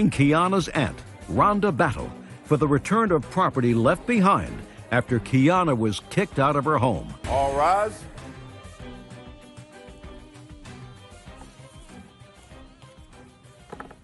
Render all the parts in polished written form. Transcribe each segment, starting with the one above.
Kiana's aunt, Rhonda Battle, for the return of property left behind after Kiana was kicked out of her home. All rise.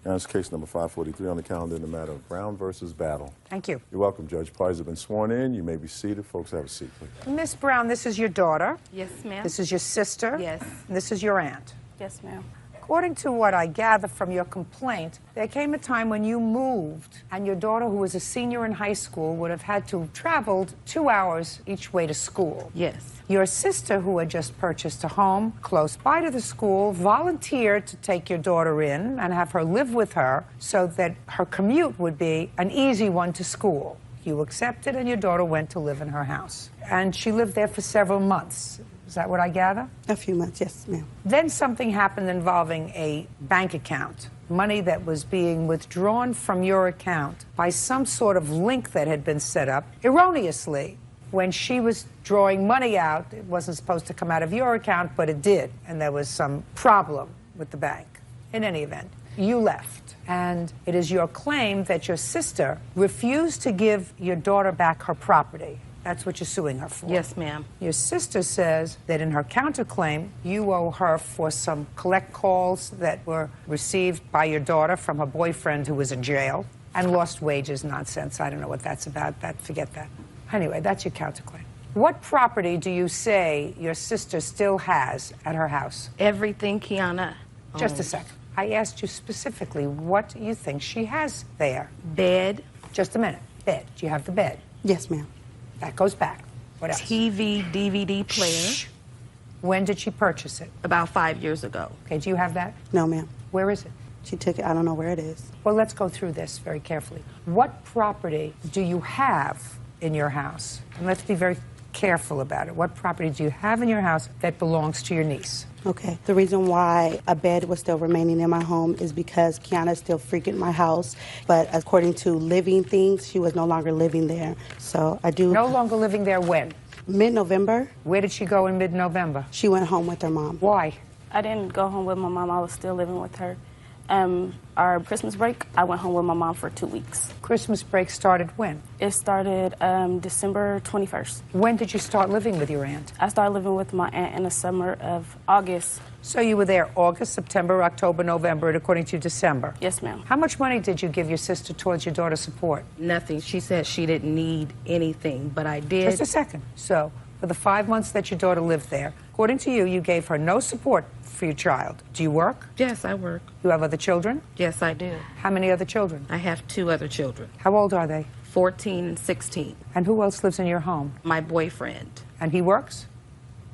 Now it's case number 543 on the calendar in the matter of Brown versus Battle. Thank you. You're welcome, Judge. Parties have been sworn in. You may be seated. Folks, have a seat, please. Miss Brown, this is your daughter. Yes, ma'am. This is your sister. Yes. And this is your aunt. Yes, ma'am. According to what I gather from your complaint, there came a time when you moved and your daughter, who was a senior in high school, would have had to have traveled 2 hours each way to school. Yes. Your sister, who had just purchased a home close by to the school, volunteered to take your daughter in and have her live with her so that her commute would be an easy one to school. You accepted, and your daughter went to live in her house. And she lived there for several months. Is that what I gather? A few months, yes, ma'am. Then something happened involving a bank account, money that was being withdrawn from your account by some sort of link that had been set up erroneously. When she was drawing money out, it wasn't supposed to come out of your account, but it did, and there was some problem with the bank. In any event, you left, and it is your claim that your sister refused to give your daughter back her property. That's what you're suing her for. Yes, ma'am. Your sister says that in her counterclaim, you owe her for some collect calls that were received by your daughter from her boyfriend who was in jail, and lost wages nonsense. I don't know what that's about. Forget that. Anyway, that's your counterclaim. What property do you say your sister still has at her house? Everything Kiana owns. Just a second. I asked you specifically what you think she has there. Bed. Just a minute. Bed. Do you have the bed? Yes, ma'am. That goes back. What else? TV, DVD player. Shh. When did she purchase it? About 5 years ago. Okay, do you have that? No, ma'am. Where is it? She took it. I don't know where it is. Well, let's go through this very carefully. What property do you have in your house? And let's be very careful about it. What property do you have in your house that belongs to your niece? Okay. The reason why a bed was still remaining in my home is because Kiana still frequented my house, but according to living things, she was no longer living there. So I do... No longer living there when? Mid-November. Where did she go in mid-November? She went home with her mom. Why? I didn't go home with my mom. I was still living with her. Our Christmas break, I went home with my mom for 2 weeks. Christmas break started when? It started December 21st. When did you start living with your aunt? I started living with my aunt in the summer of August. So you were there August, September, October, November, and according to December? Yes, ma'am. How much money did you give your sister towards your daughter's support? Nothing. She said she didn't need anything, but I did. Just a second. So, for the 5 months that your daughter lived there, according to you, you gave her no support for your child. Do you work? Yes, I work. You have other children? Yes, I do. How many other children? I have 2 other children. How old are they? 14 and 16. And who else lives in your home? My boyfriend. And he works?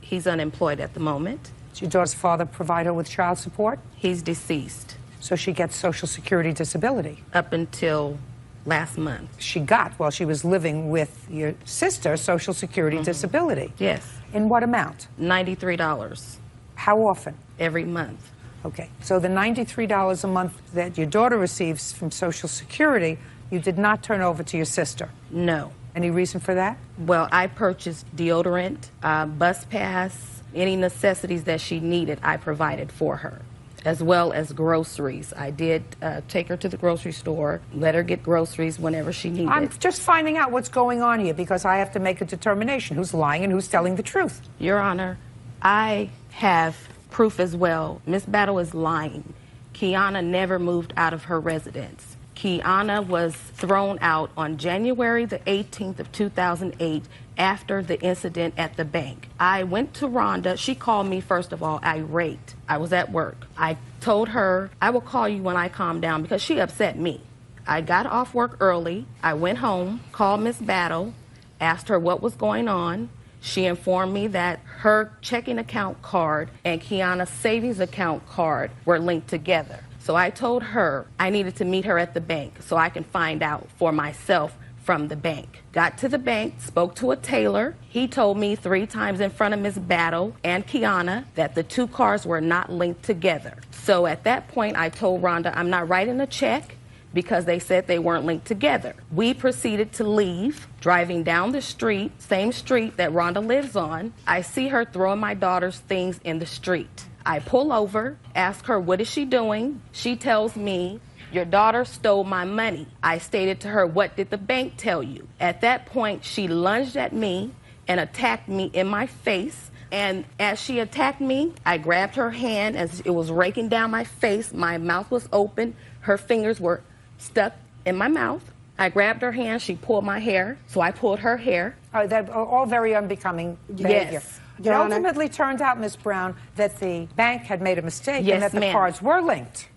He's unemployed at the moment. Does your daughter's father provide her with child support? He's deceased. So she gets Social Security disability? Up until last month. She got, while she was living with your sister, Social Security disability? Yes. In what amount? $93. How often? Every month. Okay, so the $93 a month that your daughter receives from Social Security, you did not turn over to your sister? No. Any reason for that? Well, I purchased deodorant, bus pass, any necessities that she needed, I provided for her, as well as groceries. I did take her to the grocery store, let her get groceries whenever she needed. I'm just finding out what's going on here because I have to make a determination who's lying and who's telling the truth. Your Honor, I have proof as well. Miss Battle is lying. Kiana never moved out of her residence. Kiana was thrown out on January the 18th of 2008 after the incident at the bank. I went to Rhonda. She called me, first of all, irate. I was at work. I told her, I will call you when I calm down because she upset me. I got off work early. I went home, called Miss Battle, asked her what was going on. She informed me that her checking account card and Kiana's savings account card were linked together. So I told her I needed to meet her at the bank so I can find out for myself from the bank. Got to the bank, spoke to a teller. He told me 3 times in front of Miss Battle and Kiana that the 2 cards were not linked together. So at that point, I told Rhonda I'm not writing a check because they said they weren't linked together. We proceeded to leave, driving down the street, same street that Rhonda lives on. I see her throwing my daughter's things in the street. I pull over, ask her what is she doing. She tells me Your daughter stole my money. I stated to her, what did the bank tell you? At that point, she lunged at me and attacked me in my face. And as she attacked me, I grabbed her hand as it was raking down my face. My mouth was open. Her fingers were stuck in my mouth. I grabbed her hand. She pulled my hair, so I pulled her hair. That all very unbecoming behavior. Yes. It ultimately turned out, Ms. Brown, that the bank had made a mistake Yes, and that the ma'am. cards were linked.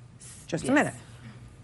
Just a minute.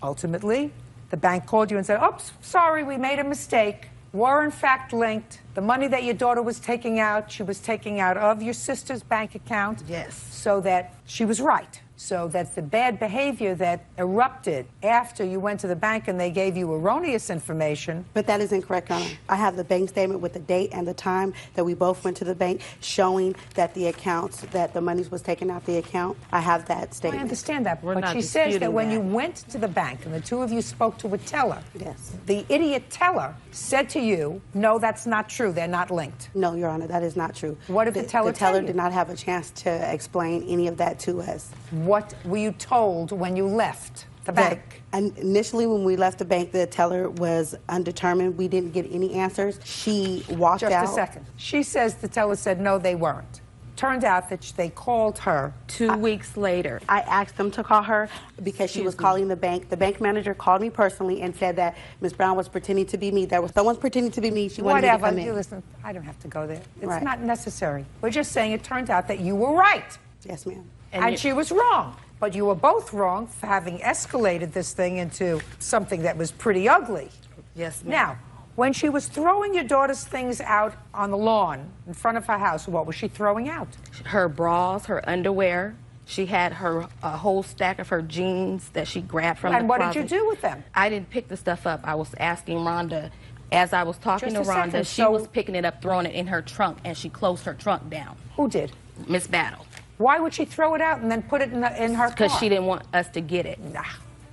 Ultimately, the bank called you and said, oops, sorry, we made a mistake. Were in fact linked. The money that your daughter was taking out, she was taking out of your sister's bank account. Yes. So that she was right. So that the bad behavior that erupted after you went to the bank and they gave you erroneous information. But that is incorrect, Your Honor. I have the bank statement with the date and the time that we both went to the bank showing that the accounts, that the money was taken out the account. I have that statement. I understand that, We're but not she says that disputing when that. you went to the bank and the two of you spoke to a teller, Yes. the idiot teller said to you, no, that's not true, they're not linked. No, Your Honor, that is not true. What did the teller The teller tell you? did not have a chance to explain any of that to us. What were you told when you left the bank? And initially, when we left the bank, the teller was undetermined. We didn't get any answers. She walked out. Just a second. She says the teller said no, they weren't. Turned out that they called her. 2 weeks later. I asked them to call her because she was calling the bank. The bank manager called me personally and said that Ms. Brown was pretending to be me. There was someone pretending to be me. She wanted me to Whatever. come in. You listen, I don't have to go there. It's Right. not necessary. We're just saying it turned out that you were right. Yes, ma'am. And she was wrong. But you were both wrong for having escalated this thing into something that was pretty ugly. Yes, ma'am. Now, when she was throwing your daughter's things out on the lawn in front of her house, what was she throwing out? Her bras, her underwear. She had a whole stack of her jeans that she grabbed from the And what closet. did you do with them? I didn't pick the stuff up. I was asking Rhonda. As I was talking Just to a Rhonda, second, she so- was picking it up, throwing it in her trunk, and she closed her trunk down. Who did? Miss Battle. Why would she throw it out and then put it in her car? Because she didn't want us to get it. Nah,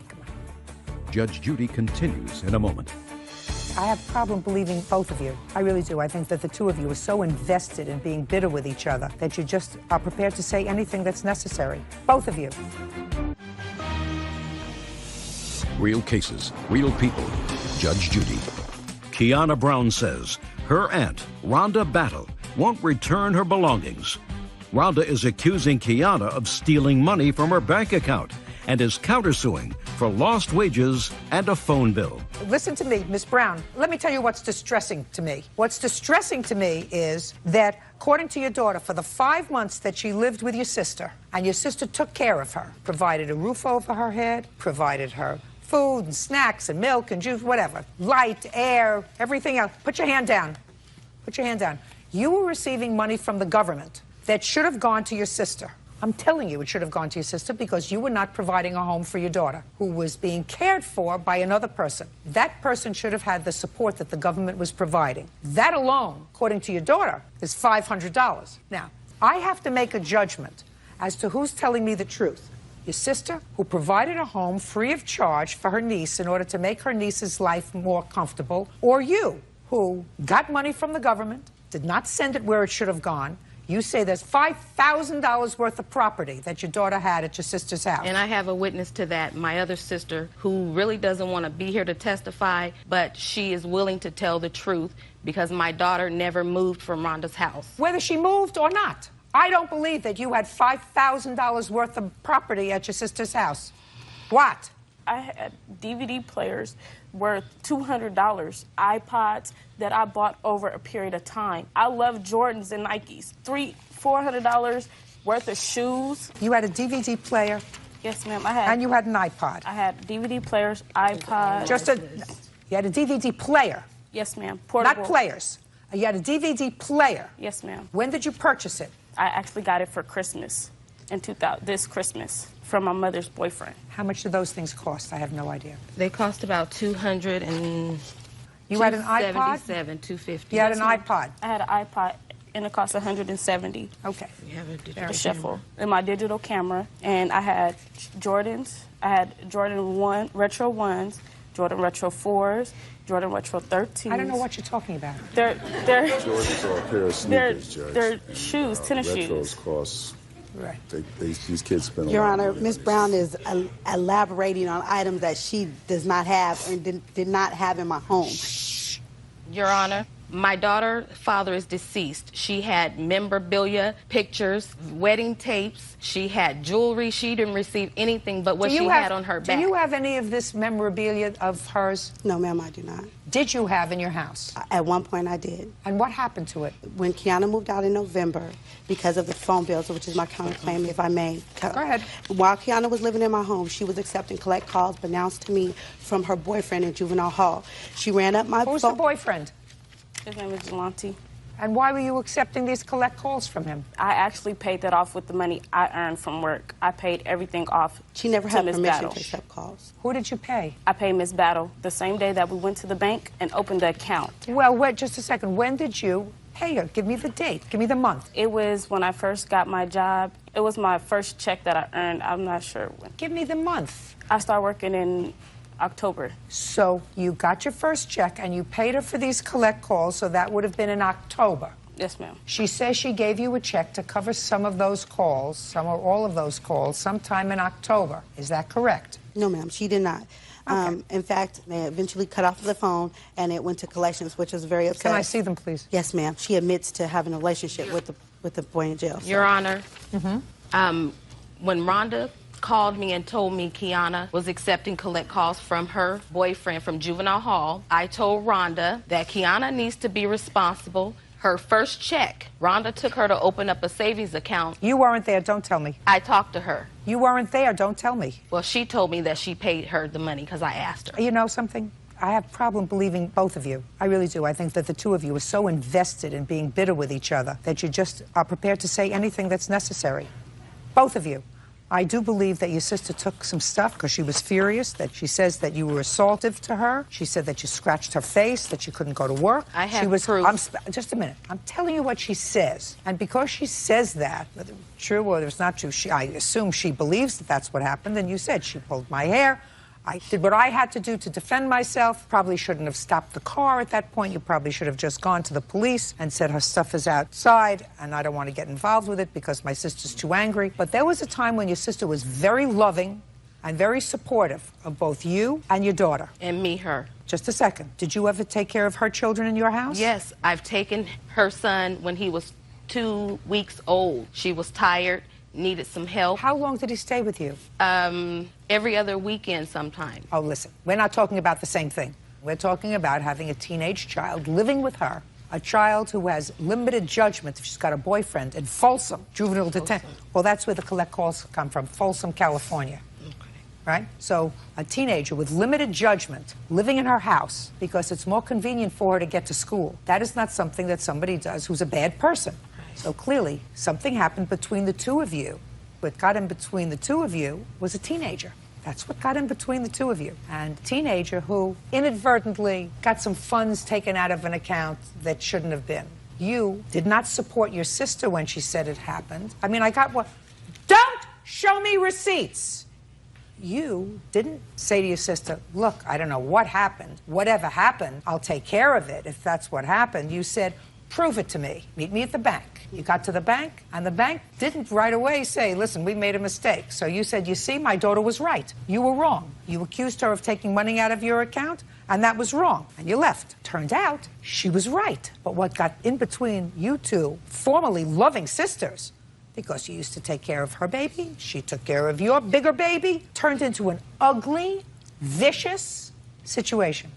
come on. Judge Judy continues in a moment. I have a problem believing both of you. I really do. I think that the two of you are so invested in being bitter with each other that you just are prepared to say anything that's necessary. Both of you. Real cases, real people. Judge Judy. Kiana Brown says her aunt, Rhonda Battle, won't return her belongings. Rhonda is accusing Kiana of stealing money from her bank account and is countersuing for lost wages and a phone bill. Listen to me, Miss Brown. Let me tell you what's distressing to me. What's distressing to me is that, according to your daughter, for the 5 months that she lived with your sister, and your sister took care of her, provided a roof over her head, provided her food and snacks and milk and juice, whatever, light, air, everything else. Put your hand down. Put your hand down. You were receiving money from the government that should have gone to your sister. I'm telling you it should have gone to your sister because you were not providing a home for your daughter, who was being cared for by another person. That person should have had the support that the government was providing. That alone, according to your daughter, is $500. Now, I have to make a judgment as to who's telling me the truth. Your sister, who provided a home free of charge for her niece in order to make her niece's life more comfortable, or you, who got money from the government, did not send it where it should have gone. You say there's $5,000 worth of property that your daughter had at your sister's house. And I have a witness to that, my other sister, who really doesn't want to be here to testify, but she is willing to tell the truth because my daughter never moved from Rhonda's house. Whether she moved or not, I don't believe that you had $5,000 worth of property at your sister's house. What? I had DVD players worth $200, iPods that I bought over a period of time. I love Jordans and Nikes. $400 worth of shoes. You had a DVD player Yes, ma'am. I had. and you had an iPod. I had DVD players, iPods. You had a DVD player, Yes, ma'am. Portable. not players. You had a DVD player. Yes, ma'am. When did you purchase it? I actually got it for Christmas in 2000. This Christmas from my mother's boyfriend. How much did those things cost? I have no idea. They cost about $200 and You had an iPod? $277, $250. You had an iPod. I had an iPod and it cost $170. Okay. You have a digital A shuffle and my digital camera, and I had Jordans. I had Jordan 1 Retro 1s, Jordan Retro 4s, Jordan Retro 13s. I don't know what you're talking about. They're Jordans are a pair of sneakers, Judge. they're shoes, tennis Retros shoes. cost Right. These kids spend a Your lot Honor, of money Ms. on Brown this. is elaborating on items that she does not have and did not have in my home. Your Honor, my daughter's father is deceased. She had memorabilia, pictures, wedding tapes. She had jewelry. She didn't receive anything but what she had on her back. Do you have any of this memorabilia of hers? No, ma'am, I do not. Did you have in your house? At one point, I did. And what happened to it? When Kiana moved out in November, because of the phone bills, which is my counterclaim, if I may. Go ahead. While Kiana was living in my home, she was accepting collect calls announced to me from her boyfriend in juvenile hall. She ran up my phone. Who's the boyfriend? His name is Jelante. And why were you accepting these collect calls from him? I actually paid that off with the money I earned from work. I paid everything off. She never to had Ms. permission Battle. to accept calls. Who did you pay? I paid Ms. Battle the same day that we went to the bank and opened the account. Well, wait just a second. When did you pay her? Give me the date. Give me the month. It was when I first got my job. It was my first check that I earned. I'm not sure when. Give me the month. I started working in October. So you got your first check and you paid her for these collect calls, so that would have been in October. Yes, ma'am. She says she gave you a check to cover some of those calls, some or all of those calls, sometime in October. Is that correct? No, ma'am, she did not. Okay. In fact, they eventually cut off the phone, and it went to collections, which was very upsetting. Can I see them, please? Yes, ma'am. She admits to having a relationship with the boy in jail. So. Your Honor, when Rhonda called me and told me Kiana was accepting collect calls from her boyfriend from juvenile hall, I told Rhonda that Kiana needs to be responsible. Her first check, Rhonda took her to open up a savings account. You weren't there. Don't tell me. I talked to her. You weren't there. Don't tell me. Well, she told me that she paid her the money because I asked her. You know something? I have a problem believing both of you. I really do. I think that the two of you are so invested in being bitter with each other that you just are prepared to say anything that's necessary. Both of you. I do believe that your sister took some stuff because she was furious, that she says that you were assaultive to her. She said that you scratched her face, that she couldn't go to work. I have she was, proof. Just a minute. I'm telling you what she says. And because she says that, whether it's true or it's not true, I assume she believes that that's what happened. And you said she pulled my hair. I did what I had to do to defend myself. Probably shouldn't have stopped the car at that point. You probably should have just gone to the police and said her stuff is outside and I don't want to get involved with it because my sister's too angry. But there was a time when your sister was very loving and very supportive of both you and your daughter. And me, her. Just a second. Did you ever take care of her children in your house? Yes, I've taken her son when he was 2 weeks old. She was tired, needed some help. How long did he stay with you? Every other weekend sometime. Oh, listen, we're not talking about the same thing. We're talking about having a teenage child living with her, a child who has limited judgment if she's got a boyfriend in Folsom, juvenile detention. Well, that's where the collect calls come from, Folsom, California. Okay. Right? So a teenager with limited judgment living in her house because it's more convenient for her to get to school. That is not something that somebody does who's a bad person. So clearly, something happened between the two of you. What got in between the two of you was a teenager. That's what got in between the two of you. And a teenager who inadvertently got some funds taken out of an account that shouldn't have been. You did not support your sister when she said it happened. I mean, I got what? Don't show me receipts. You didn't say to your sister, look, I don't know what happened. Whatever happened, I'll take care of it if that's what happened. You said, prove it to me. Meet me at the bank. You got to the bank, and the bank didn't right away say, listen, we made a mistake. So you said, you see, my daughter was right. You were wrong. You accused her of taking money out of your account, and that was wrong. And you left. Turned out, she was right. But what got in between you two, formerly loving sisters, because you used to take care of her baby, she took care of your bigger baby, turned into an ugly, vicious situation.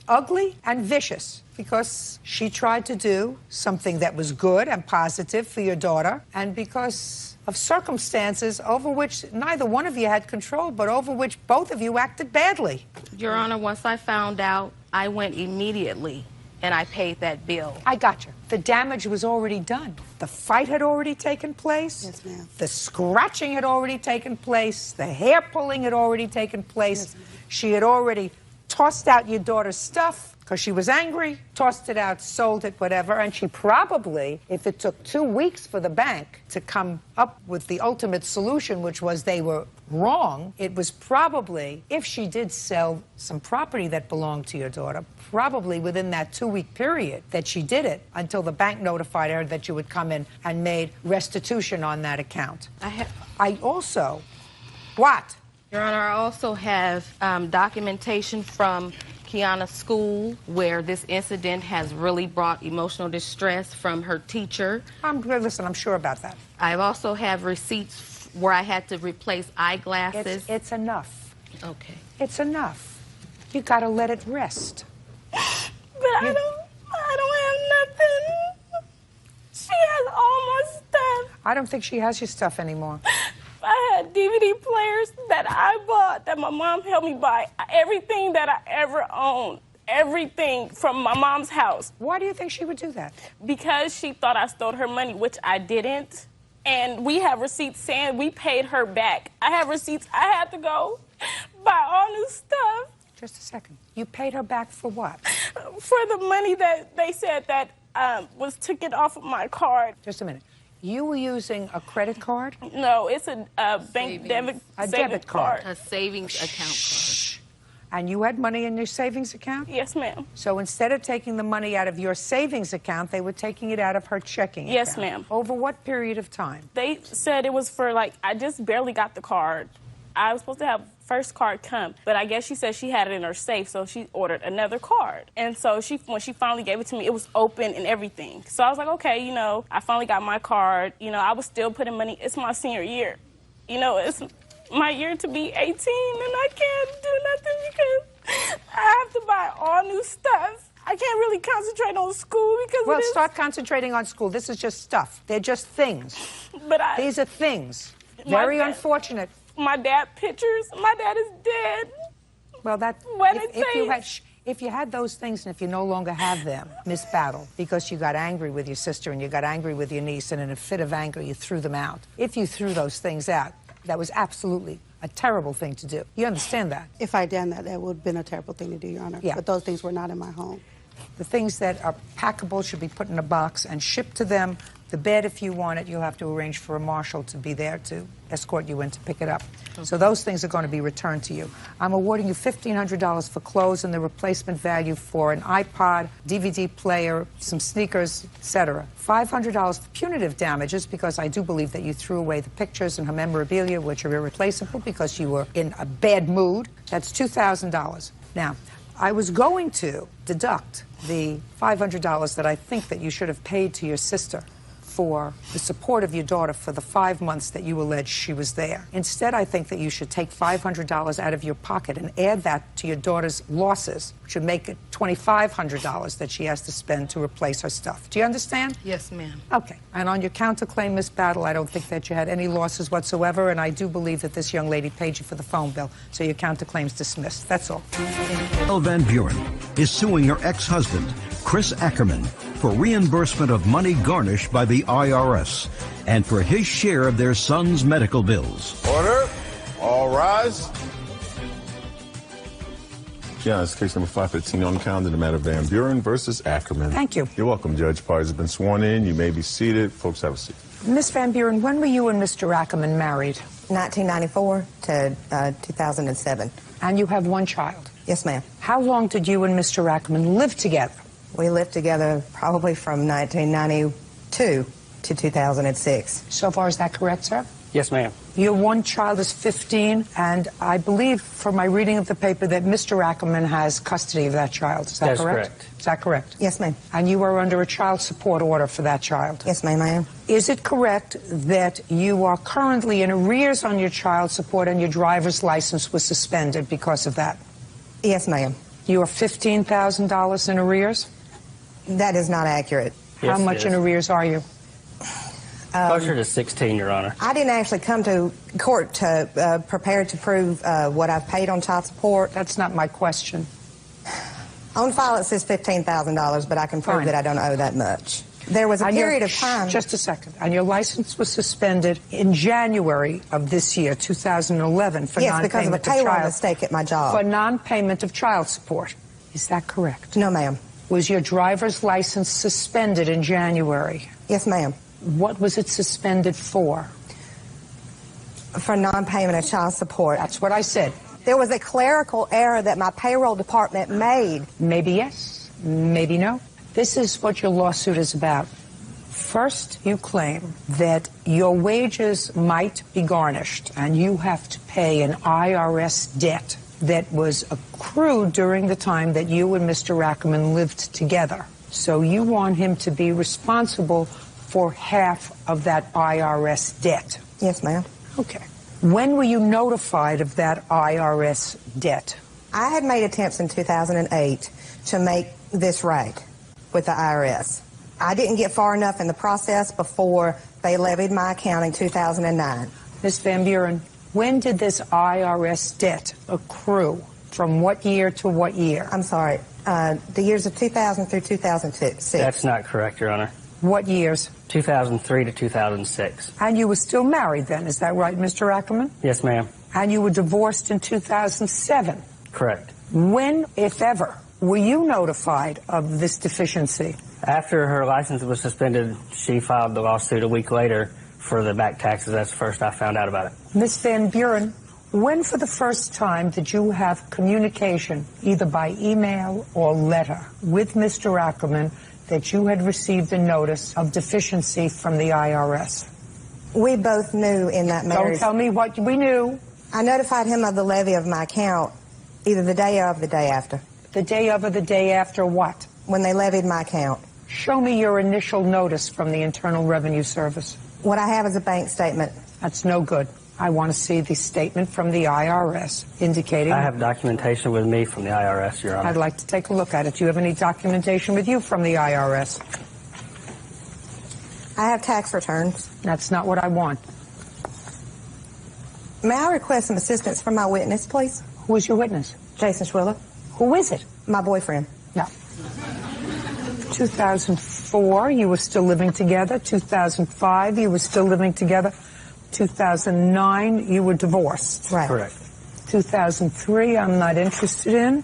Ugly and vicious because she tried to do something that was good and positive for your daughter, and because of circumstances over which neither one of you had control, but over which both of you acted badly. Your Honor, once I found out, I went immediately and I paid that bill. I got you. The damage was already done. The fight had already taken place. Yes, ma'am. The scratching had already taken place. The hair pulling had already taken place. Yes, ma'am. She had already tossed out your daughter's stuff because she was angry, tossed it out, sold it, whatever, and she probably, if it took 2 weeks for the bank to come up with the ultimate solution, which was they were wrong, it was probably, if she did sell some property that belonged to your daughter, probably within that 2-week period that she did it, until the bank notified her that you would come in and made restitution on that account. I also, what? Your Honor, I also have documentation from Kiana's school where this incident has really brought emotional distress from her teacher. Listen, I'm sure about that. I also have receipts where I had to replace eyeglasses. It's enough. Okay. It's enough. You got to let it rest. But I don't have nothing. She has all my stuff. I don't think she has your stuff anymore. I had DVD players that I bought, that my mom helped me buy. Everything that I ever owned. Everything from my mom's house. Why do you think she would do that? Because she thought I stole her money, which I didn't. And we have receipts saying we paid her back. I have receipts. I had to go buy all new stuff. Just a second. You paid her back for what? For the money that they said that was taken off of my card. Just a minute. You were using a credit card? No, it's a bank debit card. A savings account card. And you had money in your savings account? Yes, ma'am. So instead of taking the money out of your savings account, they were taking it out of her checking account? Yes, ma'am. Over what period of time? They said it was for, like, I just barely got the card. I was supposed to have first card come, but I guess she said she had it in her safe, so she ordered another card. And so when she finally gave it to me, it was open and everything. So I was like, okay, you know, I finally got my card. You know, I was still putting money. It's my senior year. You know, it's my year to be 18, and I can't do nothing because I have to buy all new stuff. I can't really concentrate on school because Well, start concentrating on school. This is just stuff. They're just things. But These are things. Very unfortunate. My dad pictures. My dad is dead. Well, that if you had those things and if you no longer have them, Miss Battle, because you got angry with your sister and you got angry with your niece, and in a fit of anger you threw them out. If you threw those things out, that was absolutely a terrible thing to do. You understand that? If I'd done that, that would have been a terrible thing to do, Your Honor. Yeah. But those things were not in my home. The things that are packable should be put in a box and shipped to them. The bed, if you want it, you'll have to arrange for a marshal to be there to escort you in to pick it up. Okay. So those things are going to be returned to you. I'm awarding you $1,500 for clothes and the replacement value for an iPod, DVD player, some sneakers, etc. $500 for punitive damages, because I do believe that you threw away the pictures and her memorabilia, which are irreplaceable because you were in a bad mood. That's $2,000. Now, I was going to deduct the $500 that I think that you should have paid to your sister for the support of your daughter for the 5 months that you allege she was there. Instead, I think that you should take $500 out of your pocket and add that to your daughter's losses, which would make it $2,500 that she has to spend to replace her stuff. Do you understand? Yes, ma'am. Okay. And on your counterclaim, Miss Battle, I don't think that you had any losses whatsoever, and I do believe that this young lady paid you for the phone bill, so your counterclaim's dismissed. That's all. Elle Van Buren is suing her ex-husband, Chris Ackerman, for reimbursement of money garnished by the IRS and for his share of their son's medical bills. Order. All rise. Yeah, it's case number 515 on the calendar, the matter of Van Buren versus Ackerman. Thank you. You're welcome, Judge. Parties have been sworn in. You may be seated. Folks, have a seat. Miss Van Buren, when were you and Mr. Ackerman married? 1994 to 2007. And you have one child? Yes, ma'am. How long did you and Mr. Ackerman live together? We lived together probably from 1992 to 2006. So far, is that correct, sir? Yes, ma'am. Your one child is 15, and I believe from my reading of the paper that Mr. Ackerman has custody of that child. Is that That's correct? correct. Is that correct? Yes, ma'am. And you are under a child support order for that child? Yes, ma'am, I am. Is it correct that you are currently in arrears on your child support and your driver's license was suspended because of that? Yes, ma'am. You are $15,000 in arrears? That is not accurate. How much in arrears are you? Closer to 16, Your Honor. I didn't actually come to court to prepare to prove what I've paid on child support. That's not my question. On file it says $15,000, but I can prove Fine. that I don't owe that much. There was a period of time. Just a second. And your license was suspended in January of this year, 2011, for yes, non-payment because of a payroll mistake at my job. For non-payment of child support. Is that correct? No, ma'am. Was your driver's license suspended in January? Yes, ma'am. What was it suspended for? For non-payment of child support. That's what I said. There was a clerical error that my payroll department made. Maybe yes, maybe no. This is what your lawsuit is about. First, you claim that your wages might be garnished and you have to pay an IRS debt that was accrued during the time that you and Mr. Ackerman lived together. So you want him to be responsible for half of that IRS debt. Yes, ma'am. Okay. When were you notified of that IRS debt? I had made attempts in 2008 to make this right with the IRS. I didn't get far enough in the process before they levied my account in 2009. Ms. Van Buren, when did this IRS debt accrue? From what year to what year? I'm sorry, the years of 2000 through 2006. That's not correct, Your Honor. What years? 2003 to 2006. And you were still married then, is that right, Mr. Ackerman? Yes, ma'am. And you were divorced in 2007? Correct. When, if ever, were you notified of this deficiency? After her license was suspended, she filed the lawsuit a week later for the back taxes. That's the first I found out about it. Ms. Van Buren, when for the first time did you have communication, either by email or letter, with Mr. Ackerman that you had received a notice of deficiency from the IRS? We both knew in that marriage. Don't tell me what we knew. I notified him of the levy of my account either the day of or the day after. The day of or the day after what? When they levied my account. Show me your initial notice from the Internal Revenue Service. What I have is a bank statement. That's no good. I want to see the statement from the IRS indicating... I have documentation with me from the IRS, Your Honor. I'd like to take a look at it. Do you have any documentation with you from the IRS? I have tax returns. That's not what I want. May I request some assistance from my witness, please? Who is your witness? Jason Schwiller. Who is it? My boyfriend. No. 2004, you were still living together. 2005, you were still living together. 2009, you were divorced. Right. Correct. 2003, I'm not interested in.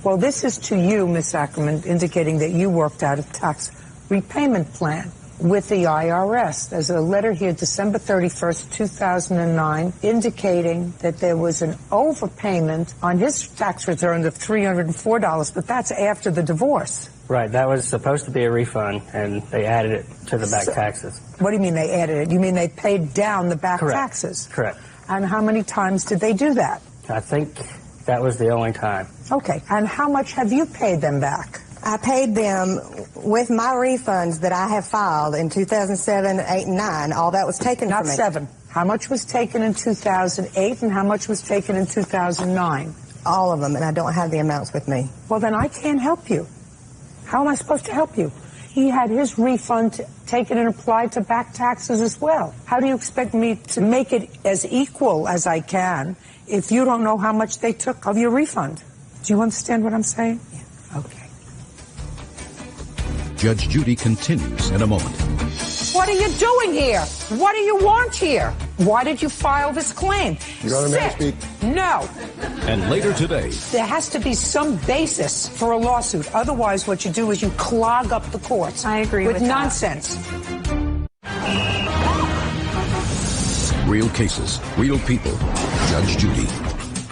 Well, this is to you, Ms. Ackerman, indicating that you worked out a tax repayment plan with the IRS. There's a letter here, December 31st, 2009, indicating that there was an overpayment on his tax return of $304, but that's after the divorce. Right, that was supposed to be a refund, and they added it to the back taxes. What do you mean they added it? You mean they paid down the back Correct. taxes? Correct. And how many times did they do that? I think that was the only time. Okay, and how much have you paid them back? I paid them with my refunds that I have filed in 2007, 8, and 9. All that was taken Not from me. 7. How much was taken in 2008 and how much was taken in 2009? All of them, and I don't have the amounts with me. Well, then I can't help you. How am I supposed to help you? He had his refund taken and applied to back taxes as well. How do you expect me to make it as equal as I can if you don't know how much they took of your refund? Do you understand what I'm saying? Yeah. Okay. Judge Judy continues in a moment. What are you doing here? What do you want here? Why did you file this claim? Your Honor, may I speak? No. And later today, There has to be some basis for a lawsuit. Otherwise, what you do is you clog up the courts. I agree with that. nonsense. real cases, real people. Judge Judy.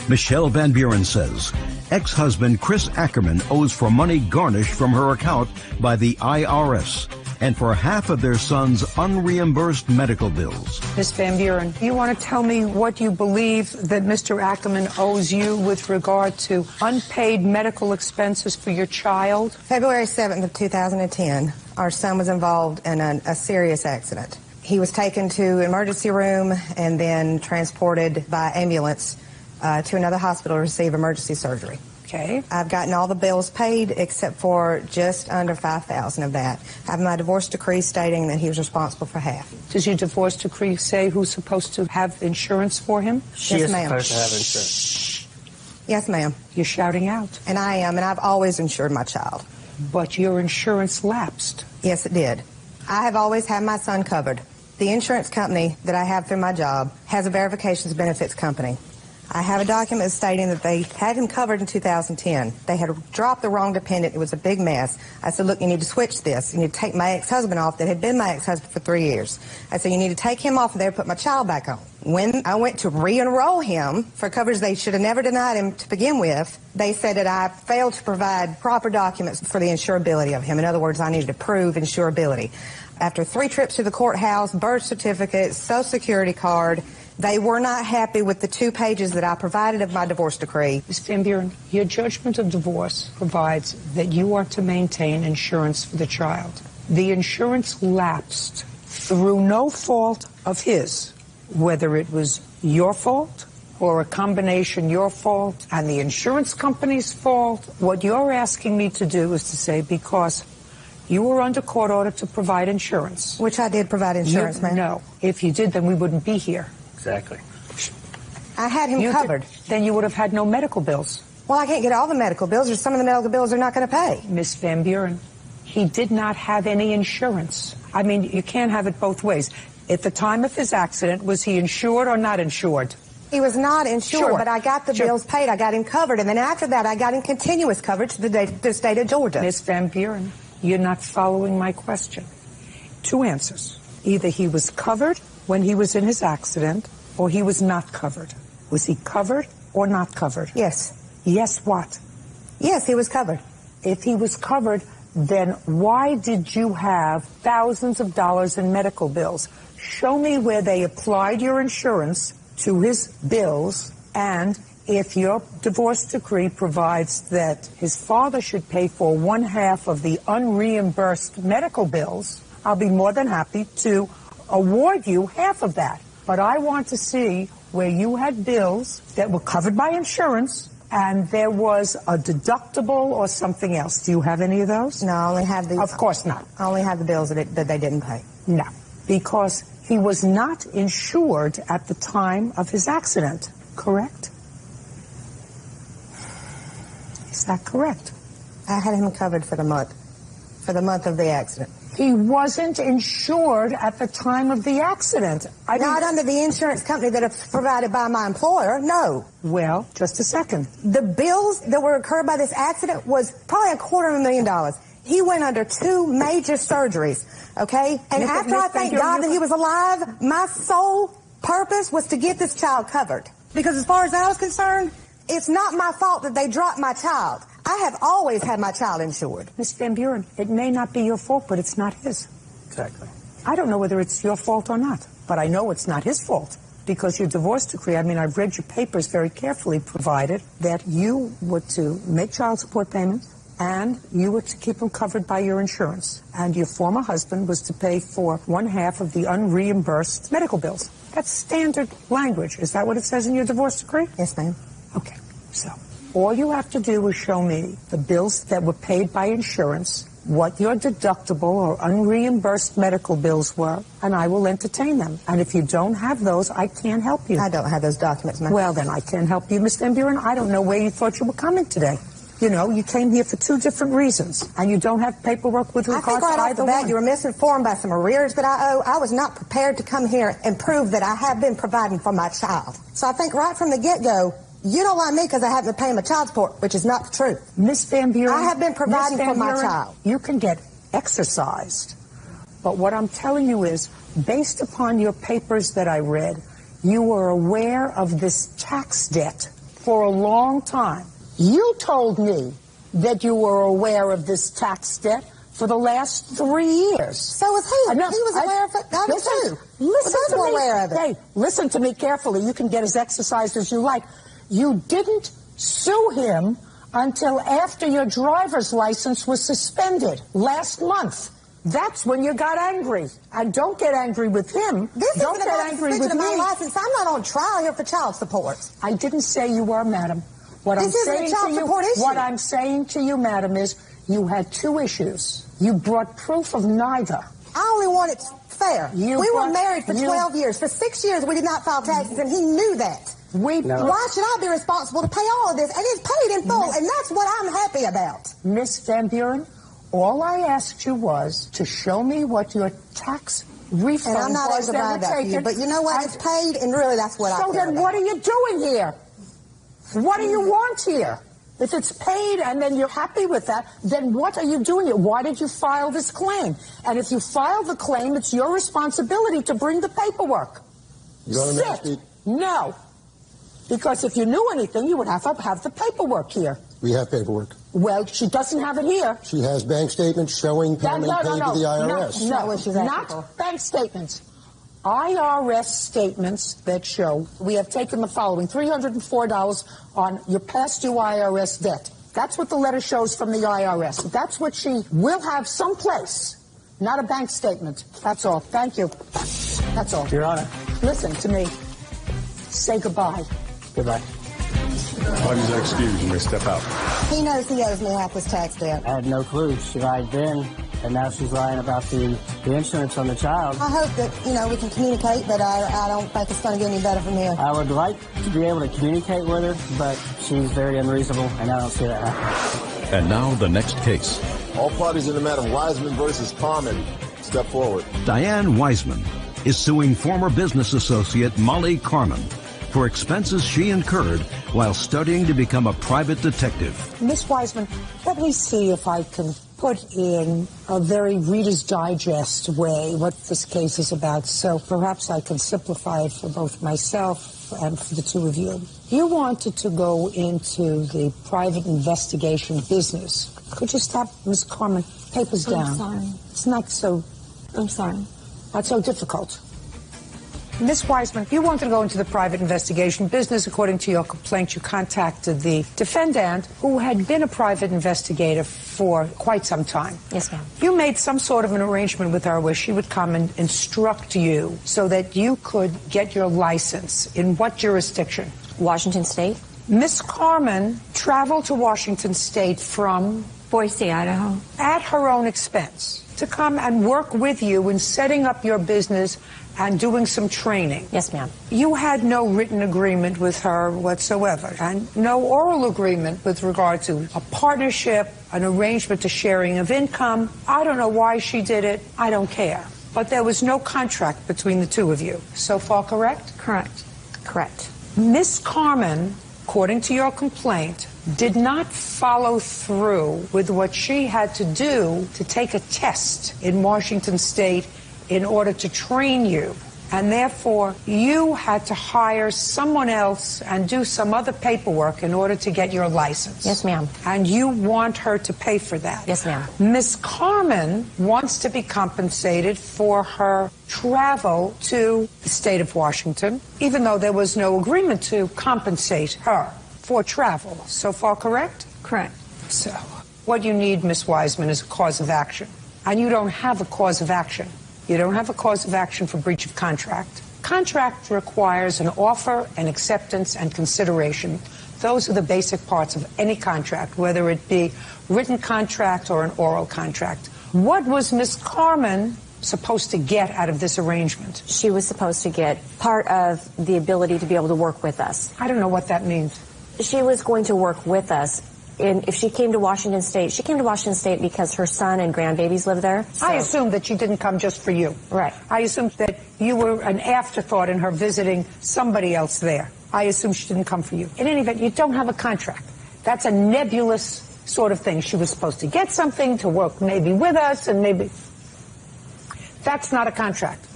Michelle Van Buren says ex-husband Chris Ackerman owes for money garnished from her account by the IRS and for half of their son's unreimbursed medical bills. Ms. Van Buren, you want to tell me what you believe that Mr. Ackerman owes you with regard to unpaid medical expenses for your child? February 7th of 2010, our son was involved in a serious accident. He was taken to an emergency room and then transported by ambulance to another hospital to receive emergency surgery. Okay. I've gotten all the bills paid except for just under $5,000 of that. I have my divorce decree stating that he was responsible for half. Does your divorce decree say who's supposed to have insurance for him? She Yes, is ma'am. supposed to have insurance. Yes, ma'am. You're shouting out. And I am, and I've always insured my child. But your insurance lapsed. Yes, it did. I have always had my son covered. The insurance company that I have through my job has a verifications benefits company. I have a document stating that they had him covered in 2010. They had dropped the wrong dependent. It was a big mess. I said, look, you need to switch this. You need to take my ex-husband off that had been my ex-husband for 3 years. I said, you need to take him off of there and put my child back on. When I went to re-enroll him for coverage they should have never denied him to begin with, they said that I failed to provide proper documents for the insurability of him. In other words, I needed to prove insurability. After 3 trips to the courthouse, birth certificate, social security card, they were not happy with the 2 pages that I provided of my divorce decree. Ms. Van Buren, your judgment of divorce provides that you are to maintain insurance for the child. The insurance lapsed through no fault of his, whether it was your fault or a combination your fault and the insurance company's fault. What you're asking me to do is to say because you were under court order to provide insurance. Which I did provide insurance, ma'am. No. If you did, then we wouldn't be here. Exactly. I had him covered. Then you would have had no medical bills. Well, I can't get all the medical bills, or some of the medical bills are not going to pay. Miss Van Buren, he did not have any insurance. I mean, you can't have it both ways. At the time of his accident, was he insured or not insured? He was not insured, Sure. but I got the bills paid. I got him covered, and then after that, I got him continuous coverage to the state of Georgia. Miss Van Buren, you're not following my question. 2 answers. Either he was covered when he was in his accident, or he was not covered. Was he covered or not covered? Yes. Yes, what? Yes, he was covered. If he was covered, then why did you have thousands of dollars in medical bills? Show me where they applied your insurance to his bills, and if your divorce decree provides that his father should pay for 1/2 of the unreimbursed medical bills, I'll be more than happy to award you half of that. But I want to see where you had bills that were covered by insurance and there was a deductible or something else. Do you have any of those? No, I only have the... Of course not. I only have the bills that they didn't pay. No, because he was not insured at the time of his accident, correct? Is that correct? I had him covered for the month of the accident. He wasn't insured at the time of the accident. Not under the insurance company that is provided by my employer, no. Well, just a second. The bills that were incurred by this accident was probably $250,000. He went under 2 major surgeries, okay? And after I thank God that he was alive, my sole purpose was to get this child covered. Because as far as I was concerned, it's not my fault that they dropped my child. I have always had my child insured. Miss Van Buren, it may not be your fault, but it's not his. Exactly. I don't know whether it's your fault or not, but I know it's not his fault because your divorce decree, I mean, I've read your papers very carefully, provided that you were to make child support payments and you were to keep him covered by your insurance. And your former husband was to pay for 1/2 of the unreimbursed medical bills. That's standard language. Is that what it says in your divorce decree? Yes, ma'am. Okay, so all you have to do is show me the bills that were paid by insurance, what your deductible or unreimbursed medical bills were, and I will entertain them. And if you don't have those, I can't help you. I don't have those documents, ma'am. Well, then I can't help you, Miss Van Buren. I don't know where you thought you were coming today. You know, you came here for 2 different reasons, and you don't have paperwork with regard to either one. I think right off the bat you were misinformed by some arrears that I owe. I was not prepared to come here and prove that I have been providing for my child. So I think right from the get-go, you don't like me because I haven't been paying my child support, which is not the truth. Miss Van Buren, I have been providing for my child. You can get exercised, but what I'm telling you is, based upon your papers that I read, you were aware of this tax debt for a long time. You told me that you were aware of this tax debt for the last 3 years. So was he. He was aware of it. I was too. Listen to me. Aware of it. Hey, listen to me carefully. You can get as exercised as you like. You didn't sue him until after your driver's license was suspended last month. That's when you got angry. And don't get angry with him. This don't isn't get about angry suspension with of me. my license. I'm not on trial here for child support. I didn't say you were, madam. What I'm saying to you, madam, is you had 2 issues. You brought proof of neither. I only want it fair. We were married for 12 years. For 6 years, we did not file taxes, and he knew that. Why should I be responsible to pay all of this? And it's paid in full, and that's what I'm happy about. Miss Van Buren, All I asked you was to show me what your tax refund And I'm not able was to that buy were that for you, taken. but you know what? It's paid, and really that's what I care So then about. what are you doing here? What do you want here? If it's paid and then you're happy with that, then what are you doing here? Why did you file this claim? And if you file the claim, it's your responsibility to bring the paperwork. You want to Sit. No. Because if you knew anything, you would have to have the paperwork here. We have paperwork. Well, she doesn't have it here. She has bank statements showing payment paid to the IRS. Not bank statements. IRS statements that show we have taken the following: $304 on your past due IRS debt. That's what the letter shows from the IRS. That's what she will have someplace, not a bank statement. That's all. Thank you. That's all. Your Honor. Listen to me. Say goodbye. Goodbye. Parties are excused. You may step out. He knows he owes me half his tax debt. I had no clue. She lied then, and now she's lying about the insurance on the child. I hope that, we can communicate, but I don't think it's going to get any better from here. I would like to be able to communicate with her, but she's very unreasonable, and I don't see that happening. And now the next case. All parties in the matter, Wiseman versus Carmen. Step forward. Diane Wiseman is suing former business associate Molly Carmen for expenses she incurred while studying to become a private detective. Miss Wiseman, let me see if I can put in a very Reader's Digest way what this case is about, so perhaps I can simplify it for both myself and for the two of you. You wanted to go into the private investigation business. Could you stop, Miss Carmen? Papers down. I'm sorry. It's not so... I'm sorry. Not so difficult. Miss Wiseman, you wanted to go into the private investigation business. According to your complaint, you contacted the defendant, who had been a private investigator for quite some time. Yes, ma'am. You made some sort of an arrangement with her where she would come and instruct you so that you could get your license. In what jurisdiction? Washington State. Miss Carmen traveled to Washington State from Boise, Idaho. At her own expense to come and work with you in setting up your business and doing some training. Yes, ma'am. You had no written agreement with her whatsoever, and no oral agreement with regard to a partnership, an arrangement to sharing of income. I don't know why she did it. I don't care. But there was no contract between the two of you. So far, correct? Correct. Correct. Miss Carmen, according to your complaint, did not follow through with what she had to do to take a test in Washington State in order to train you. And therefore, you had to hire someone else and do some other paperwork in order to get your license. Yes, ma'am. And you want her to pay for that. Yes, ma'am. Miss Carmen wants to be compensated for her travel to the state of Washington, even though there was no agreement to compensate her for travel. So far, correct? Correct. So, what you need, Miss Wiseman, is a cause of action. And you don't have a cause of action. You don't have a cause of action for breach of contract. Contract requires an offer, an acceptance, and consideration. Those are the basic parts of any contract, whether it be written contract or an oral contract. What was Miss Carmen supposed to get out of this arrangement? She was supposed to get part of the ability to be able to work with us. I don't know what that means. She was going to work with us. And if she came to Washington State, she came to Washington State because her son and grandbabies live there. So. I assumed that she didn't come just for you. Right. I assumed that you were an afterthought in her visiting somebody else there. I assumed she didn't come for you. In any event, you don't have a contract. That's a nebulous sort of thing. She was supposed to get something to work maybe with us and maybe... That's not a contract.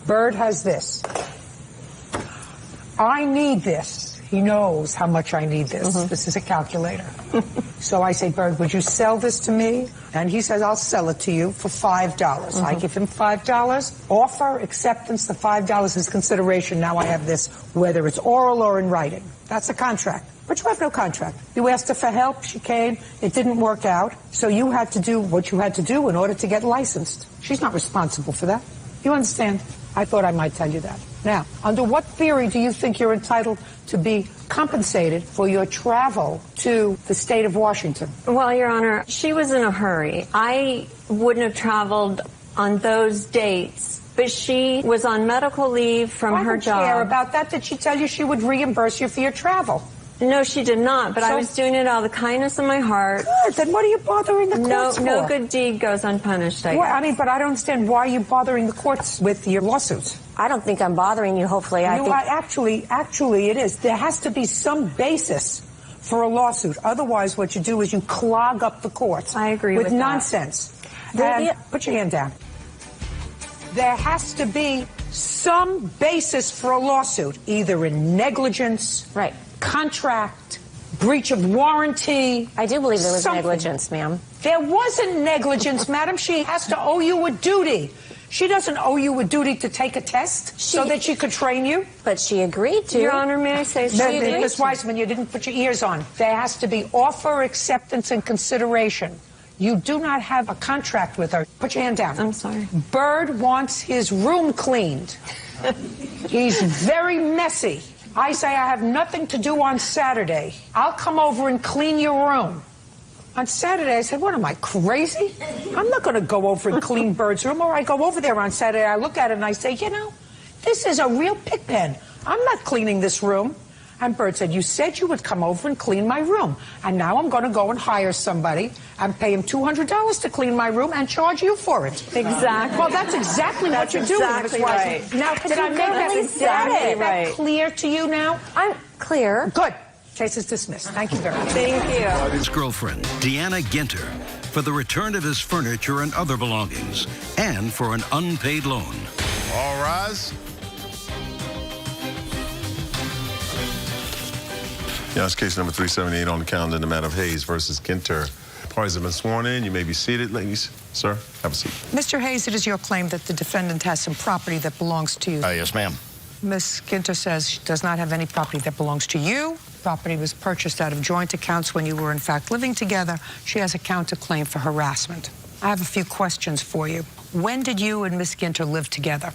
Bird has this. I need this. He knows how much I need this. Mm-hmm. This is a calculator. So I say, Bird, would you sell this to me? And he says, I'll sell it to you for $5. Mm-hmm. I give him $5. Offer, acceptance, the $5 is consideration. Now I have this, whether it's oral or in writing. That's a contract. But you have no contract. You asked her for help. She came. It didn't work out. So you had to do what you had to do in order to get licensed. She's not responsible for that. You understand? I thought I might tell you that. Now, under what theory do you think you're entitled to be compensated for your travel to the state of Washington? Well, Your Honor, she was in a hurry. I wouldn't have traveled on those dates, but she was on medical leave from her job. I don't care about that. Did she tell you she would reimburse you for your travel? No, she did not, but I So- was doing it out of the kindness of my heart. Good. Then what are you bothering the courts for? No good deed goes unpunished, I Well, guess. I mean, but I don't understand why you're bothering the courts with your lawsuits. I don't think I'm bothering you, hopefully. I think Actually, it is. There has to be some basis for a lawsuit. Otherwise, what you do is you clog up the courts. I agree with that. nonsense. And put your hand down. There has to be some basis for a lawsuit, either in negligence, Right. contract, breach of warranty. I do believe there was something. negligence, ma'am. There wasn't negligence, madam. She has to owe you a duty. She doesn't owe you a duty to take a test so that she could train you. But she agreed to. Your Honor, may I say something? Ms. Wiseman, you didn't put your ears on. There has to be offer, acceptance, and consideration. You do not have a contract with her. Put your hand down. I'm sorry. Bird wants his room cleaned. He's very messy. I say I have nothing to do on Saturday. I'll come over and clean your room. On Saturday, I said, what am I, crazy? I'm not going to go over and clean Bird's room. Or I go over there on Saturday, I look at it and I say, you know, this is a real pig pen. I'm not cleaning this room. And Bird said, you said you would come over and clean my room. And now I'm going to go and hire somebody and pay him $200 to clean my room and charge you for it. Exactly. Well, that's exactly what you're doing, Ms. exactly Wiseman. right. Now, did I make that exactly right. clear to you now? I'm clear. Good. Case is dismissed. Thank you very much. Thank you. His girlfriend, Deanna Ginter, for the return of his furniture and other belongings, and for an unpaid loan. All rise. Yeah, it's case number 378 on the calendar in the matter of Hayes versus Ginter. Parties have been sworn in. You may be seated, ladies. Sir, have a seat. Mr. Hayes, it is your claim that the defendant has some property that belongs to you. Yes, ma'am. Ms. Ginter says she does not have any property that belongs to you. Property was purchased out of joint accounts when you were, in fact, living together. She has a counterclaim for harassment. I have a few questions for you. When did you and Ms. Ginter live together?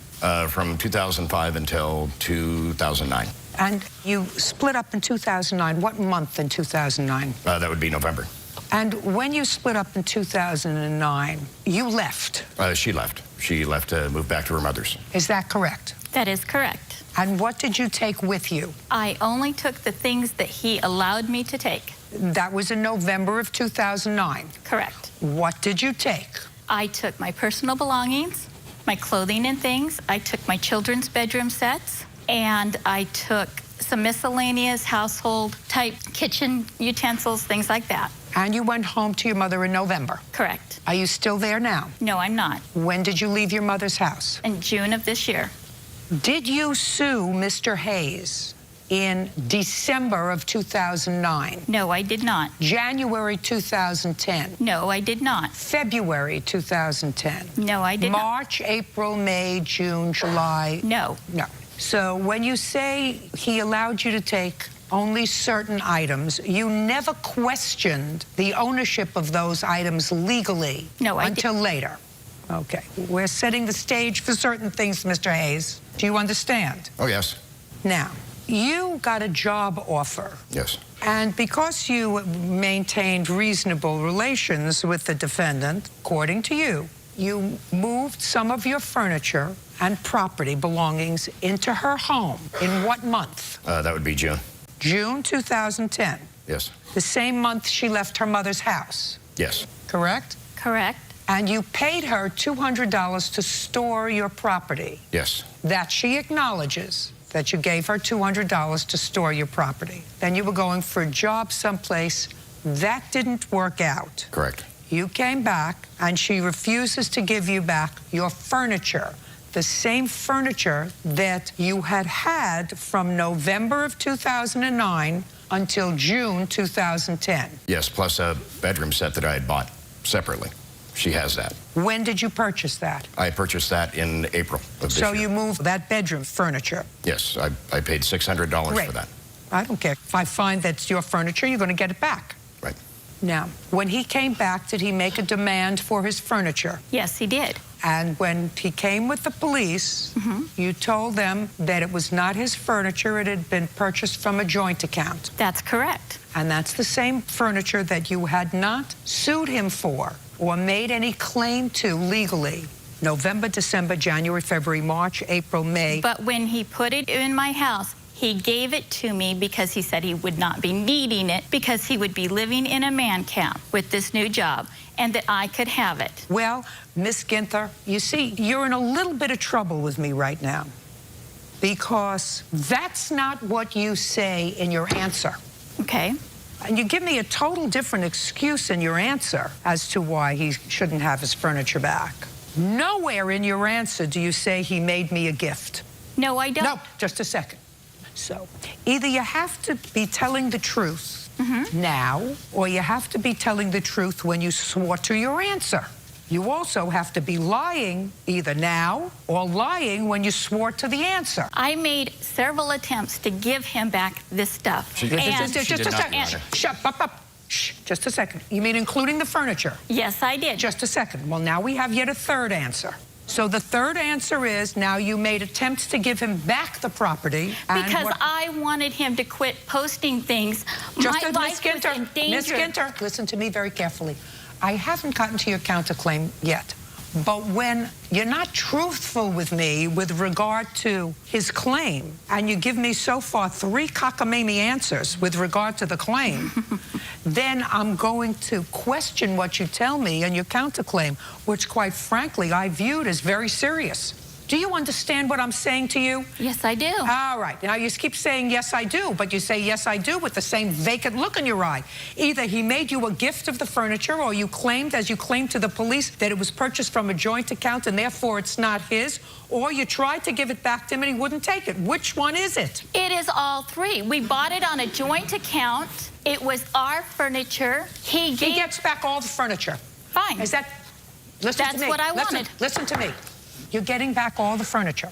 From 2005 until 2009. And you split up in 2009. What month in 2009? That would be November. And when you split up in 2009, you left. She left. She left to move back to her mother's. Is that correct? That is correct. And what did you take with you? I only took the things that he allowed me to take. That was in November of 2009. Correct. What did you take? I took my personal belongings, my clothing and things. I took my children's bedroom sets, and I took some miscellaneous household type kitchen utensils, things like that. And you went home to your mother in November? Correct. Are you still there now? No, I'm not. When did you leave your mother's house? In June of this year. Did you sue Mr. Hayes in December of 2009? No, I did not. January 2010? No, I did not. February 2010? No, I did not. March, April, May, June, July? No. No. So when you say he allowed you to take only certain items, you never questioned the ownership of those items legally until later. Okay. We're setting the stage for certain things, Mr. Hayes. Do you understand? Oh, yes. Now, you got a job offer. Yes. And because you maintained reasonable relations with the defendant, according to you, you moved some of your furniture and property belongings into her home. In what month? That would be June. June 2010. Yes. The same month she left her mother's house. Yes. Correct? Correct. And you paid her $200 to store your property. Yes. That she acknowledges that you gave her $200 to store your property. Then you were going for a job someplace. That didn't work out. Correct. You came back, and she refuses to give you back your furniture, the same furniture that you had had from November of 2009 until June 2010. Yes, plus a bedroom set that I had bought separately. She has that. When did you purchase that? I purchased that in April of this So year. you moved that bedroom furniture? Yes, I paid $600 Great. for that. I don't care. If I find that's your furniture, you're going to get it back. Right. Now, when he came back, did he make a demand for his furniture? Yes, he did. And when he came with the police, you told them that it was not his furniture, it had been purchased from a joint account. That's correct. And that's the same furniture that you had not sued him for or made any claim to legally. November, December, January, February, March, April, May. But when he put it in my house, He gave it to me because he said he would not be needing it because he would be living in a man camp with this new job and that I could have it. Well, Miss Ginther, you see, you're in a little bit of trouble with me right now because that's not what you say in your answer. Okay. And you give me a total different excuse in your answer as to why he shouldn't have his furniture back. Nowhere in your answer do you say he made me a gift. No, I don't. No, just a second. So, either you have to be telling the truth now, or you have to be telling the truth when you swore to your answer. You also have to be lying either now or lying when you swore to the answer. I made several attempts to give him back this stuff. Just a second. Shut up. Shh, just a second. You mean including the furniture? Yes, I did. Just a second. Well, now we have yet a third answer. So the third answer is now you made attempts to give him back the property. Because I wanted him to quit posting things. Just My life was in danger. Miss Ginther, listen to me very carefully. I haven't gotten to your counterclaim yet. But when you're not truthful with me with regard to his claim, and you give me so far 3 cockamamie answers with regard to the claim, then I'm going to question what you tell me in your counterclaim, which, quite frankly, I viewed as very serious. Do you understand what I'm saying to you? Yes, I do. All right. Now, you keep saying, yes, I do, but you say, yes, I do, with the same vacant look in your eye. Either he made you a gift of the furniture, or you claimed, as you claimed to the police, that it was purchased from a joint account and therefore it's not his, or you tried to give it back to him and he wouldn't take it. Which one is it? It is all 3. We bought it on a joint account. It was our furniture. He gets back all the furniture. Fine. Is that... Listen to me. That's what I wanted. Listen to me. You're getting back all the furniture.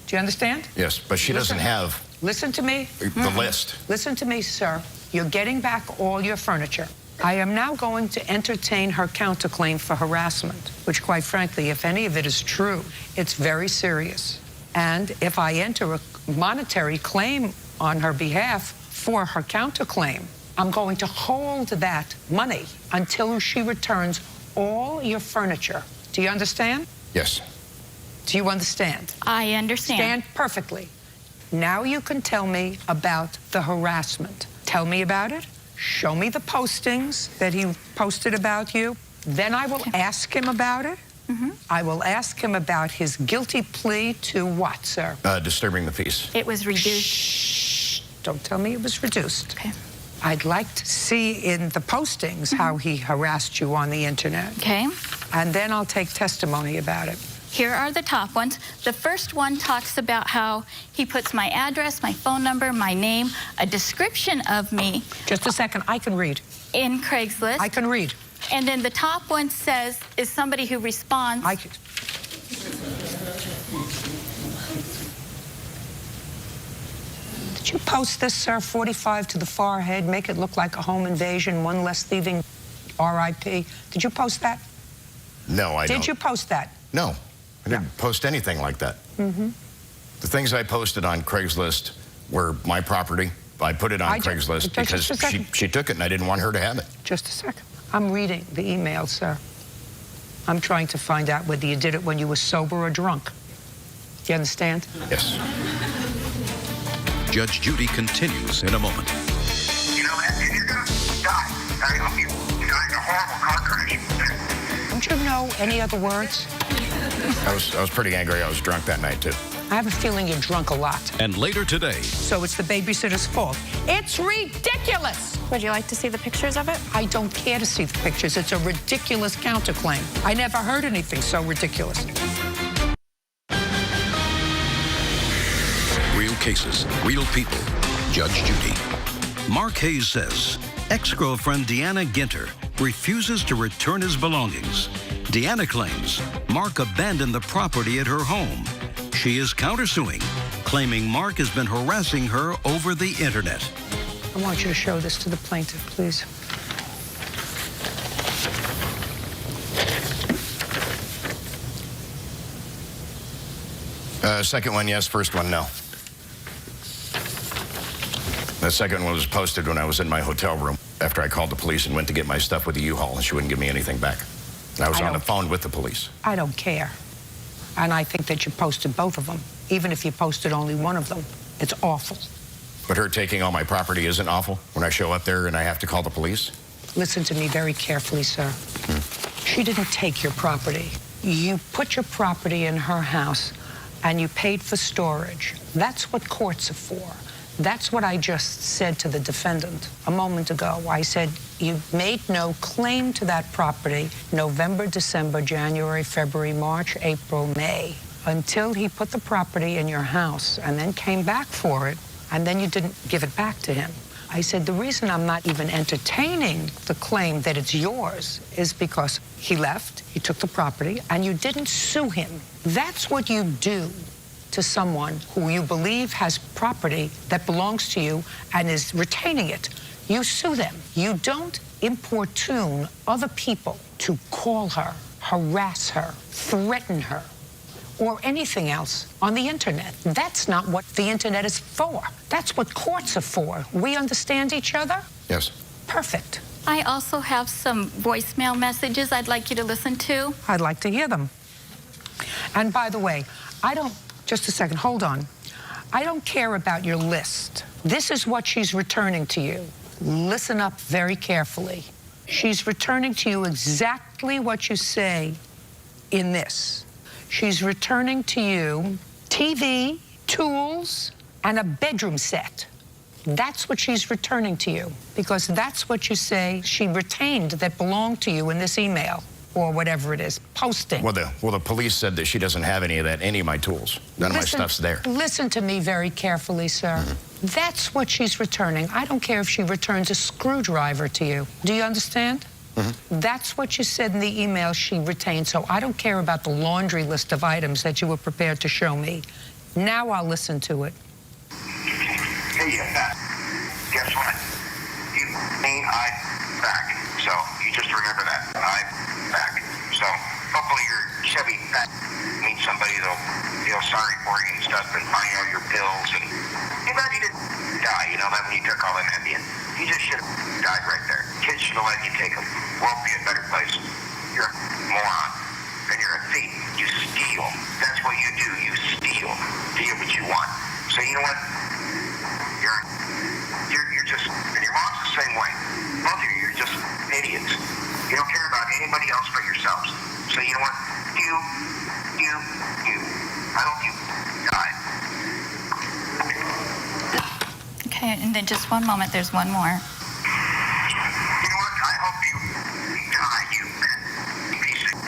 Do you understand? Yes, but she doesn't have... Listen to me. The list. Listen to me, sir. You're getting back all your furniture. I am now going to entertain her counterclaim for harassment, which, quite frankly, if any of it is true, it's very serious. And if I enter a monetary claim on her behalf for her counterclaim, I'm going to hold that money until she returns all your furniture. Do you understand? Yes. Do you understand? I understand. Stand perfectly. Now you can tell me about the harassment. Tell me about it. Show me the postings that he posted about you. Then I will ask him about it. I will ask him about his guilty plea to what, sir? Disturbing the peace. It was reduced. Shh. Don't tell me it was reduced. Okay. I'd like to see in the postings how he harassed you on the internet. Okay. And then I'll take testimony about it. Here are the top ones. The first one talks about how he puts my address, my phone number, my name, a description of me. Just a second, I can read. In Craigslist. I can read. And then the top one says, is somebody who responds. Did you post this, sir? 45 to the forehead, make it look like a home invasion, one less thieving, R.I.P. Did you post that? No, I don't. Did you post that? No. I didn't post anything like that. The things I posted on Craigslist were my property. I put it on Craigslist because she took it and I didn't want her to have it. Just a second. I'm reading the email, sir. I'm trying to find out whether you did it when you were sober or drunk. Do you understand? Yes. Judge Judy continues in a moment. You know, and you're going to die. I hope you die in a horrible car crash. Don't you know any other words? I was pretty angry. I was drunk that night, too. I have a feeling you're drunk a lot. And later today. So it's the babysitter's fault. It's ridiculous! Would you like to see the pictures of it? I don't care to see the pictures. It's a ridiculous counterclaim. I never heard anything so ridiculous. Real cases, real people. Judge Judy. Mark Hayes says ex-girlfriend Deanna Ginter refuses to return his belongings. Deanna claims Mark abandoned the property at her home. She is countersuing, claiming Mark has been harassing her over the internet. I want you to show this to the plaintiff, please. Second one, yes. First one, no. The second one was posted when I was in my hotel room after I called the police and went to get my stuff with the U-Haul, and she wouldn't give me anything back. And I was on the phone with the police. I don't care. And I think that you posted both of them, even if you posted only one of them. It's awful. But her taking all my property isn't awful when I show up there and I have to call the police? Listen to me very carefully, sir. She didn't take your property. You put your property in her house and you paid for storage. That's what courts are for. That's what I just said to the defendant a moment ago. I said, you made no claim to that property November, December, January, February, March, April, May, until he put the property in your house and then came back for it, and then you didn't give it back to him. I said, the reason I'm not even entertaining the claim that it's yours is because he left, he took the property, and you didn't sue him. That's what you do to someone who you believe has property that belongs to you and is retaining it. You sue them. You don't importune other people to call her, harass her, threaten her, or anything else on the internet. That's not what the internet is for. That's what courts are for. We understand each other? Yes. Perfect. I also have some voicemail messages I'd like you to listen to. I'd like to hear them. And by the way, just a second, hold on. I don't care about your list. This is what she's returning to you. Listen up very carefully. She's returning to you exactly what you say in this. She's returning to you TV, tools, and a bedroom set. That's what she's returning to you, because that's what you say she retained that belonged to you in this email, or whatever it is, posting. Well, the police said that she doesn't have any of my tools. None of my stuff's there. Listen to me very carefully, sir. That's what she's returning. I don't care if she returns a screwdriver to you. Do you understand? That's what you said in the email she retained, so I don't care about the laundry list of items that you were prepared to show me. Now I'll listen to it. Hey, guess what? I'm back. So you just remember that. I'm back. So hopefully your Chevy meets somebody that'll feel sorry for you and stuff and find all your pills. And too bad you didn't die, you know, that when you took all them Ambien. You just should have died right there. Kids should have let you take them. World be a better place. You're a moron. And you're a thief. You steal. That's what you do. You steal to get what you want. So you know what? You're just, and your mom's the same way. Both of you are just idiots. You don't care about anybody else but yourselves. So you know what? You. I hope you die. Okay, and then just one moment, there's one more. You know what? I hope you die, you piece of...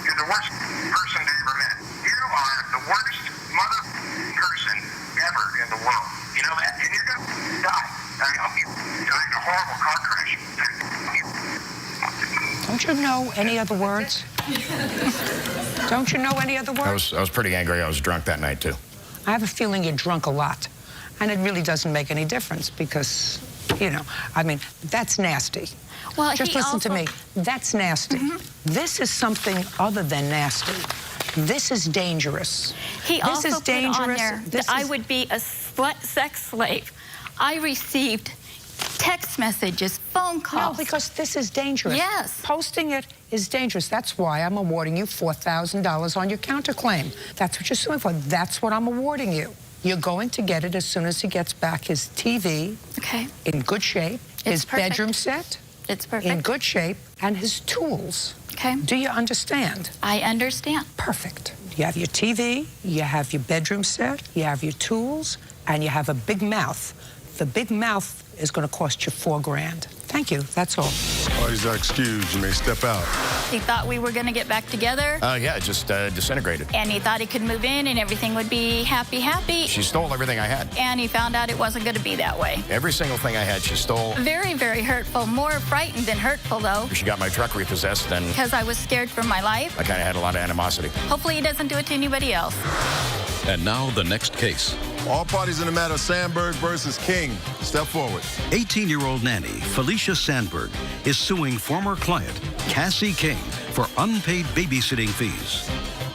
You're the worst person I ever met. You are the worst mother person ever in the world. You know that? And you're gonna die. I hope you die in a horrible car crash. Don't you know any other words? Don't you know any other words? I was pretty angry. I was drunk that night, too. I have a feeling you're drunk a lot. And it really doesn't make any difference because, you know, I mean, that's nasty. Well, just listen to me. That's nasty. This is something other than nasty. This is dangerous. He this also is put dangerous. on there that I would be a sex slave. I received text messages, phone calls. No, because this is dangerous. Yes. Posting it is dangerous. That's why I'm awarding you $4,000 on your counterclaim. That's what you're suing for. That's what I'm awarding you. You're going to get it as soon as he gets back his TV in good shape, his bedroom set in good shape, and his tools. Okay. Do you understand? I understand. Perfect. You have your TV, you have your bedroom set, you have your tools, and you have a big mouth. The big mouth is going to cost you $4 grand. Thank you. That's all. Parties are excused. You may step out. He thought we were going to get back together. Yeah, it just disintegrated. And he thought he could move in and everything would be happy. She stole everything I had. And he found out it wasn't going to be that way. Every single thing I had, she stole. Very, very hurtful. More frightened than hurtful, though. She got my truck repossessed, then... Because I was scared for my life. I kind of had a lot of animosity. Hopefully he doesn't do it to anybody else. And now the next case. All parties in the matter, Sandberg versus King. Step forward. 18-year-old nanny Felicia Sandberg is suing former client Cassie King for unpaid babysitting fees.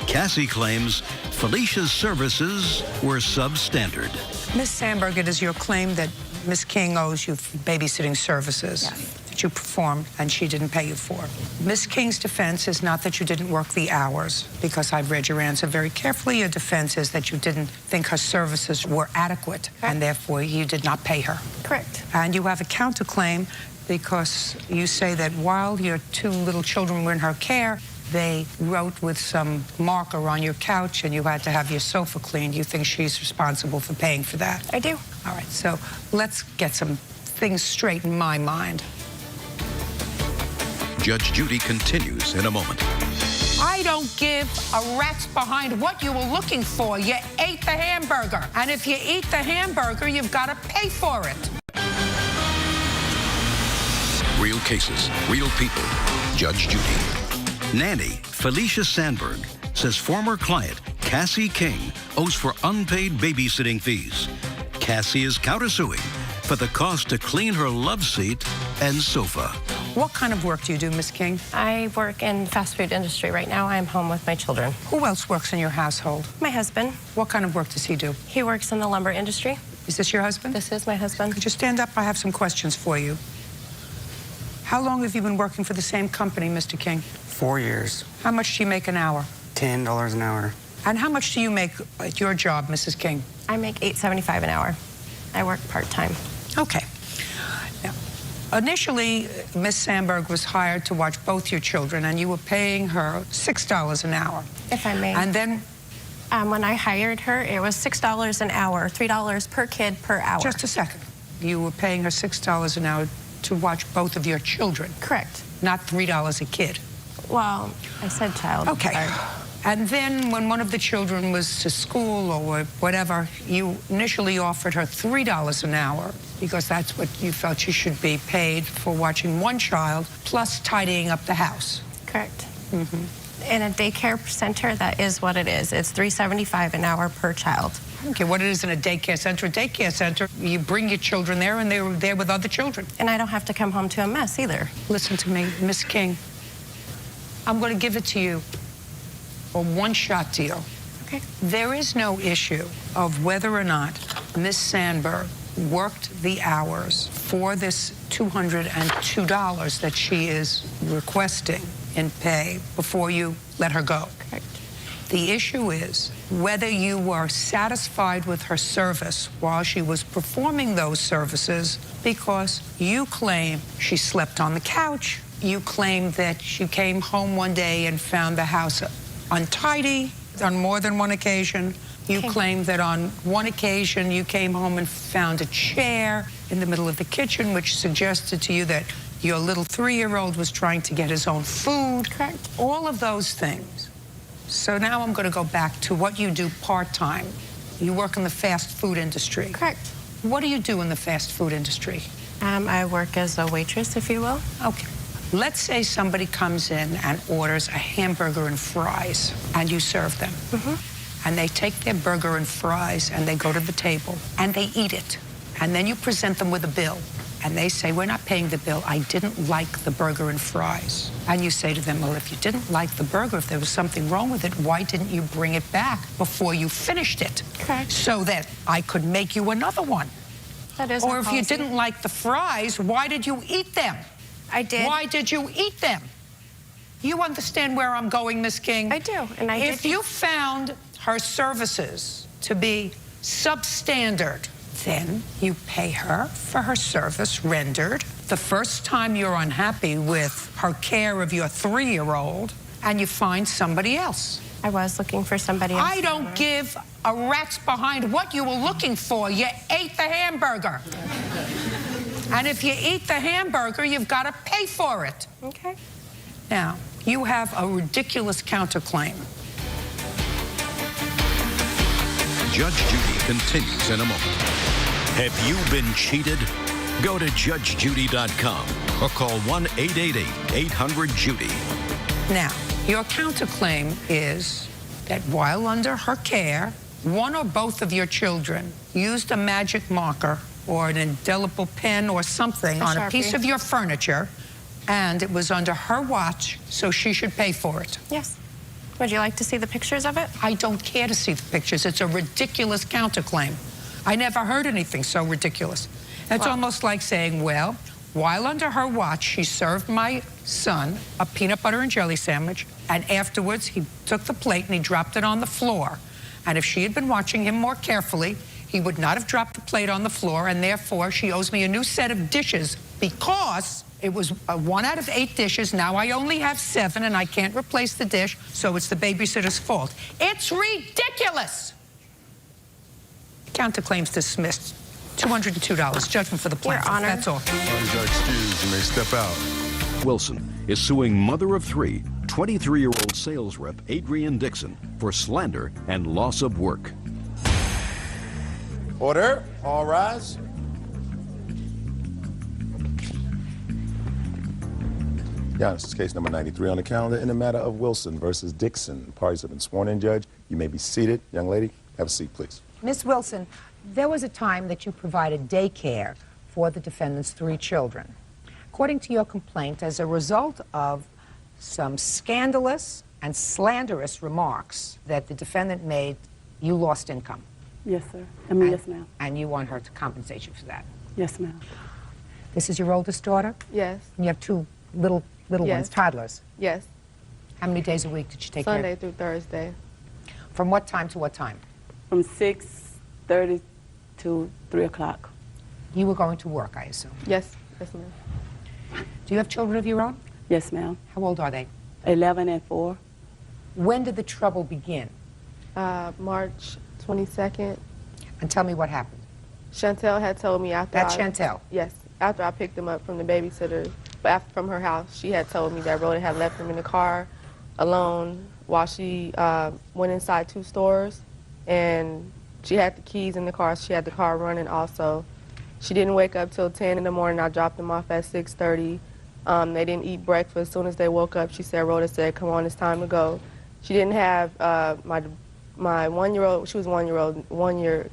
Cassie claims Felicia's services were substandard. Miss Sandberg, it is your claim that Miss King owes you babysitting services. Yes. that you performed and she didn't pay you for. Miss King's defense is not that you didn't work the hours, because I've read your answer very carefully. Your defense is that you didn't think her services were adequate, and therefore you did not pay her. Correct. And you have a counterclaim because you say that while your 2 little children were in her care, they wrote with some marker on your couch and you had to have your sofa cleaned. You think she's responsible for paying for that? I do. All right, so let's get some things straight in my mind. Judge Judy continues in a moment. I don't give a rat's behind what you were looking for. You ate the hamburger. And if you eat the hamburger, you've got to pay for it. Real cases, real people. Judge Judy. Nanny Felicia Sandberg says former client Cassie King owes for unpaid babysitting fees. Cassie is countersuing for the cost to clean her love seat and sofa. What kind of work do you do, Miss King? I work in fast food industry right now. I'm home with my children. Who else works in your household? My husband. What kind of work does he do? He works in the lumber industry. Is this your husband? This is my husband. Could you stand up? I have some questions for you. How long have you been working for the same company, Mr. King? 4 years. How much do you make an hour? $10 an hour. And how much do you make at your job, Mrs. King? I make $8.75 an hour. I work part-time. Okay. Now, initially, Miss Sandberg was hired to watch both your children, and you were paying her $6 an hour. If I may. And then... when I hired her, it was $6 an hour, $3 per kid per hour. Just a second. You were paying her $6 an hour to watch both of your children. Correct. Not $3 a kid. Well, I said child. Okay. Sorry. And then when one of the children was to school or whatever, you initially offered her $3 an hour because that's what you felt she should be paid for watching one child plus tidying up the house. Correct. Mm-hmm. In a daycare center, that is what it is. It's $3.75 an hour per child. Okay, what it is in a daycare center? A daycare center, you bring your children there and they're there with other children. And I don't have to come home to a mess either. Listen to me, Miss King. I'm going to give it to you a one-shot deal. Okay. There is no issue of whether or not Miss Sandberg worked the hours for this $202 that she is requesting in pay before you let her go. Correct. The issue is whether you were satisfied with her service while she was performing those services, because you claim she slept on the couch. You claim that she came home one day and found the house untidy on more than one occasion. You claim that on one occasion you came home and found a chair in the middle of the kitchen, which suggested to you that your little 3-year-old was trying to get his own food. Correct. All of those things. So now I'm going to go back to what you do part-time. You work in the fast food industry. Correct. What do you do in the fast food industry? I work as a waitress, if you will. Okay. Let's say somebody comes in and orders a hamburger and fries, and you serve them. Mm-hmm. And they take their burger and fries, and they go to the table, and they eat it. And then you present them with a bill. And they say, we're not paying the bill. I didn't like the burger and fries. And you say to them, well, if you didn't like the burger, if there was something wrong with it, why didn't you bring it back before you finished it? Correct. So that I could make you another one. That is Or our if policy. you didn't like the fries, why did you eat them? I did. Why did you eat them? You understand where I'm going, Miss King? I do, and I If did. you found her services to be substandard, then you pay her for her service rendered the first time you're unhappy with her care of your 3-year-old, and you find somebody else. I was looking for somebody else. I don't give a rat's behind what you were looking for. You ate the hamburger. And if you eat the hamburger, you've got to pay for it. Okay. Now, you have a ridiculous counterclaim. Judge Judy continues in a moment. Have you been cheated? Go to judgejudy.com or call 1-888-800-JUDY. Now, your counterclaim is that while under her care, one or both of your children used a magic marker or an indelible pen or something on a piece of your furniture, and it was under her watch, so she should pay for it. Yes. Would you like to see the pictures of it? I don't care to see the pictures. It's a ridiculous counterclaim. I never heard anything so ridiculous. It's almost like saying, well, while under her watch, she served my son a peanut butter and jelly sandwich, and afterwards he took the plate and he dropped it on the floor. And if she had been watching him more carefully, he would not have dropped the plate on the floor, and therefore she owes me a new set of dishes because it was 1 out of 8 dishes. Now I only have 7, and I can't replace the dish, so it's the babysitter's fault. It's ridiculous! Counterclaims dismissed. $202. Judgment for the plaintiff. That's all. Parties are excused. You may step out. Wilson is suing mother of 3, 23-year-old sales rep Adrienne Dixon for slander and loss of work. Order. All rise. Yeah, this is case number 93 on the calendar in the matter of Wilson versus Dixon. Parties have been sworn in, Judge. You may be seated. Young lady, have a seat, please. Miss Wilson, there was a time that you provided daycare for the defendant's 3 children. According to your complaint, as a result of some scandalous and slanderous remarks that the defendant made, you lost income. Yes, sir. Yes, ma'am. And you want her to compensate you for that. Yes, ma'am. This is your oldest daughter? Yes. And you have 2 little Yes. ones, toddlers? Yes. How many days a week did she take care of? Sunday through Thursday. From what time to what time? From 6:30 to 3 o'clock. You were going to work, I assume? Yes. Yes, ma'am. Do you have children of your own? Yes, ma'am. How old are they? 11 and 4. When did the trouble begin? March 22nd. And tell me what happened. Chantel had told me after That's Chantel? Yes. After I picked him up from the babysitter, from her house, she had told me that Rhoda had left him in the car alone while she went inside 2 stores, and she had the keys in the car. She had the car running also. She didn't wake up till 10 in the morning. I dropped them off at 6:30. They didn't eat breakfast. As soon as they woke up, she said, Rhoda said, come on, it's time to go. She didn't have my 1-year-old, she was 1 year,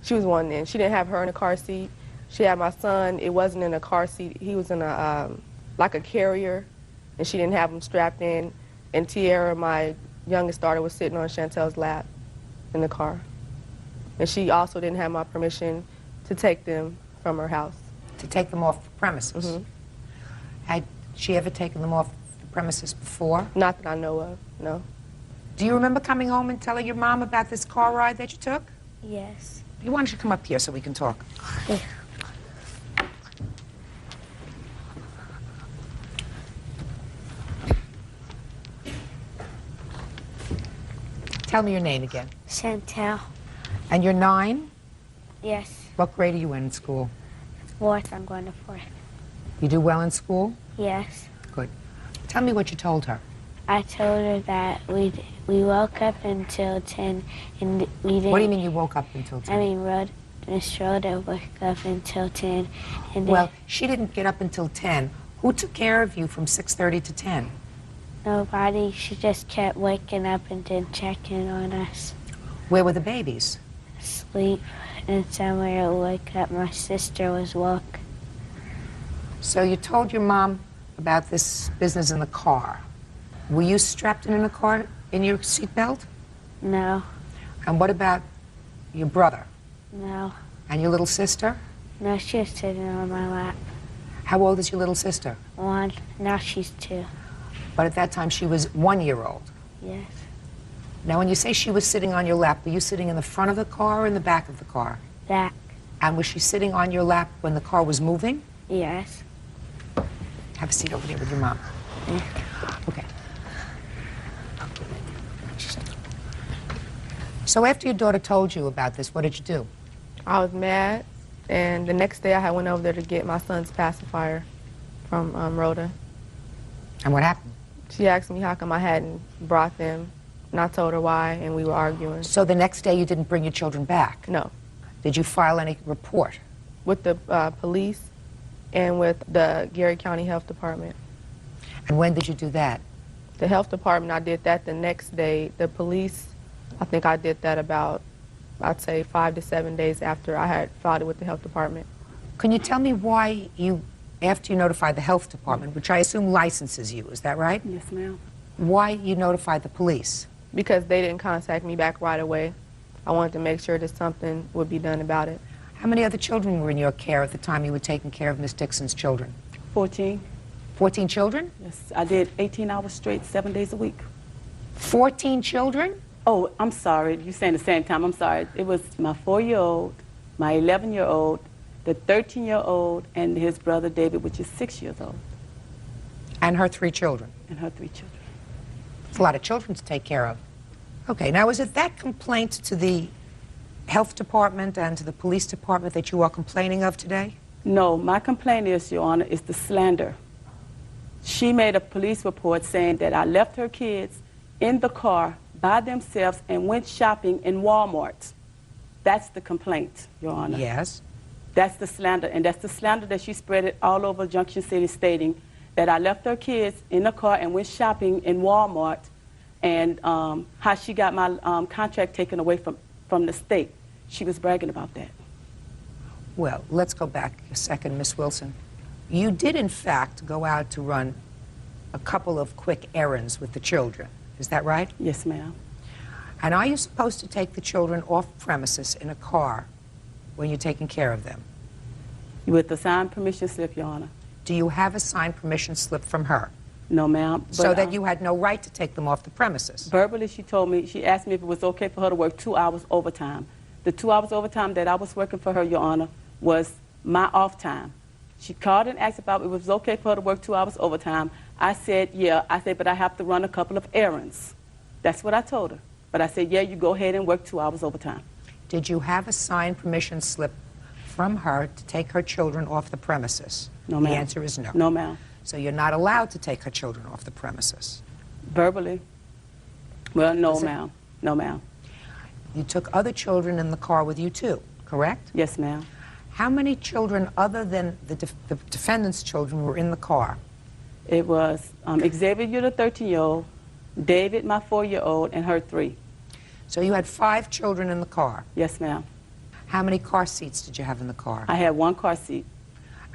she was 1 then. She didn't have her in a car seat. She had my son. It wasn't in a car seat. He was in a, like a carrier, and she didn't have him strapped in. And Tiara, my youngest daughter, was sitting on Chantel's lap in the car. And she also didn't have my permission to take them from her house. To take them off the premises? Mm-hmm. Had she ever taken them off the premises before? Not that I know of, no. Do you remember coming home and telling your mom about this car ride that you took? Yes. You want you to come up here so we can talk? Yeah. Tell me your name again. Chantel. And you're 9? Yes. What grade are you in school? 4th. I'm going to 4th. You do well in school? Yes. Good. Tell me what you told her. I told her that we woke up until 10 and we didn't... What do you mean you woke up until 10? I mean, Miss Rhoda woke up until 10. And well, she didn't get up until 10. Who took care of you from 6:30 to 10? Nobody. She just kept waking up and didn't check in on us. Where were the babies? Sleep. And somewhere I woke up, my sister was woke. So you told your mom about this business in the car. Were you strapped in a car in your seatbelt? No. And what about your brother? No. And your little sister? No, she was sitting on my lap. How old is your little sister? 1. Now she's 2. But at that time she was 1-year-old. Yes. Now when you say she was sitting on your lap, were you sitting in the front of the car or in the back of the car? Back. And was she sitting on your lap when the car was moving? Yes. Have a seat over there with your mom. Yeah. Okay. So after your daughter told you about this, what did you do? I was mad, and the next day I went over there to get my son's pacifier from Rhoda. And what happened? She asked me how come I hadn't brought them, and I told her why, and we were arguing. So the next day you didn't bring your children back? No. Did you file any report? With the police and with the Gary County Health Department. And when did you do that? The health department, I did that the next day. The police, I think I did that about, I'd say 5 to 7 days after I had filed it with the health department. Can you tell me why you, after you notified the health department, which I assume licenses you, is that right? Yes, ma'am. Why you notified the police? Because they didn't contact me back right away. I wanted to make sure that something would be done about it. How many other children were in your care at the time you were taking care of Miss Dixon's children? 14. 14 children? Yes, I did 18 hours straight, 7 days a week. 14 children? Oh, I'm sorry. You're saying the same time. I'm sorry. It was my 4-year-old, my 11-year-old, the 13-year-old, and his brother David, which is 6 years old. And her 3 children? And her 3 children. It's a lot of children to take care of. Okay, now is it that complaint to the health department and to the police department that you are complaining of today? No, my complaint is, Your Honor, is the slander. She made a police report saying that I left her kids in the car by themselves and went shopping in Walmart. That's the complaint, Your Honor. Yes. That's the slander, and that's the slander that she spread it all over Junction City, stating that I left her kids in the car and went shopping in Walmart, and how she got my contract taken away from the state. She was bragging about that. Well, let's go back a second, Miss Wilson. You did, in fact, go out to run a couple of quick errands with the children. Is that right? Yes, ma'am. And are you supposed to take the children off premises in a car when you're taking care of them? With the signed permission slip, Your Honor. Do you have a signed permission slip from her? No, ma'am. So that you had no right to take them off the premises? Verbally, she told me, she asked me if it was okay for her to work 2 hours overtime. The 2 hours overtime that I was working for her, Your Honor, was my off time. She called and asked if it was okay for her to work 2 hours overtime. I said, yeah. I said, but I have to run a couple of errands. That's what I told her. But I said, yeah, you go ahead and work 2 hours overtime. Did you have a signed permission slip from her to take her children off the premises? No, ma'am. The answer is no. No, ma'am. So you're not allowed to take her children off the premises? Verbally. Well, no, ma'am. No, ma'am. You took other children in the car with you, too, correct? Yes, ma'am. How many children other than the defendant's children were in the car? It was Xavier, the 13-year-old, David, my 4-year-old, and her 3. So you had 5 children in the car? Yes, ma'am. How many car seats did you have in the car? I had 1 car seat.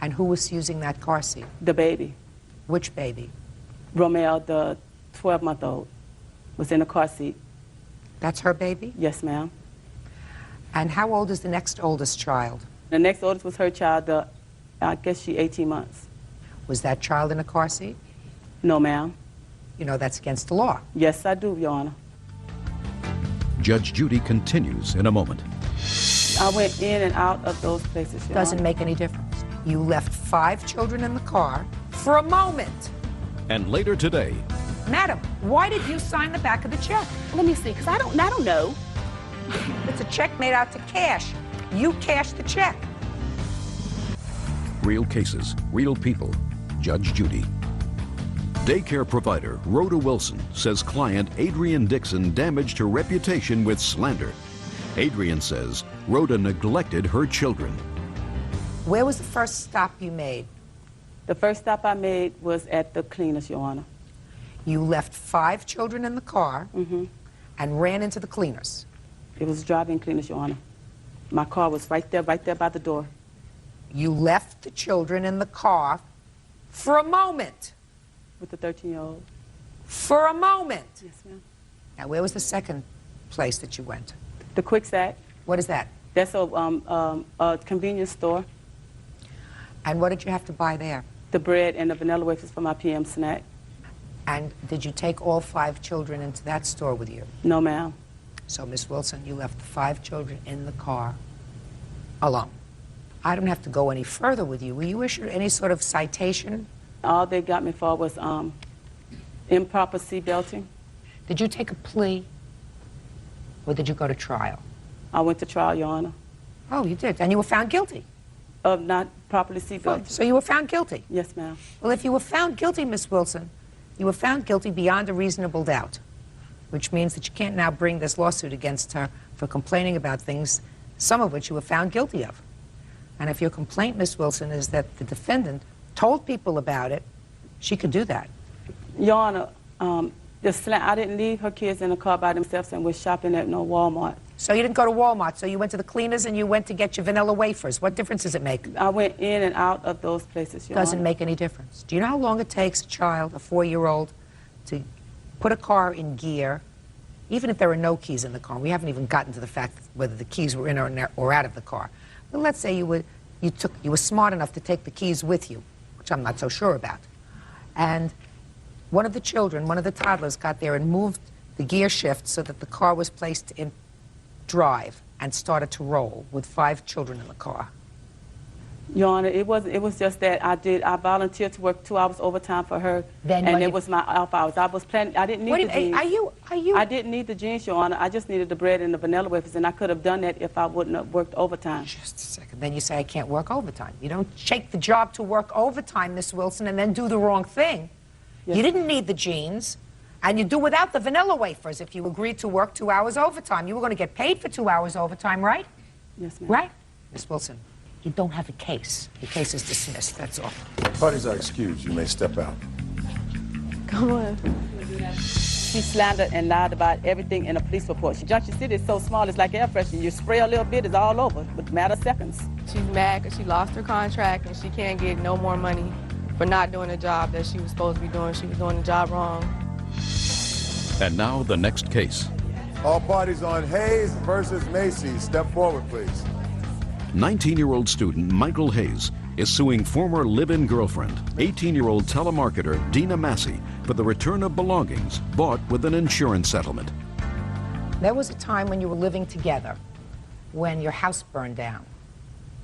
And who was using that car seat? The baby. Which baby? Romeo, the 12-month-old, was in the car seat. That's her baby? Yes, ma'am. And how old is the next oldest child? The next oldest was her child, I guess she 18 months. Was that child in a car seat? No, ma'am. You know that's against the law. Yes, I do, Your Honor. Judge Judy continues in a moment. I went in and out of those places, Your Doesn't Honor. make any difference. You left 5 children in the car for a moment. And later today, Madam, why did you sign the back of the check? Let me see, because I don't know. It's a check made out to cash. You cashed the check. real cases, real people. Judge Judy. Daycare provider Rhoda Wilson says client Adrian Dixon damaged her reputation with slander. Adrian says Rhoda neglected her children. Where was the first stop you made? The first stop I made was at the cleaners, Your Honor. You left 5 children in the car and ran into the cleaners. It was driving cleaners, Your Honor. My car was right there by the door. You left the children in the car for a moment. With the 13-year-old. For a moment. Yes, ma'am. Now, where was the second place that you went? The Quick Sack. What is that? That's a convenience store. And what did you have to buy there? The bread and the vanilla wafers for my PM snack. And did you take all 5 children into that store with you? No, ma'am. So, Miss Wilson, you left the 5 children in the car alone. I don't have to go any further with you. Were you issued any sort of citation? All they got me for was improper seatbelting. Did you take a plea, or did you go to trial? I went to trial, Your Honor. Oh, you did, and you were found guilty? Of not properly seatbelting. So you were found guilty? Yes, ma'am. Well, if you were found guilty, Miss Wilson, you were found guilty beyond a reasonable doubt, which means that you can't now bring this lawsuit against her for complaining about things, some of which you were found guilty of. And if your complaint, Miss Wilson, is that the defendant told people about it, she could do that. Your Honor, I didn't leave her kids in the car by themselves and was shopping at no Walmart. So you didn't go to Walmart, so you went to the cleaners and you went to get your vanilla wafers. What difference does it make? I went in and out of those places, Your Doesn't Honor. make any difference. Do you know how long it takes a child, a 4-year-old, to put a car in gear, even if there are no keys in the car? We haven't even gotten to the fact whether the keys were in or out of the car. But let's say you were smart enough to take the keys with you, which I'm not so sure about. And one of the children, one of the toddlers, got there and moved the gear shift so that the car was placed in drive and started to roll with 5 children in the car. Your Honor, it was just that I volunteered to work 2 hours overtime for her, and it was my off hours. I was planning, I didn't need the jeans. I didn't need the jeans, Your Honor. I just needed the bread and the vanilla wafers, and I could have done that if I wouldn't have worked overtime. Just a second. Then you say I can't work overtime. You don't shake the job to work overtime, Miss Wilson, and then do the wrong thing. Yes. You didn't need the jeans, and you do without the vanilla wafers if you agreed to work 2 hours overtime. You were going to get paid for 2 hours overtime, right? Yes, ma'am. Right? Miss Wilson, you don't have a case. The case is dismissed, that's all. Parties are excused. You may step out. Come on. She slandered and lied about everything in a police report. Junction City is so small, it's like air freshener. You spray a little bit, it's all over, with a matter of seconds. She's mad because she lost her contract and she can't get no more money for not doing the job that she was supposed to be doing. She was doing the job wrong. And now the next case. All parties on Hayes versus Macy. Step forward, please. 19-year-old student Michael Hayes is suing former live-in girlfriend, 18-year-old telemarketer Dina Massey, for the return of belongings bought with an insurance settlement. There was a time when you were living together, when your house burned down.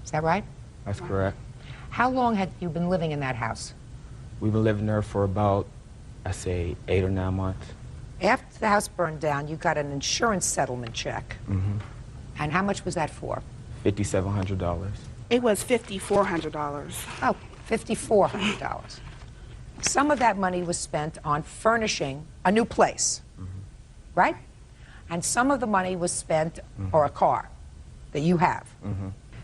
Is that right? That's correct. How long had you been living in that house? We've been living there for about, I say, 8 or 9 months. After the house burned down, you got an insurance settlement check. Mm-hmm. And how much was that for? $5,700. It was $5,400. Oh, $5,400. Some of that money was spent on furnishing a new place, right? And some of the money was spent for a car that you have.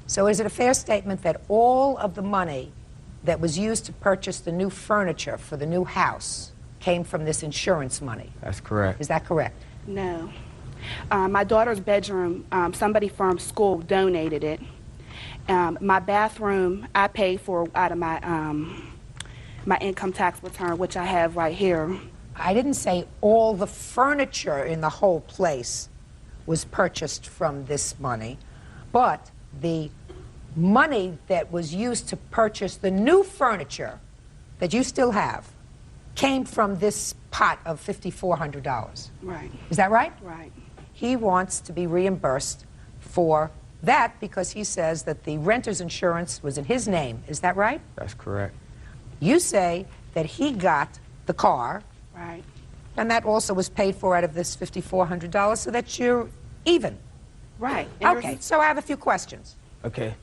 So is it a fair statement that all of the money that was used to purchase the new furniture for the new house came from this insurance money? That's correct. Is that correct? No. My daughter's bedroom, somebody from school donated it. My bathroom, I paid for out of my my income tax return, which I have right here. I didn't say all the furniture in the whole place was purchased from this money, but the money that was used to purchase the new furniture that you still have came from this pot of $5,400. Right. Is that right? Right. He wants to be reimbursed for that because he says that the renter's insurance was in his name. Is that right? That's correct. You say that he got the car. Right. And that also was paid for out of this $5,400, so that you're even. Right. Okay, so I have a few questions. Okay.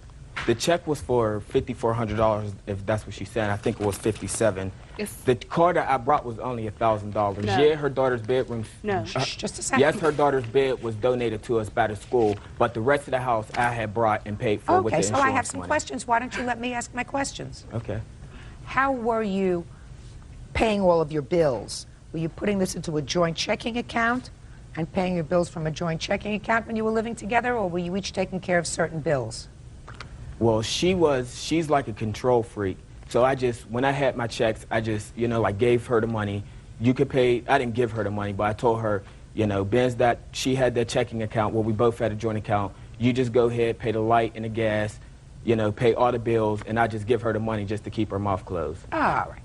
The check was for $5,400, if that's what she said. I think it was $5,700. The car that I brought was only $1,000. No. Yeah, her daughter's bedroom. No. Just a second. Yes, her daughter's bed was donated to us by the school, but the rest of the house I had brought and paid for with the insurance Okay, so I have some money. questions. Why don't you let me ask my questions? Okay. How were you paying all of your bills? Were you putting this into a joint checking account and paying your bills from a joint checking account when you were living together, or were you each taking care of certain bills? Well, she's like a control freak. So when I had my checks, I just, like gave her the money. You could pay, I didn't give her the money, but I told her, being that she had that checking account, well, we both had a joint account, you just go ahead, pay the light and the gas, pay all the bills, and I just give her the money just to keep her mouth closed. All right.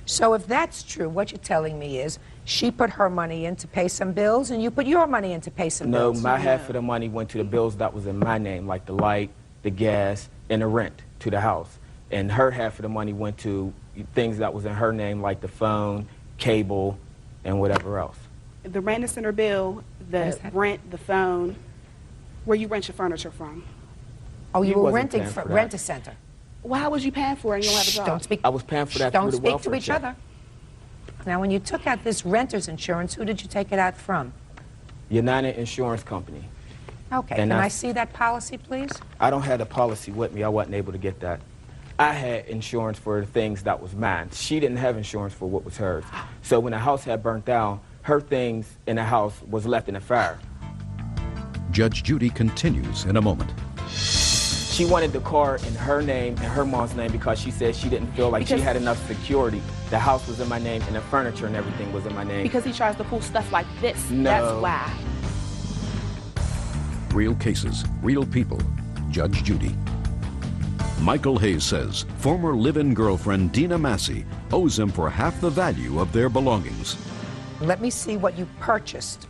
So if that's true, what you're telling me is she put her money in to pay some bills, and you put your money in to pay some bills. No, my half of the money went to the bills that was in my name, like the light, the gas, and the rent to the house. And her half of the money went to things that was in her name, like the phone, cable, and whatever else. The rent is in her bill, the rent, the phone, where you rent your furniture from. Oh, you were renting for Rent-A-Center. Well, how was you paying for it and you don't have a job? Don't speak. I was paying for that through the welfare Don't speak to each other. Now, when you took out this renter's insurance, who did you take it out from? United Insurance Company. Okay, and can I see that policy, please? I don't have the policy with me. I wasn't able to get that. I had insurance for the things that was mine. She didn't have insurance for what was hers. So when the house had burnt down, her things in the house was left in the fire. Judge Judy continues in a moment. She wanted the car in her name and her mom's name because she said she didn't feel like she had enough security. The house was in my name and the furniture and everything was in my name. Because he tries to pull stuff like this. No. That's why. Real cases, real people. Judge Judy. Michael Hayes says former live-in girlfriend Dina Massey owes him for half the value of their belongings. Let me see what you purchased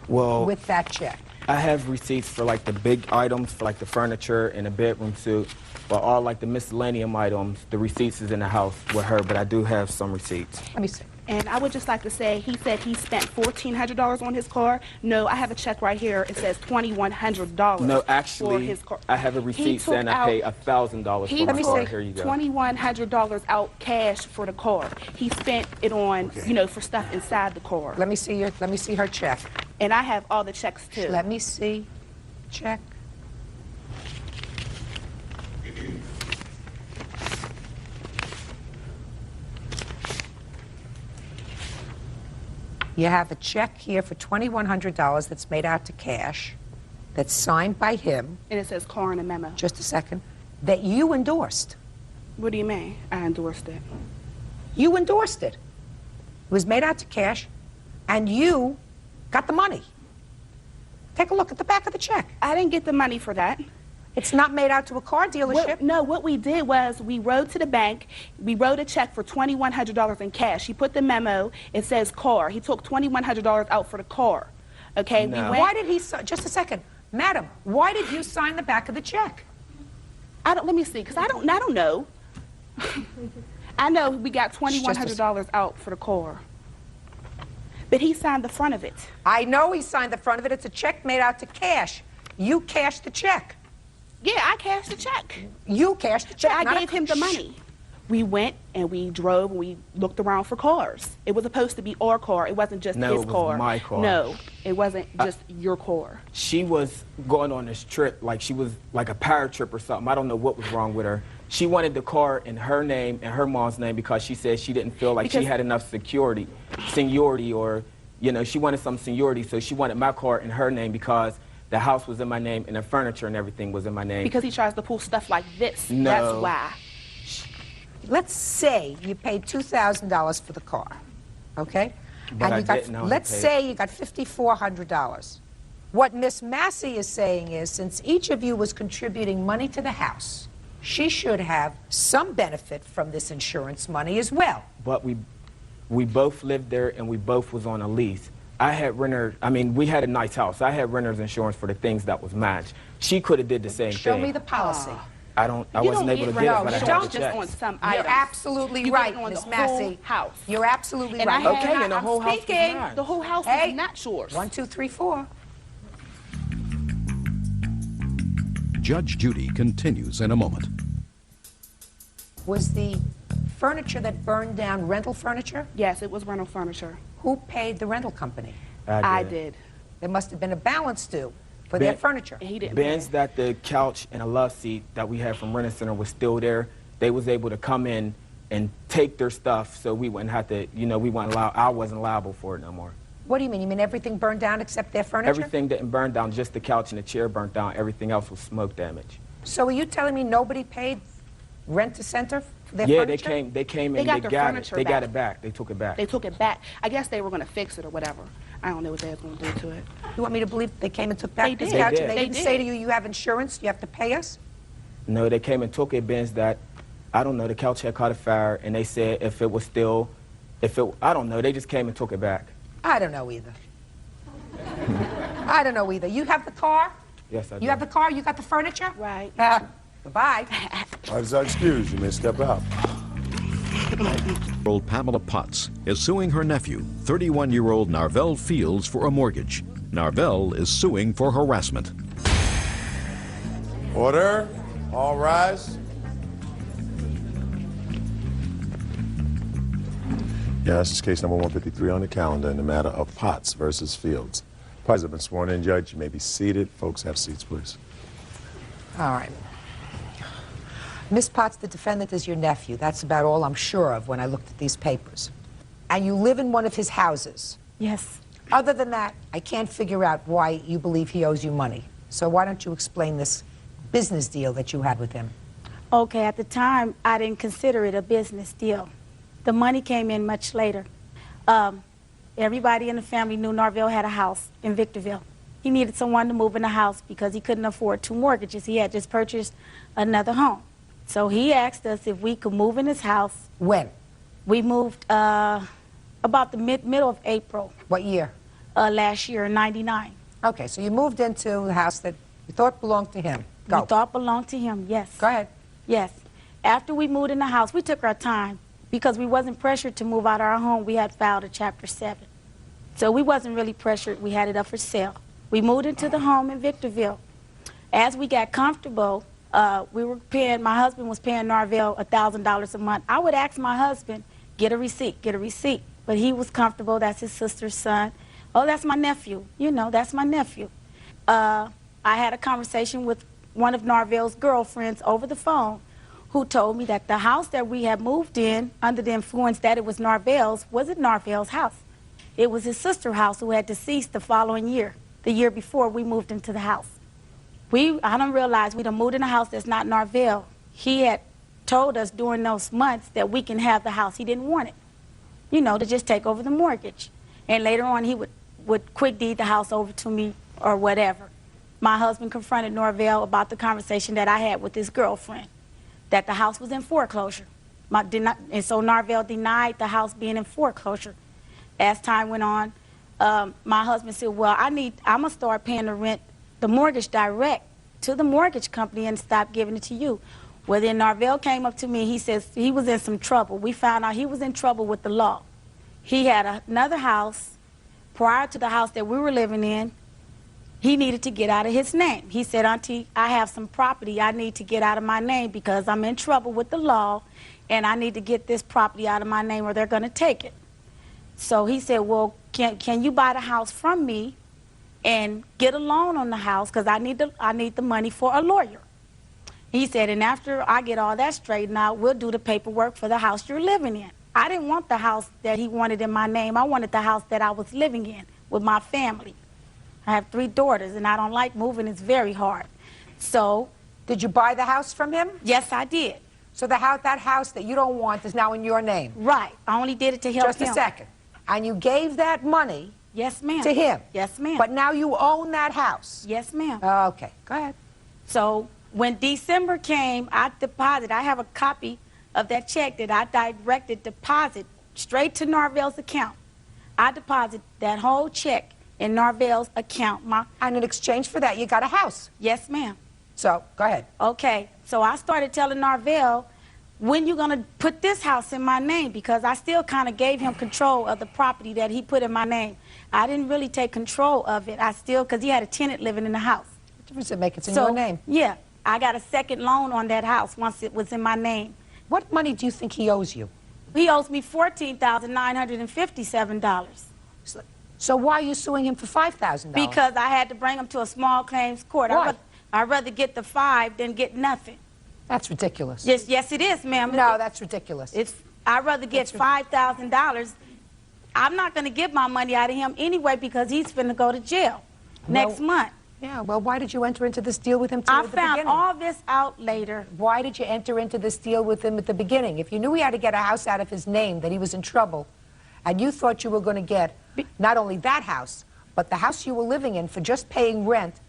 with that check. I have receipts for like the big items, for like the furniture and the bedroom suit, but all like the miscellaneous items, the receipts is in the house with her, but I do have some receipts. Let me see. And I would just like to say, he said he spent $1,400 on his car. No, I have a check right here. It says $2,100 No, for actually, his car. I have a receipt saying I paid $1,000 for my car. Here you go. $2,100 out cash for the car. He spent it on, you know, for stuff inside the car. Let me see her check. And I have all the checks too. Let me see. Check. You have a check here for $2,100 that's made out to cash, that's signed by him. And it says car in a memo. Just a second. That you endorsed. What do you mean? I endorsed it. You endorsed it. It was made out to cash, and you got the money. Take a look at the back of the check. I didn't get the money for that. It's not made out to a car dealership. What we did was we rode to the bank. We wrote a check for $2,100 in cash. He put the memo. It says car. He took $2,100 out for the car. Okay. No. Why did he? Just a second, madam. Why did you sign the back of the check? Let me see, because I don't know. I know we got $2,100 out for the car. But he signed the front of it. I know he signed the front of it. It's a check made out to cash. You cashed the check. Yeah, I cashed the check. You cashed the check. But I gave him the money. We went and we drove and we looked around for cars. It was supposed to be our car. It wasn't just his car. No, it was my car. No, it wasn't just your car. She was going on this trip, like she was like a power trip or something. I don't know what was wrong with her. She wanted the car in her name and her mom's name because she said she didn't feel like she had enough seniority, or, you know, she wanted some seniority, so she wanted my car in her name because the house was in my name and the furniture and everything was in my name. Because he tries to pull stuff like this. No. That's why. Let's say you paid $2,000 for the car, okay? But let's say you got $5,400. What Miss Massey is saying is, since each of you was contributing money to the house, she should have some benefit from this insurance money as well. But we both lived there and we both was on a lease. I had renter, I mean, we had a nice house. I had renter's insurance for the things that was matched. She could have did the same thing. Show me the policy. I wasn't able to get it, but I had the checks. On some items. You're absolutely right, Miss Massey. House. You're absolutely and right. Okay, and the whole house was mine. The whole house is not yours. 1, 2, 3, 4. Judge Judy continues in a moment. Was the furniture that burned down rental furniture? Yes, it was rental furniture. Who paid the rental company? I did. There must have been a balance due for their furniture. He didn't. Ben's that the couch and a love seat that we had from Rent Center was still there. They was able to come in and take their stuff, so we wouldn't have to, you know, I wasn't liable for it no more. What do you mean? You mean everything burned down except their furniture? Everything didn't burn down, just the couch and the chair burnt down. Everything else was smoke damage. So are you telling me nobody paid Rent a Center for their furniture? Yeah, they came and they got it. They got it back. They took it back. They took it back. I guess they were going to fix it or whatever. I don't know what they was going to do to it. You want me to believe they came and took back this did. couch? They And they did. didn't say to you, you have insurance, you have to pay us? No, they came and took it, Ben's that, I don't know, the couch had caught a fire, and they said if it was still, I don't know, they just came and took it back. I don't know either. I don't know either. You have the car? Yes, I do. You have the car? You got the furniture? Right. Goodbye. As I excuse, you may step out. Old Pamela Potts is suing her nephew, 31-year-old Narvel Fields, for a mortgage. Narvel is suing for harassment. Order. All rise. Yeah, this is case number 153 on the calendar in the matter of Potts versus Fields. Parties have been sworn in, Judge. You may be seated. Folks, have seats, please. All right. Miss Potts, the defendant is your nephew. That's about all I'm sure of when I looked at these papers. And you live in one of his houses. Yes. Other than that, I can't figure out why you believe he owes you money. So why don't you explain this business deal that you had with him? Okay, at the time, I didn't consider it a business deal. The money came in much later. Everybody in the family knew Narvel had a house in Victorville. He needed someone to move in the house because he couldn't afford 2 mortgages. He had just purchased another home. So he asked us if we could move in his house. When? We moved about the middle of April. What year? Last year, in '99. Okay, so you moved into a house that you thought belonged to him. Go. We thought belonged to him, yes. Go ahead. Yes. After we moved in the house, we took our time because we wasn't pressured to move out of our home. We had filed a Chapter 7. So we wasn't really pressured. We had it up for sale. We moved into the home in Victorville. As we got comfortable, my husband was paying Narvell $1,000 a month. I would ask my husband, get a receipt, get a receipt. But he was comfortable. That's his sister's son. Oh, that's my nephew. You know, that's my nephew. I had a conversation with one of Narvell's girlfriends over the phone who told me that the house that we had moved in under the influence that it was Narvell's wasn't Narvell's house. It was his sister's house who had deceased the following year, the year before we moved into the house. I don't realize we done moved in a house that's not Narvell. He had told us during those months that we can have the house. He didn't want it, you know, to just take over the mortgage. And later on, he would quick deed the house over to me or whatever. My husband confronted Norvell about the conversation that I had with his girlfriend, that the house was in foreclosure. And so Narvell denied the house being in foreclosure. As time went on, my husband said, well, I'm going to start paying the mortgage direct to the mortgage company and stop giving it to you. Well, then Narvell came up to me. He says he was in some trouble. We found out he was in trouble with the law. He had another house prior to the house that we were living in. He needed to get out of his name. He said, Auntie, I have some property I need to get out of my name because I'm in trouble with the law and I need to get this property out of my name or they're going to take it. So he said, well, can you buy the house from me and get a loan on the house because I need the money for a lawyer. He said, and after I get all that straightened out, we'll do the paperwork for the house you're living in. I didn't want the house that he wanted in my name. I wanted the house that I was living in with my family. I have 3 daughters, and I don't like moving. It's very hard. So, did you buy the house from him? Yes, I did. So that house that you don't want is now in your name? Right. I only did it to help him. Just a second. And you gave that money yes, ma'am. to him? Yes, ma'am. But now you own that house? Yes, ma'am. Okay. Go ahead. So when December came, I have a copy of that check that I directed deposit straight to Narvell's account. I deposited that whole check in Narvell's account. And in exchange for that, you got a house? Yes, ma'am. So, go ahead. Okay. So I started telling Narvell, when you going to put this house in my name? Because I still kind of gave him control of the property that he put in my name. I didn't really take control of it. Because he had a tenant living in the house. What difference does it make? It's in your name. Yeah. I got a second loan on that house once it was in my name. What money do you think he owes you? He owes me $14,957. So why are you suing him for $5,000? Because I had to bring him to a small claims court. Why? I'd rather get the 5 than get nothing. That's ridiculous. Yes, it is, ma'am. No, that's ridiculous. I'd rather get $5,000. I'm not going to give my money out of him anyway because he's finna go to jail next month. Yeah, well, why did you enter into this deal with him at the beginning? I found all this out later. Why did you enter into this deal with him at the beginning? If you knew he had to get a house out of his name, that he was in trouble, and you thought you were going to get not only that house, but the house you were living in for just paying rent,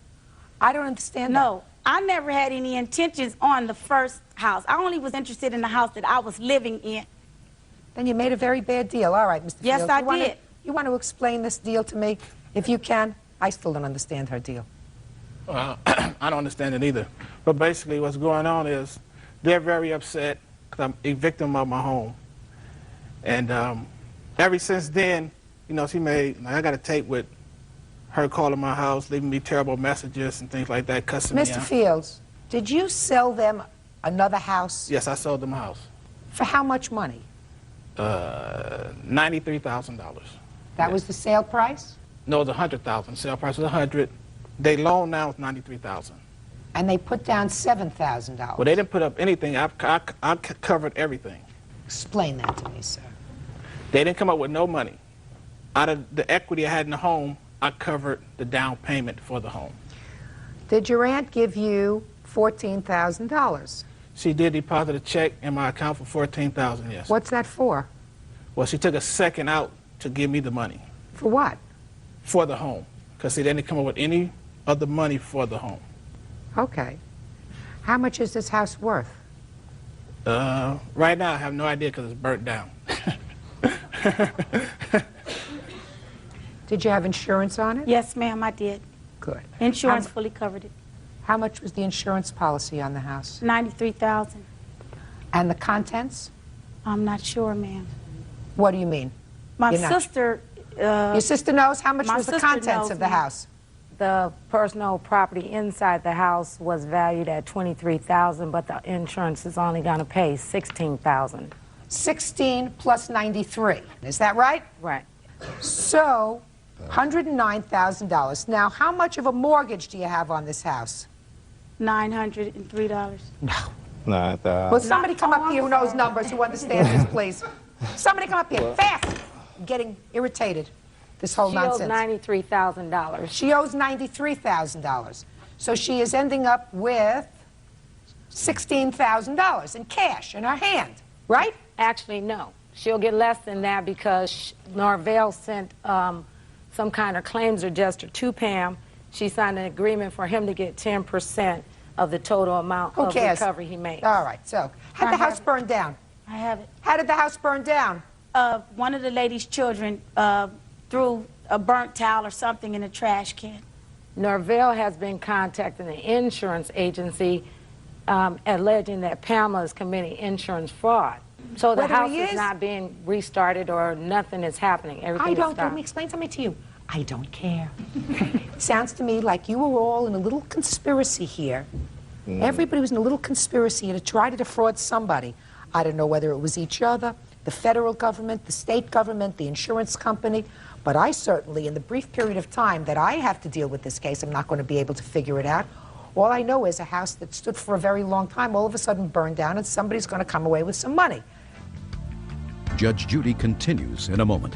I don't understand that. No, I never had any intentions on the first house. I only was interested in the house that I was living in. Then you made a very bad deal. All right, Mr. Yes, Fields. I did. You want to explain this deal to me? If you can. I still don't understand her deal. I don't understand it either. But basically what's going on is they're very upset because I'm a victim of my home. And ever since then, you know, I got a tape with her calling my house, leaving me terrible messages and things like that, cussing me out. Mr. Fields, did you sell them another house? Yes, I sold them a house. For how much money? $93,000. That was the sale price? No, it was $100,000. Sale price was $100,000. They loan now is $93,000. And they put down $7,000. Well, they didn't put up anything. I covered everything. Explain that to me, sir. They didn't come up with no money. Out of the equity I had in the home, I covered the down payment for the home. Did your aunt give you $14,000? She did deposit a check in my account for $14,000, yes. What's that for? Well, she took a second out to give me the money. For what? For the home. Because they didn't come up with any of the money for the home. Okay. How much is this house worth? Right now, I have no idea because it's burnt down. Did you have insurance on it? Yes, ma'am, I did. Good. Insurance fully covered it. How much was the insurance policy on the house? $93,000. And the contents? I'm not sure, ma'am. What do you mean? My You're not- sister. Your sister knows how much my was the sister contents knows, of the ma'am. house? The personal property inside the house was valued at $23,000, but the insurance is only going to pay $16,000. 16 plus 93. Is that right? Right. So, $109,000. Now, how much of a mortgage do you have on this house? $903. No. Will somebody come up here who knows numbers, who understands this, please? Somebody come up here, fast! I'm getting irritated, this whole nonsense. She owes $93,000. She owes $93,000. So she is ending up with $16,000 in cash in her hand, right? Actually, no. She'll get less than that because Norvell sent some kind of claims adjuster to Pam. She signed an agreement for him to get 10% of the total amount Who of cares? recovery he makes. All right, so, had the house burned down? I have it. How did the house burn down? One of the lady's children threw a burnt towel or something in a trash can. Norvell has been contacting the insurance agency alleging that Pamela is committing insurance fraud. So the Whether house he is is? not being restarted or nothing is happening. Everything is Let stopped. me explain something to you. I don't care. It sounds to me like you were all in a little conspiracy here. Everybody was in a little conspiracy to try to defraud somebody. I don't know whether it was each other, the federal government, the state government, the insurance company, but I certainly, in the brief period of time that I have to deal with this case, I'm not going to be able to figure it out. All I know is a house that stood for a very long time all of a sudden burned down and somebody's going to come away with some money. Judge Judy continues in a moment.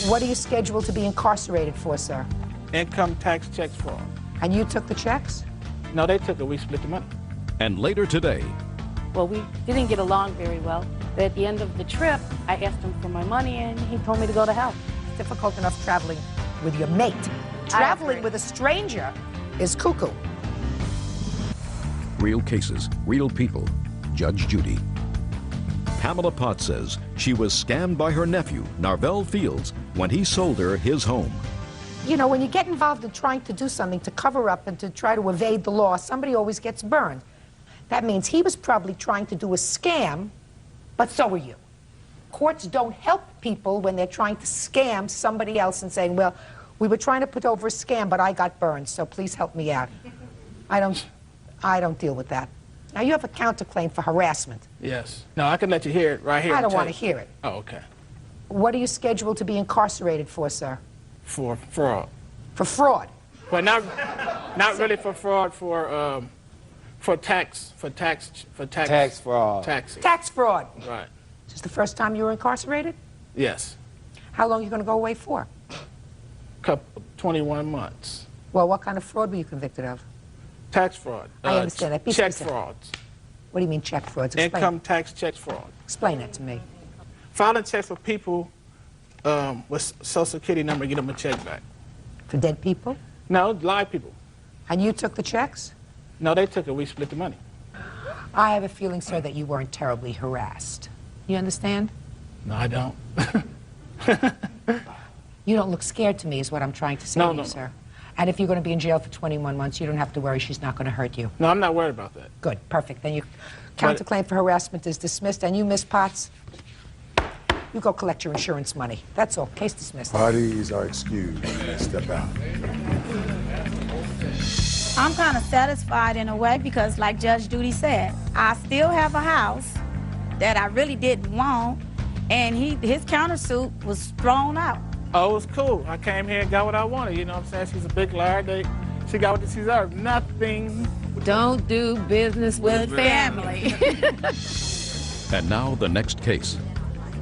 What are you scheduled to be incarcerated for, sir? Income tax checks fraud. And you took the checks? No, they took it. We split the money. And later today, Well, we didn't get along very well. But at the end of the trip, I asked him for my money, and he told me to go to hell. It's difficult enough traveling with your mate. Traveling with a stranger is cuckoo. real cases, real people. Judge Judy. Pamela Potts says she was scammed by her nephew, Narvell Fields, when he sold her his home. You know, when you get involved in trying to do something to cover up and to try to evade the law, somebody always gets burned. That means he was probably trying to do a scam, but so were you. Courts don't help people when they're trying to scam somebody else and saying, well, we were trying to put over a scam, but I got burned, so please help me out. I don't deal with that. Now, you have a counterclaim for harassment. Yes. No, I can let you hear it right here. I on don't want to tape. hear it. Oh, okay. What are you scheduled to be incarcerated for, sir? For fraud. For fraud? Well, not really for fraud. For tax fraud. Taxes. Tax fraud. Right. Is this the first time you were incarcerated? Yes. How long are you going to go away for? 21 months. Well, what kind of fraud were you convicted of? Tax fraud. I understand that. Be Check specific. frauds. What do you mean check frauds? Explain. Income tax check fraud. Explain that to me. Filing checks for people with Social Security number and get them a check back. For dead people? No, live people. And you took the checks? No, they took it. We split the money. I have a feeling, sir, that you weren't terribly harassed. You understand? No, I don't. You don't look scared to me, is what I'm trying to say to you, sir. And if you're going to be in jail for 21 months, you don't have to worry she's not going to hurt you. No, I'm not worried about that. Good, perfect. Then your counterclaim for harassment is dismissed, and you, Miss Potts, you go collect your insurance money. That's all. Case dismissed. Parties are excused. Let's step out. I'm kind of satisfied in a way because, like Judge Judy said, I still have a house that I really didn't want, and his countersuit was thrown out. Oh, it was cool. I came here and got what I wanted. You know what I'm saying? She's a big liar. She got what she deserved. Nothing. Don't do business with family. And now the next case.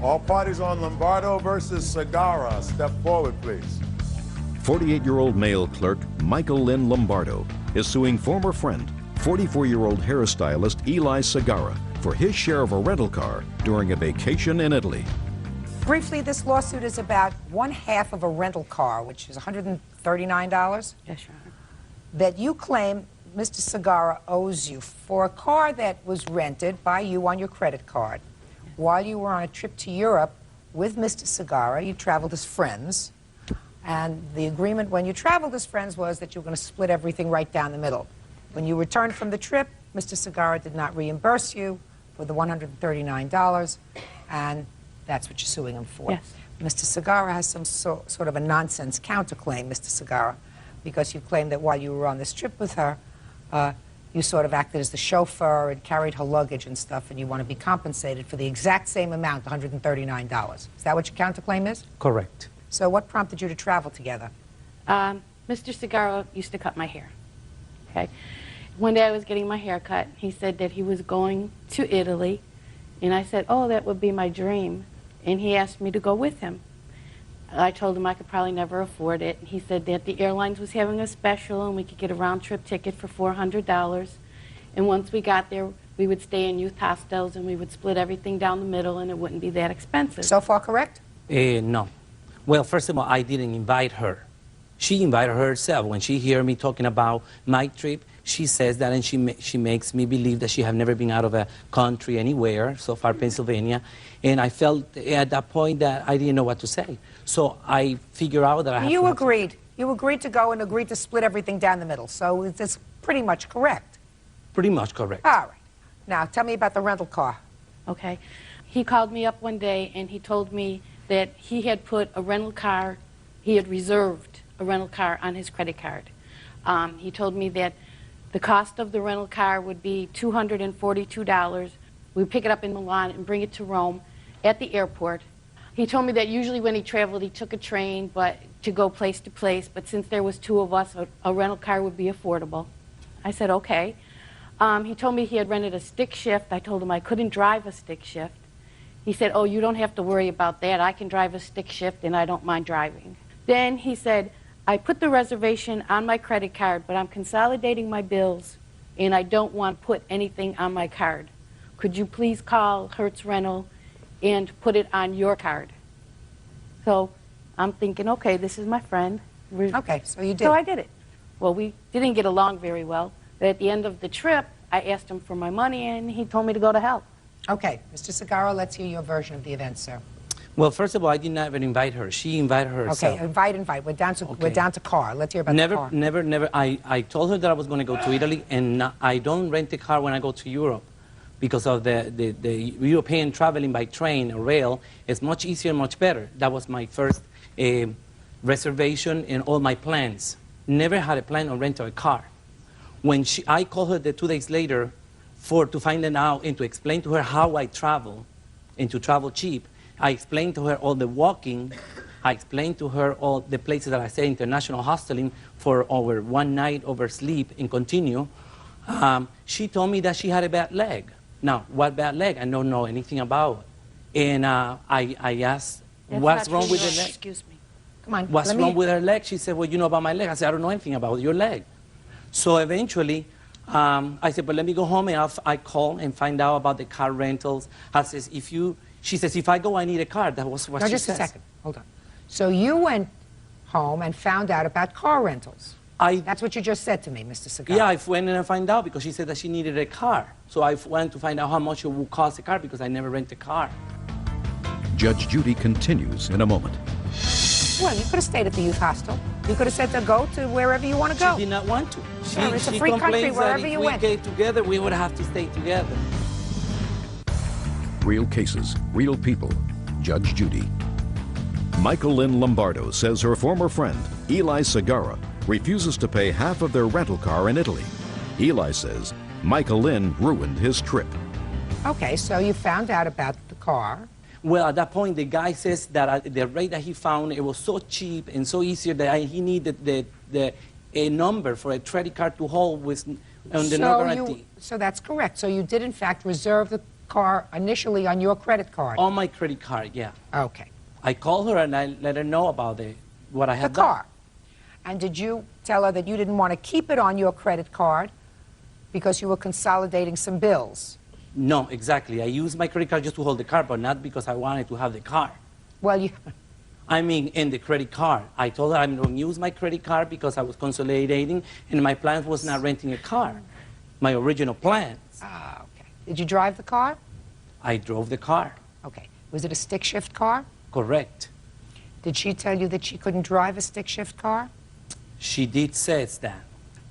All parties on Lombardo versus Segarra. Step forward, please. 48-year-old male clerk Michael Lynn Lombardo is suing former friend, 44-year-old hairstylist Eli Segarra, for his share of a rental car during a vacation in Italy. Briefly, this lawsuit is about 1/2 of a rental car, which is $139. Yes, Your Honor. That you claim Mr. Segarra owes you for a car that was rented by you on your credit card. While you were on a trip to Europe with Mr. Segarra, you traveled as friends, and the agreement when you traveled as friends was that you were going to split everything right down the middle. When you returned from the trip, Mr. Segarra did not reimburse you for the $139, and that's what you're suing him for. Yes. Mr. Segarra has some sort of a nonsense counterclaim, Mr. Segarra, because you claim that while you were on this trip with her, you sort of acted as the chauffeur and carried her luggage and stuff, and you want to be compensated for the exact same amount, $139. Is that what your counterclaim is? Correct. So what prompted you to travel together? Mr. Segarra used to cut my hair. Okay. One day I was getting my hair cut. He said that he was going to Italy, and I said, oh, that would be my dream. And he asked me to go with him. I told him I could probably never afford it. He said that the airlines was having a special and we could get a round-trip ticket for $400. And once we got there, we would stay in youth hostels and we would split everything down the middle and it wouldn't be that expensive. So far correct? No. Well, first of all, I didn't invite her. She invited herself. When she heard me talking about my trip, she says that, and she makes me believe that she have never been out of a country anywhere, so far Pennsylvania. And I felt at that point that I didn't know what to say. So I figured out that I have You agreed. You agreed to go and agreed to split everything down the middle. So it's pretty much correct. Pretty much correct. All right. Now, tell me about the rental car. Okay. He called me up one day and he told me that he had put a rental car, he had reserved a rental car on his credit card. He told me that the cost of the rental car would be $242. We would pick it up in Milan and bring it to Rome at the airport. He told me that usually when he traveled, he took a train to go place to place, but since there was two of us, a rental car would be affordable. I said, okay. He told me he had rented a stick shift. I told him I couldn't drive a stick shift. He said, oh, you don't have to worry about that. I can drive a stick shift and I don't mind driving. Then he said, I put the reservation on my credit card, but I'm consolidating my bills and I don't want to put anything on my card. Could you please call Hertz Rental and put it on your card? So I'm thinking, okay, this is my friend. Okay, so you did. So I did it. Well, we didn't get along very well, but at the end of the trip, I asked him for my money and he told me to go to hell. Okay, Mr. Segarra, let's hear your version of the events, sir. Well, first of all, I did not even invite her. She invited herself. Okay, invite. We're down to car. Let's hear about the car. Never. I told her that I was going to go to Italy, and I don't rent a car when I go to Europe because of the European traveling by train or rail is much easier and much better. That was my first reservation in all my plans. Never had a plan on renting a car. When I called her 2 days later to find out and to explain to her how I travel and to travel cheap, I explained to her all the walking. I explained to her all the places that I say international hosteling for over one night over sleep and continue. She told me that she had a bad leg. Now, what bad leg? I don't know anything about. And I asked, what's wrong with the leg? Excuse me. Come on. What's wrong with her leg? She said, well, you know about my leg. I said, I don't know anything about your leg. So eventually, I said, but let me go home and I call and find out about the car rentals. She says, if I go, I need a car. That was what she said. Just a second. Hold on. So you went home and found out about car rentals. That's what you just said to me, Mr. Segarra. Yeah, I went and I found out because she said that she needed a car. So I went to find out how much it would cost a car because I never rent a car. Judge Judy continues in a moment. Well, you could have stayed at the youth hostel. You could have said to go to wherever you want to go. She did not want to. It's a free country wherever you went. If we get together, we would have to stay together. Real cases, real people. Judge Judy. Michael Lynn Lombardo says her former friend, Eli Segarra, refuses to pay half of their rental car in Italy. Eli says Michael Lynn ruined his trip. Okay, so you found out about the car. Well, at that point, the guy says that the rate that he found, it was so cheap and so easier that he needed a number for a credit card to hold with on the no guarantee. So that's correct. So you did, in fact, reserve the car initially on your credit card? On my credit card, yeah. Okay. I called her and I let her know about what I had done. The car. And did you tell her that you didn't want to keep it on your credit card because you were consolidating some bills? No, exactly. I used my credit card just to hold the car, but not because I wanted to have the car. Well, I mean, in the credit card. I told her I'm going to use my credit card because I was consolidating, and my plan was not renting a car. My original plan. Ah, okay. Did you drive the car? I drove the car. Okay. Was it a stick shift car? Correct. Did she tell you that she couldn't drive a stick shift car? She did say that.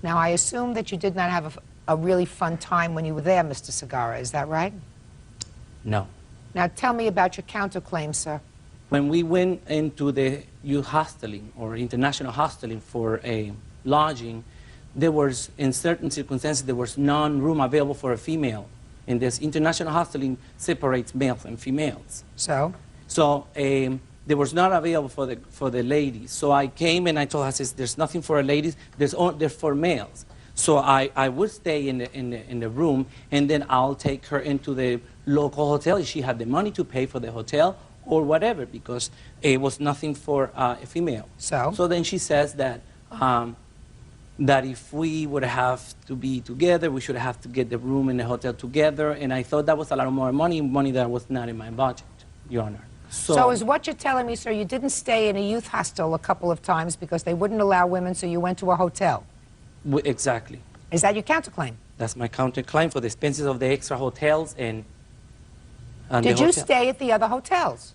Now, I assume that you did not have a really fun time when you were there, Mr. Segarra. Is that right? No. Now, tell me about your counterclaim, sir. When we went into the youth hosteling or international hosteling for a lodging, there was, in certain circumstances, there was non-room available for a female. And this international hosteling separates males and females. So? So there was not available for the ladies. So I came and I told her, I says, there's nothing for ladies, there's for males. So I would stay in the room, and then I'll take her into the local hotel if she had the money to pay for the hotel or whatever, because it was nothing for a female. So then she says that that if we would have to be together, we should have to get the room in the hotel together, and I thought that was a lot more money that was not in my budget, Your Honor. So is what you're telling me, sir, you didn't stay in a youth hostel a couple of times because they wouldn't allow women, so you went to a hotel? Exactly. Is that your counterclaim? That's my counterclaim for the expenses of the extra hotels and Did you stay at the other hotels?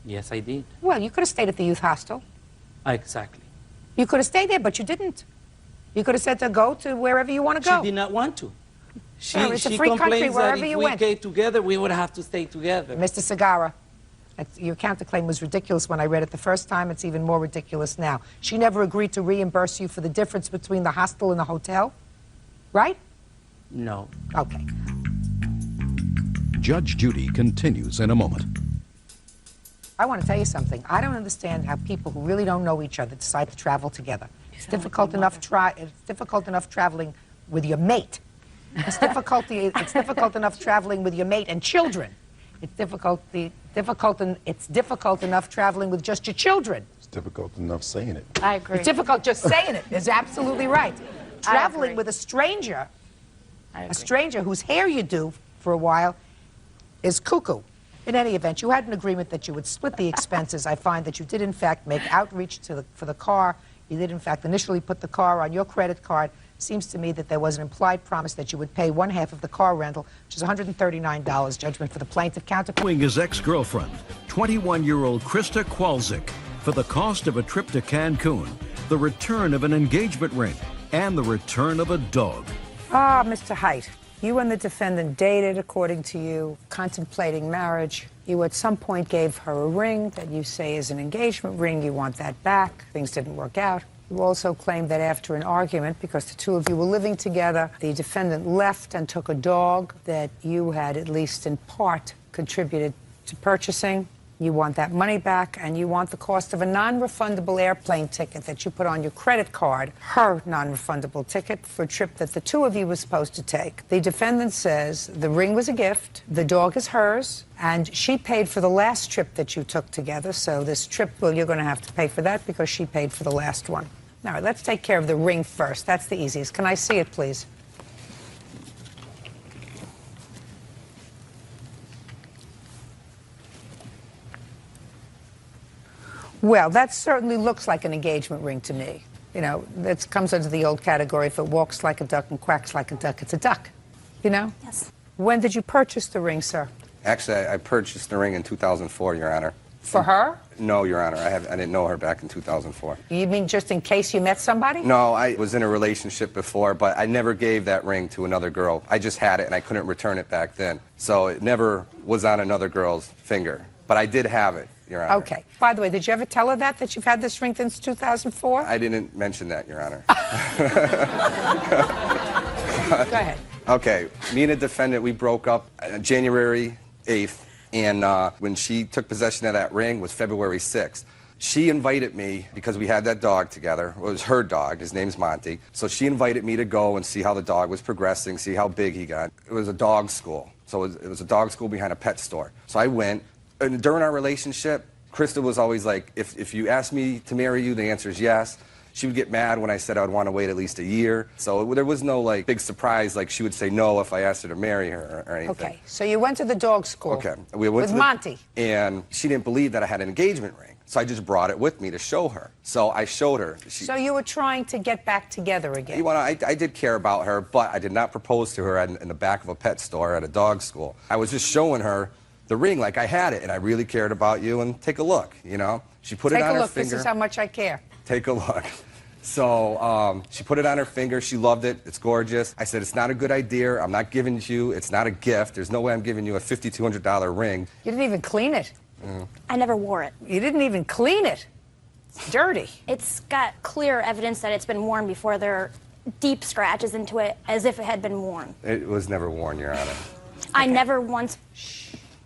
Yes, I did. Well, you could have stayed at the youth hostel. Exactly. You could have stayed there, but you didn't. You could have said to go to wherever you want to go. She did not want to. It's a free country wherever you went. If we came together, we would have to stay together. Mr. Segarra, your counterclaim was ridiculous when I read it the first time. It's even more ridiculous now. She never agreed to reimburse you for the difference between the hostel and the hotel, right? No. Okay. Judge Judy continues in a moment. I want to tell you something. I don't understand how people who really don't know each other decide to travel together. It's difficult enough traveling with your mate. It's difficult enough traveling with your mate and children. It's difficult enough traveling with just your children. It's difficult enough saying it. I agree. It's difficult just saying it. Is absolutely right. Traveling with a stranger whose hair you do for a while, is cuckoo. In any event, you had an agreement that you would split the expenses. I find that you did, in fact, make outreach for the car. You did, in fact, initially put the car on your credit card. Seems to me that there was an implied promise that you would pay one half of the car rental, which is $139, judgment for the plaintiff. Suing his ex-girlfriend, 21-year-old Krista Kwalzik, for the cost of a trip to Cancun, the return of an engagement ring, and the return of a dog. Ah, Mr. Haidt, you and the defendant dated, according to you, contemplating marriage. You at some point gave her a ring that you say is an engagement ring. You want that back. Things didn't work out. You also claimed that after an argument, because the two of you were living together, the defendant left and took a dog that you had, at least in part, contributed to purchasing. You want that money back, and you want the cost of a non-refundable airplane ticket that you put on your credit card, her non-refundable ticket for a trip that the two of you were supposed to take. The defendant says the ring was a gift, the dog is hers, and she paid for the last trip that you took together, so this trip, well, you're going to have to pay for that because she paid for the last one. All right, let's take care of the ring first. That's the easiest. Can I see it, please? Well, that certainly looks like an engagement ring to me. You know, that comes under the old category, if it walks like a duck and quacks like a duck, it's a duck. You know? Yes. When did you purchase the ring, sir? Actually, I purchased the ring in 2004, Your Honor. For her? No, Your Honor. I didn't know her back in 2004. You mean just in case you met somebody? No, I was in a relationship before, but I never gave that ring to another girl. I just had it, and I couldn't return it back then. So it never was on another girl's finger. But I did have it, Your Honor. Okay. By the way, did you ever tell her that you've had this ring since 2004? I didn't mention that, Your Honor. Go ahead. Okay. Me and the defendant, we broke up January 8th. And when she took possession of that ring was February 6th. She invited me, because we had that dog together. It was her dog. His name's Monty. So she invited me to go and see how the dog was progressing, see how big he got. It was a dog school. So it was a dog school behind a pet store. So I went. And during our relationship, Krista was always like, if you ask me to marry you, the answer is yes. She would get mad when I said I would want to wait at least a year. So there was no, like, big surprise, like she would say no if I asked her to marry her or anything. Okay, so you went to the dog school. Okay. We went with Monty. And she didn't believe that I had an engagement ring. So I just brought it with me to show her. So I showed her. So you were trying to get back together again? I did care about her, but I did not propose to her in the back of a pet store at a dog school. I was just showing her the ring like I had it, and I really cared about you, and take a look, you know? She put it on her finger. Take a look. This is how much I care. Take a look. So she put it on her finger. She loved it. It's gorgeous. I said, it's not a good idea. I'm not giving you, it's not a gift. There's no way I'm giving you a $5,200 ring. You didn't even clean it. I never wore it. You didn't even clean it. It's dirty. It's got clear evidence that it's been worn before. There are deep scratches into it as if it had been worn. It was never worn, Your Honor. I never once...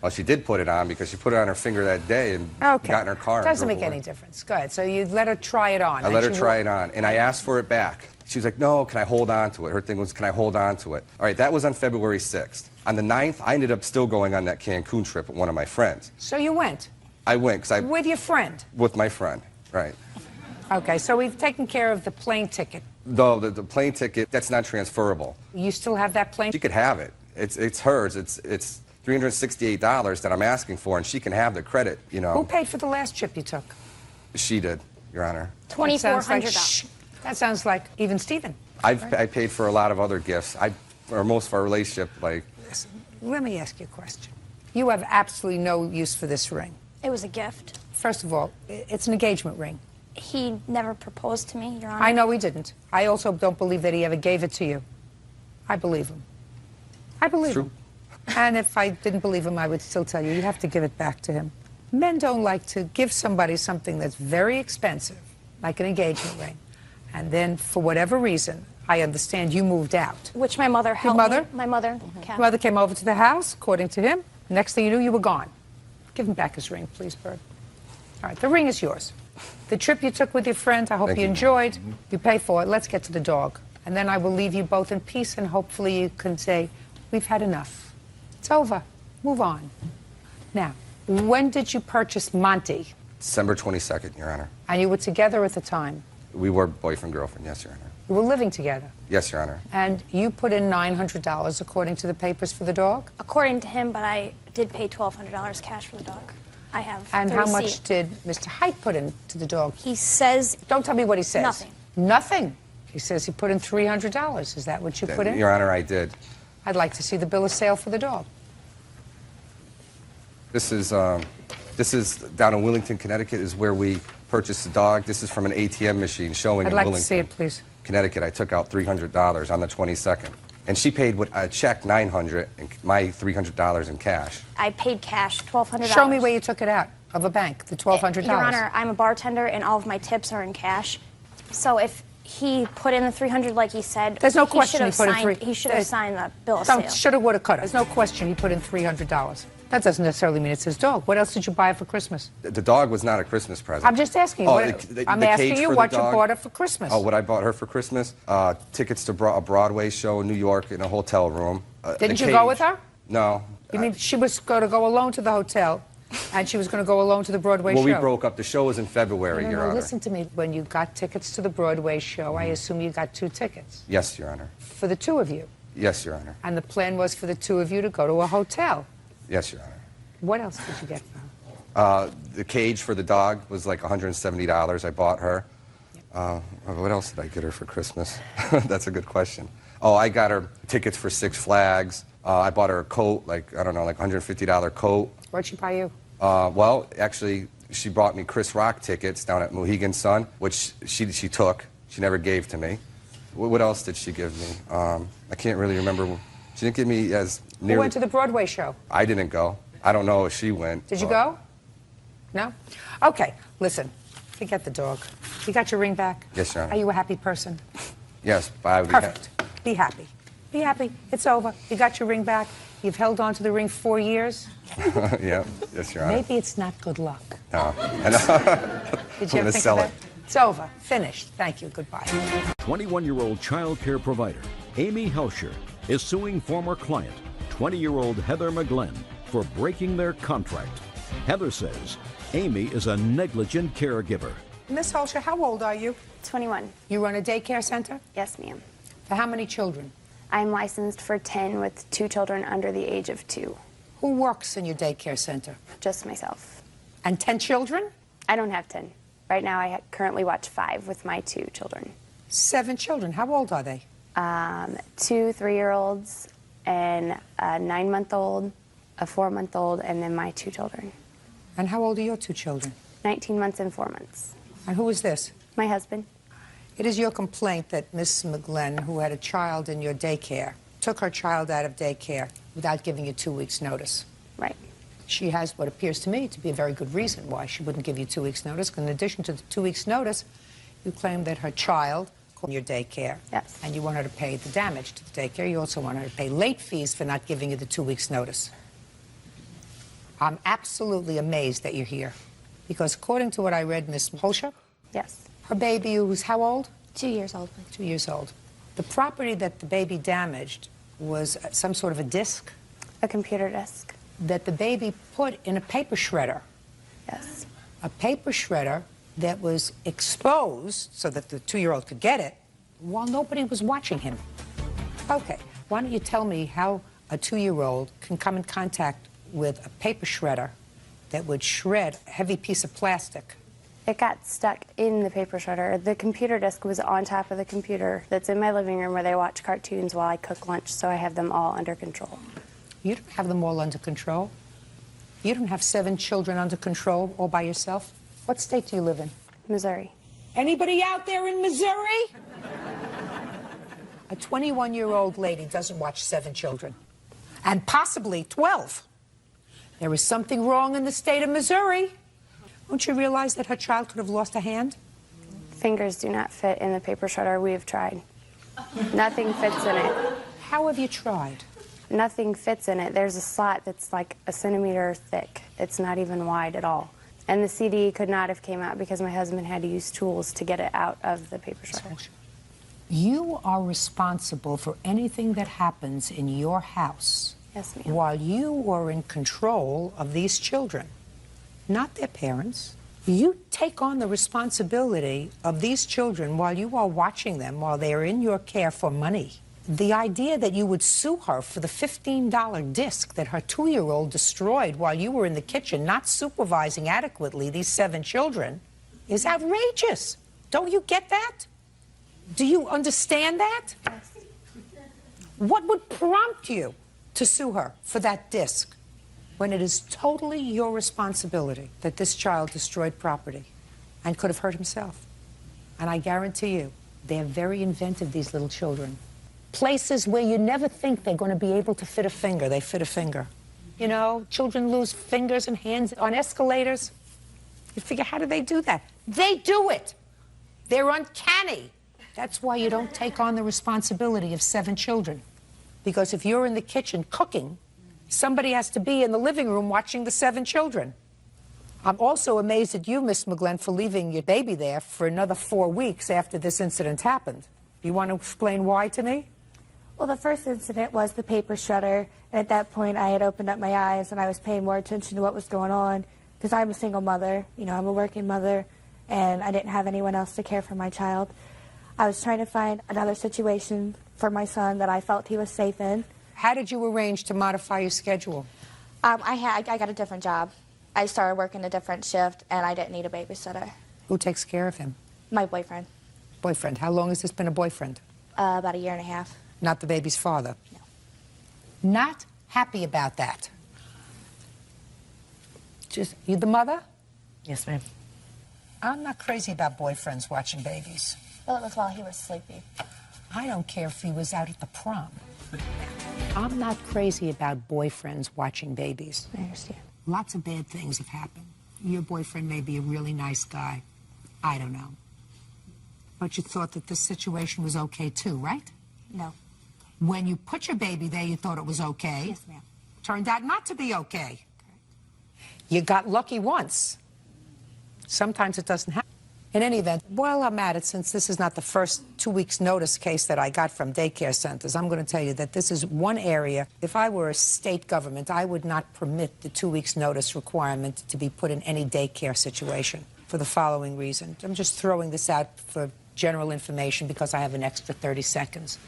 Well, she did put it on because she put it on her finger that day and got in her car. Doesn't make any difference. Go ahead. So you let her try it on. I let her try it on, and I asked for it back. She was like, no, can I hold on to it? Her thing was, can I hold on to it? All right, that was on February 6th. On the 9th, I ended up still going on that Cancun trip with one of my friends. So you went? I went. With your friend? With my friend, right. Okay, so we've taken care of the plane ticket. Though the plane ticket, that's not transferable. You still have that plane? She could have it. It's hers. It's $368 that I'm asking for, and she can have the credit, you know. Who paid for the last trip you took? She did, Your Honor. $2,400. That sounds like even Stephen. I paid for a lot of other gifts. Or most of our relationship, like... Listen, let me ask you a question. You have absolutely no use for this ring. It was a gift. First of all, it's an engagement ring. He never proposed to me, Your Honor. I know he didn't. I also don't believe that he ever gave it to you. I believe him. I believe him. And if I didn't believe him, I would still tell you, you have to give it back to him. Men don't like to give somebody something that's very expensive, like an engagement ring, and then, for whatever reason, I understand you moved out. Which my mother helped me. My mother. Your mother came over to the house, according to him. Next thing you knew, you were gone. Give him back his ring, please, Bird. All right, the ring is yours. The trip you took with your friend, I hope you enjoyed. You pay for it. Let's get to the dog. And then I will leave you both in peace, and hopefully you can say, we've had enough. It's over. Move on. Now, when did you purchase Monty? December 22nd, Your Honor. And you were together at the time? We were boyfriend-girlfriend, yes, Your Honor. You were living together? Yes, Your Honor. And you put in $900 according to the papers for the dog? According to him, but I did pay $1,200 cash for the dog. I have And the how receipt. much did Mr. Height put in to the dog? He says... Don't tell me what he says. Nothing. Nothing? He says he put in $300. Is that what you put in? Your Honor, I did. I'd like to see the bill of sale for the dog. This is down in Willington, Connecticut, is where we purchased the dog. This is from an ATM machine showing I'd in like Willington, to see it, please. Connecticut. I took out $300 on the 22nd. And she paid with a check $900 and my $300 in cash. I paid cash, $1,200. Show me where you took it out of a bank, the $1,200. Your Honor, I'm a bartender, and all of my tips are in cash. So if he put in the $300 like he said, There's no question he put in he should have signed the bill of sale. Shoulda, woulda, coulda. There's no question he put in $300. That doesn't necessarily mean it's his dog. What else did you buy for Christmas? The dog was not a Christmas present. I'm just asking you. I'm asking you what you bought her for Christmas. Oh, what I bought her for Christmas? Tickets to a Broadway show in New York in a hotel room. Didn't you go with her? No. You mean she was going to go alone to the hotel, and she was going to go alone to the Broadway show? Well, we broke up. The show was in February, Your Honor. Listen to me. When you got tickets to the Broadway show, I assume you got 2 tickets. Yes, Your Honor. For the 2 of you? Yes, Your Honor. And the plan was for the 2 of you to go to a hotel? Yes, Your Honor. What else did you get for her? The cage for the dog was like $170 I bought her. What else did I get her for Christmas? That's a good question. Oh, I got her tickets for 6 Flags. I bought her a coat, like, I don't know, like $150 coat. What'd she buy you? Well, actually, she bought me Chris Rock tickets down at Mohegan Sun, which she took. She never gave to me. What else did she give me? I can't really remember. She didn't give me as nearly... Who went to the Broadway show? I didn't go. I don't know if she went. Did you go? No? Okay, listen. Forget the dog. You got your ring back? Yes, Your Honor. Are you a happy person? Yes, but I would Perfect. Be happy. Be happy. It's over. You got your ring back. You've held on to the ring 4 years. Yeah, yes, Your Honor. Maybe it's not good luck. No. Did you ever think of that? It's over. Finished. Thank you. Goodbye. 21-year-old child care provider Amy Helscher is suing former client, 20-year-old Heather McGlenn, for breaking their contract. Heather says Amy is a negligent caregiver. Miss Helscher, how old are you? 21. You run a daycare center? Yes, ma'am. For how many children? I'm licensed for 10 with 2 children under the age of 2. Who works in your daycare center? Just myself. And 10 children? I don't have 10. Right now, I currently watch 5 with my 2 children. 7 children. How old are they? 2 3-year-olds, and a 9-month-old, a 4-month-old, and then my 2 children. And how old are your 2 children? 19 months and 4 months. And who is this? My husband. It is your complaint that Miss McGlenn, who had a child in your daycare, took her child out of daycare without giving you 2 weeks' notice. Right. She has what appears to me to be a very good reason why she wouldn't give you 2 weeks' notice. In addition to the 2 weeks' notice, you claim that her child in your daycare. Yes. And you want her to pay the damage to the daycare. You also want her to pay late fees for not giving you the 2 weeks' notice. I'm absolutely amazed that you're here. Because according to what I read, Miss Holscher? Yes. Her baby, who's how old? 2 years old. 2 years old. The property that the baby damaged was some sort of a disc? A computer disc. That the baby put in a paper shredder. Yes. A paper shredder that was exposed so that the 2-year-old could get it while nobody was watching him. Okay, why don't you tell me how a 2-year-old can come in contact with a paper shredder that would shred a heavy piece of plastic? It got stuck in the paper shredder. The computer disc was on top of the computer that's in my living room where they watch cartoons while I cook lunch, so I have them all under control. You don't have them all under control. You don't have 7 children under control all by yourself. What state do you live in? Missouri. Anybody out there in Missouri? A 21-year-old lady doesn't watch 7 children, and possibly 12. There is something wrong in the state of Missouri. Don't you realize that her child could have lost a hand? Fingers do not fit in the paper shredder. We have tried. Nothing fits in it. How have you tried? Nothing fits in it. There's a slot that's like a centimeter thick. It's not even wide at all. And the CD could not have came out because my husband had to use tools to get it out of the paper shredder. You are responsible for anything that happens in your house. Yes, ma'am. While you are in control of these children, not their parents. You take on the responsibility of these children while you are watching them, while they are in your care for money. The idea that you would sue her for the $15 disc that her 2-year-old destroyed while you were in the kitchen not supervising adequately these 7 children is outrageous. Don't you get that? Do you understand that? Yes. What would prompt you to sue her for that disc when it is totally your responsibility that this child destroyed property and could have hurt himself? And I guarantee you, they're very inventive, these little children. Places where you never think they're going to be able to fit a finger, they fit a finger. You know, children lose fingers and hands on escalators. You figure, how do they do that? They do it. They're uncanny. That's why you don't take on the responsibility of 7 children. Because if you're in the kitchen cooking, somebody has to be in the living room watching the 7 children. I'm also amazed at you, Miss McGlenn, for leaving your baby there for another 4 weeks after this incident happened. You want to explain why to me? Well, the first incident was the paper shredder. And at that point, I had opened up my eyes and I was paying more attention to what was going on because I'm a single mother. You know, I'm a working mother and I didn't have anyone else to care for my child. I was trying to find another situation for my son that I felt he was safe in. How did you arrange to modify your schedule? I got a different job. I started working a different shift and I didn't need a babysitter. Who takes care of him? My boyfriend. Boyfriend. How long has this been a boyfriend? About 1.5 years. Not the baby's father? No. Not happy about that? Just, you the mother? Yes, ma'am. I'm not crazy about boyfriends watching babies. Well, it was while he was sleepy. I don't care if he was out at the prom. I'm not crazy about boyfriends watching babies. I understand. Lots of bad things have happened. Your boyfriend may be a really nice guy. I don't know. But you thought that this situation was okay too, right? No. When you put your baby there, you thought it was okay. Yes, ma'am. Turned out not to be okay. You got lucky once. Sometimes it doesn't happen. In any event, while I'm at it, since this is not the first 2 weeks notice case that I got from daycare centers, I'm going to tell you that this is one area, if I were a state government, I would not permit the 2 weeks notice requirement to be put in any daycare situation for the following reason. I'm just throwing this out for general information because I have an extra 30 seconds.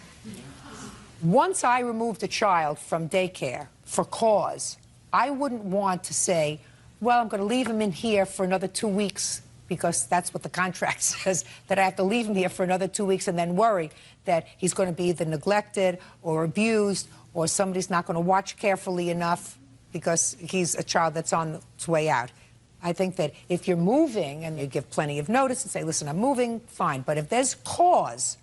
Once I removed a child from daycare for cause, I wouldn't want to say, well, I'm going to leave him in here for another 2 weeks because that's what the contract says, that I have to leave him here for another 2 weeks and then worry that he's going to be either neglected or abused or somebody's not going to watch carefully enough because he's a child that's on its way out. I think that if you're moving and you give plenty of notice and say, listen, I'm moving, fine. But if there's cause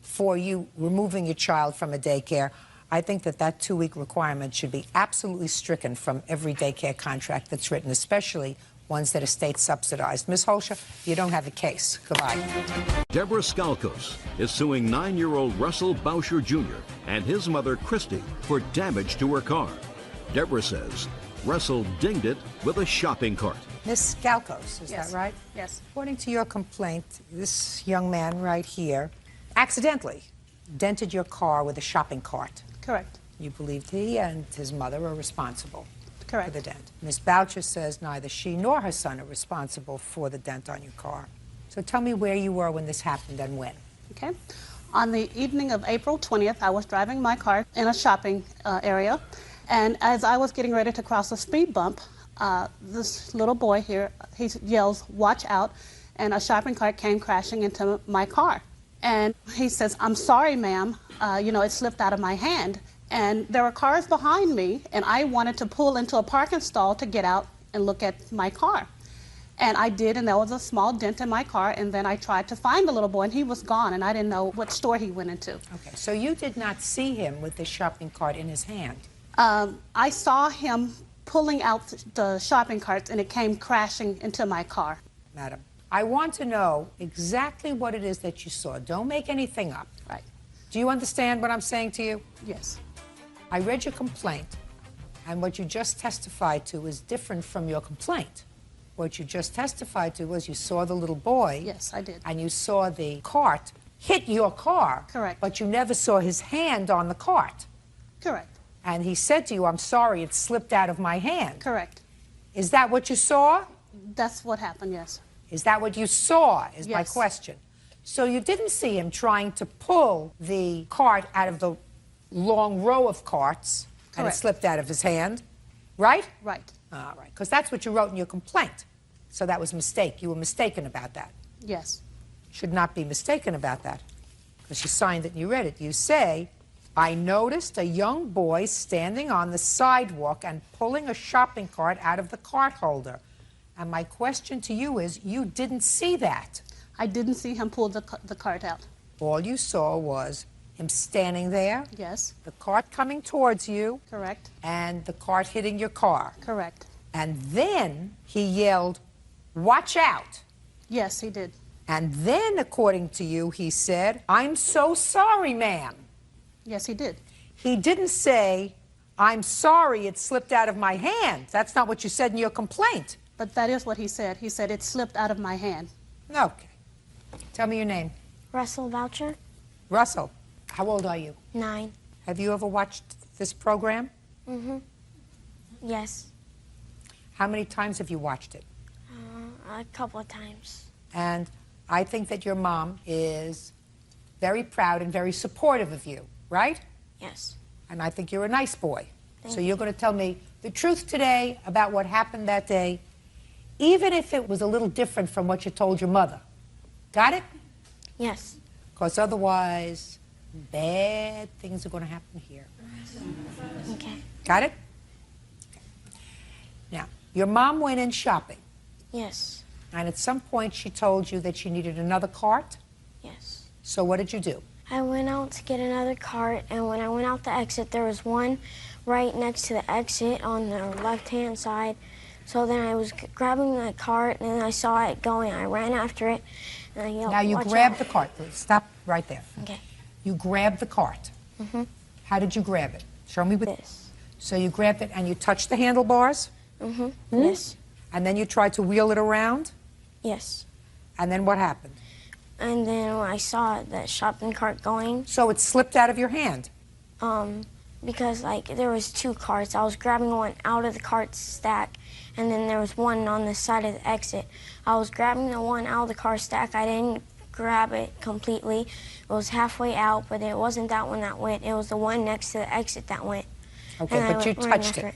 for you removing your child from a daycare, I think that that 2-week requirement should be absolutely stricken from every daycare contract that's written, especially ones that are state subsidized. Ms. Holscher, you don't have a case. Goodbye. Deborah Skalkos is suing 9-year-old Russell Boucher Jr. and his mother, Christy, for damage to her car. Deborah says Russell dinged it with a shopping cart. Ms. Skalkos, is that right? Yes. According to your complaint, this young man right here accidentally dented your car with a shopping cart. Correct. You believed he and his mother are responsible Correct. for the dent. Ms. Boucher says neither she nor her son are responsible for the dent on your car. So tell me where you were when this happened and when. Okay. On the evening of April 20th, I was driving my car in a shopping area, and as I was getting ready to cross a speed bump, this little boy here, he yells, "Watch out," and a shopping cart came crashing into my car. And he says, "I'm sorry, ma'am, it slipped out of my hand." And there were cars behind me, and I wanted to pull into a parking stall to get out and look at my car. And I did, and there was a small dent in my car, and then I tried to find the little boy, and he was gone, and I didn't know what store he went into. Okay, so you did not see him with the shopping cart in his hand? I saw him pulling out the shopping carts, and it came crashing into my car. Madam, I want to know exactly what it is that you saw. Don't make anything up. Right. Do you understand what I'm saying to you? Yes. I read your complaint, and what you just testified to is different from your complaint. What you just testified to was you saw the little boy. Yes, I did. And you saw the cart hit your car. Correct. But you never saw his hand on the cart. Correct. And he said to you, "I'm sorry, it slipped out of my hand." Correct. Is that what you saw? That's what happened, yes. Is that what you saw, is my Yes. question. So you didn't see him trying to pull the cart out of the long row of carts, and it Correct. slipped out of his hand, right? Right. All right, because that's what you wrote in your complaint. So that was a mistake. You were mistaken about that. Yes. Should not be mistaken about that, because you signed it and you read it. You say, "I noticed a young boy standing on the sidewalk and pulling a shopping cart out of the cart holder." And my question to you is, you didn't see that. I didn't see him pull the cart out. All you saw was him standing there, Yes. the cart coming towards you, Correct. and the cart hitting your car. Correct. And then he yelled, "Watch out." Yes, he did. And then, according to you, he said, "I'm so sorry, ma'am." Yes, he did. He didn't say, "I'm sorry, it slipped out of my hand." That's not what you said in your complaint. But that is what he said. He said it slipped out of my hand. Okay. Tell me your name. Russell Boucher, Russell, how old are you? 9. Have you ever watched this program? Mm-hmm. Yes. How many times have you watched it? A couple of times. And I think that your mom is very proud and very supportive of you, right? Yes. And I think you're a nice boy. Thank So you're going to tell me the truth today about what happened that day, even if it was a little different from what you told your mother. Got it? Yes. Because otherwise, bad things are going to happen here. Okay. Got it? Okay. Now, your mom went in shopping, Yes. and at some point she told you that she needed another cart. Yes. So what did you do? I went out to get another cart, and when I went out the exit, there was one right next to the exit on the left-hand side. So then I was grabbing the cart, and then I saw it going. I ran after it, and I yelled, Now you "Watch grabbed out." the cart. Stop right there. Okay. You grabbed the cart. Mm-hmm. How did you grab it? Show me with this. So you grabbed it and you touched the handlebars? Mm-hmm. Yes. And then you tried to wheel it around? Yes. And then what happened? And then when I saw the shopping cart going, So it slipped out of your hand? because there was 2 carts. I was grabbing one out of the cart stack, and then there was one on the side of the exit. I was grabbing the one out of the cart stack. I didn't grab it completely. It was halfway out, but it wasn't that one that went. It was the one next to the exit that went. Okay, And I but you ran touched after it.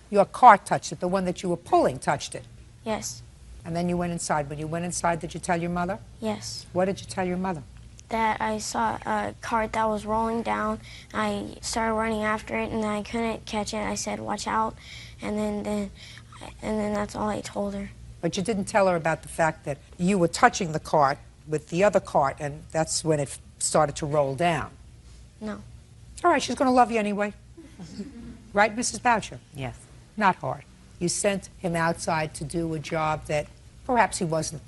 Your car touched it. The one that you were pulling touched it. Yes. And then you went inside. When you went inside, did you tell your mother? Yes. What did you tell your mother? That I saw a cart that was rolling down. I started running after it, and then I couldn't catch it. I said, "Watch out," and then that's all I told her. But you didn't tell her about the fact that you were touching the cart with the other cart, and that's when it started to roll down. No. All right, she's going to love you anyway. Right, Mrs. Boucher? Yes. Not hard. You sent him outside to do a job that perhaps he wasn't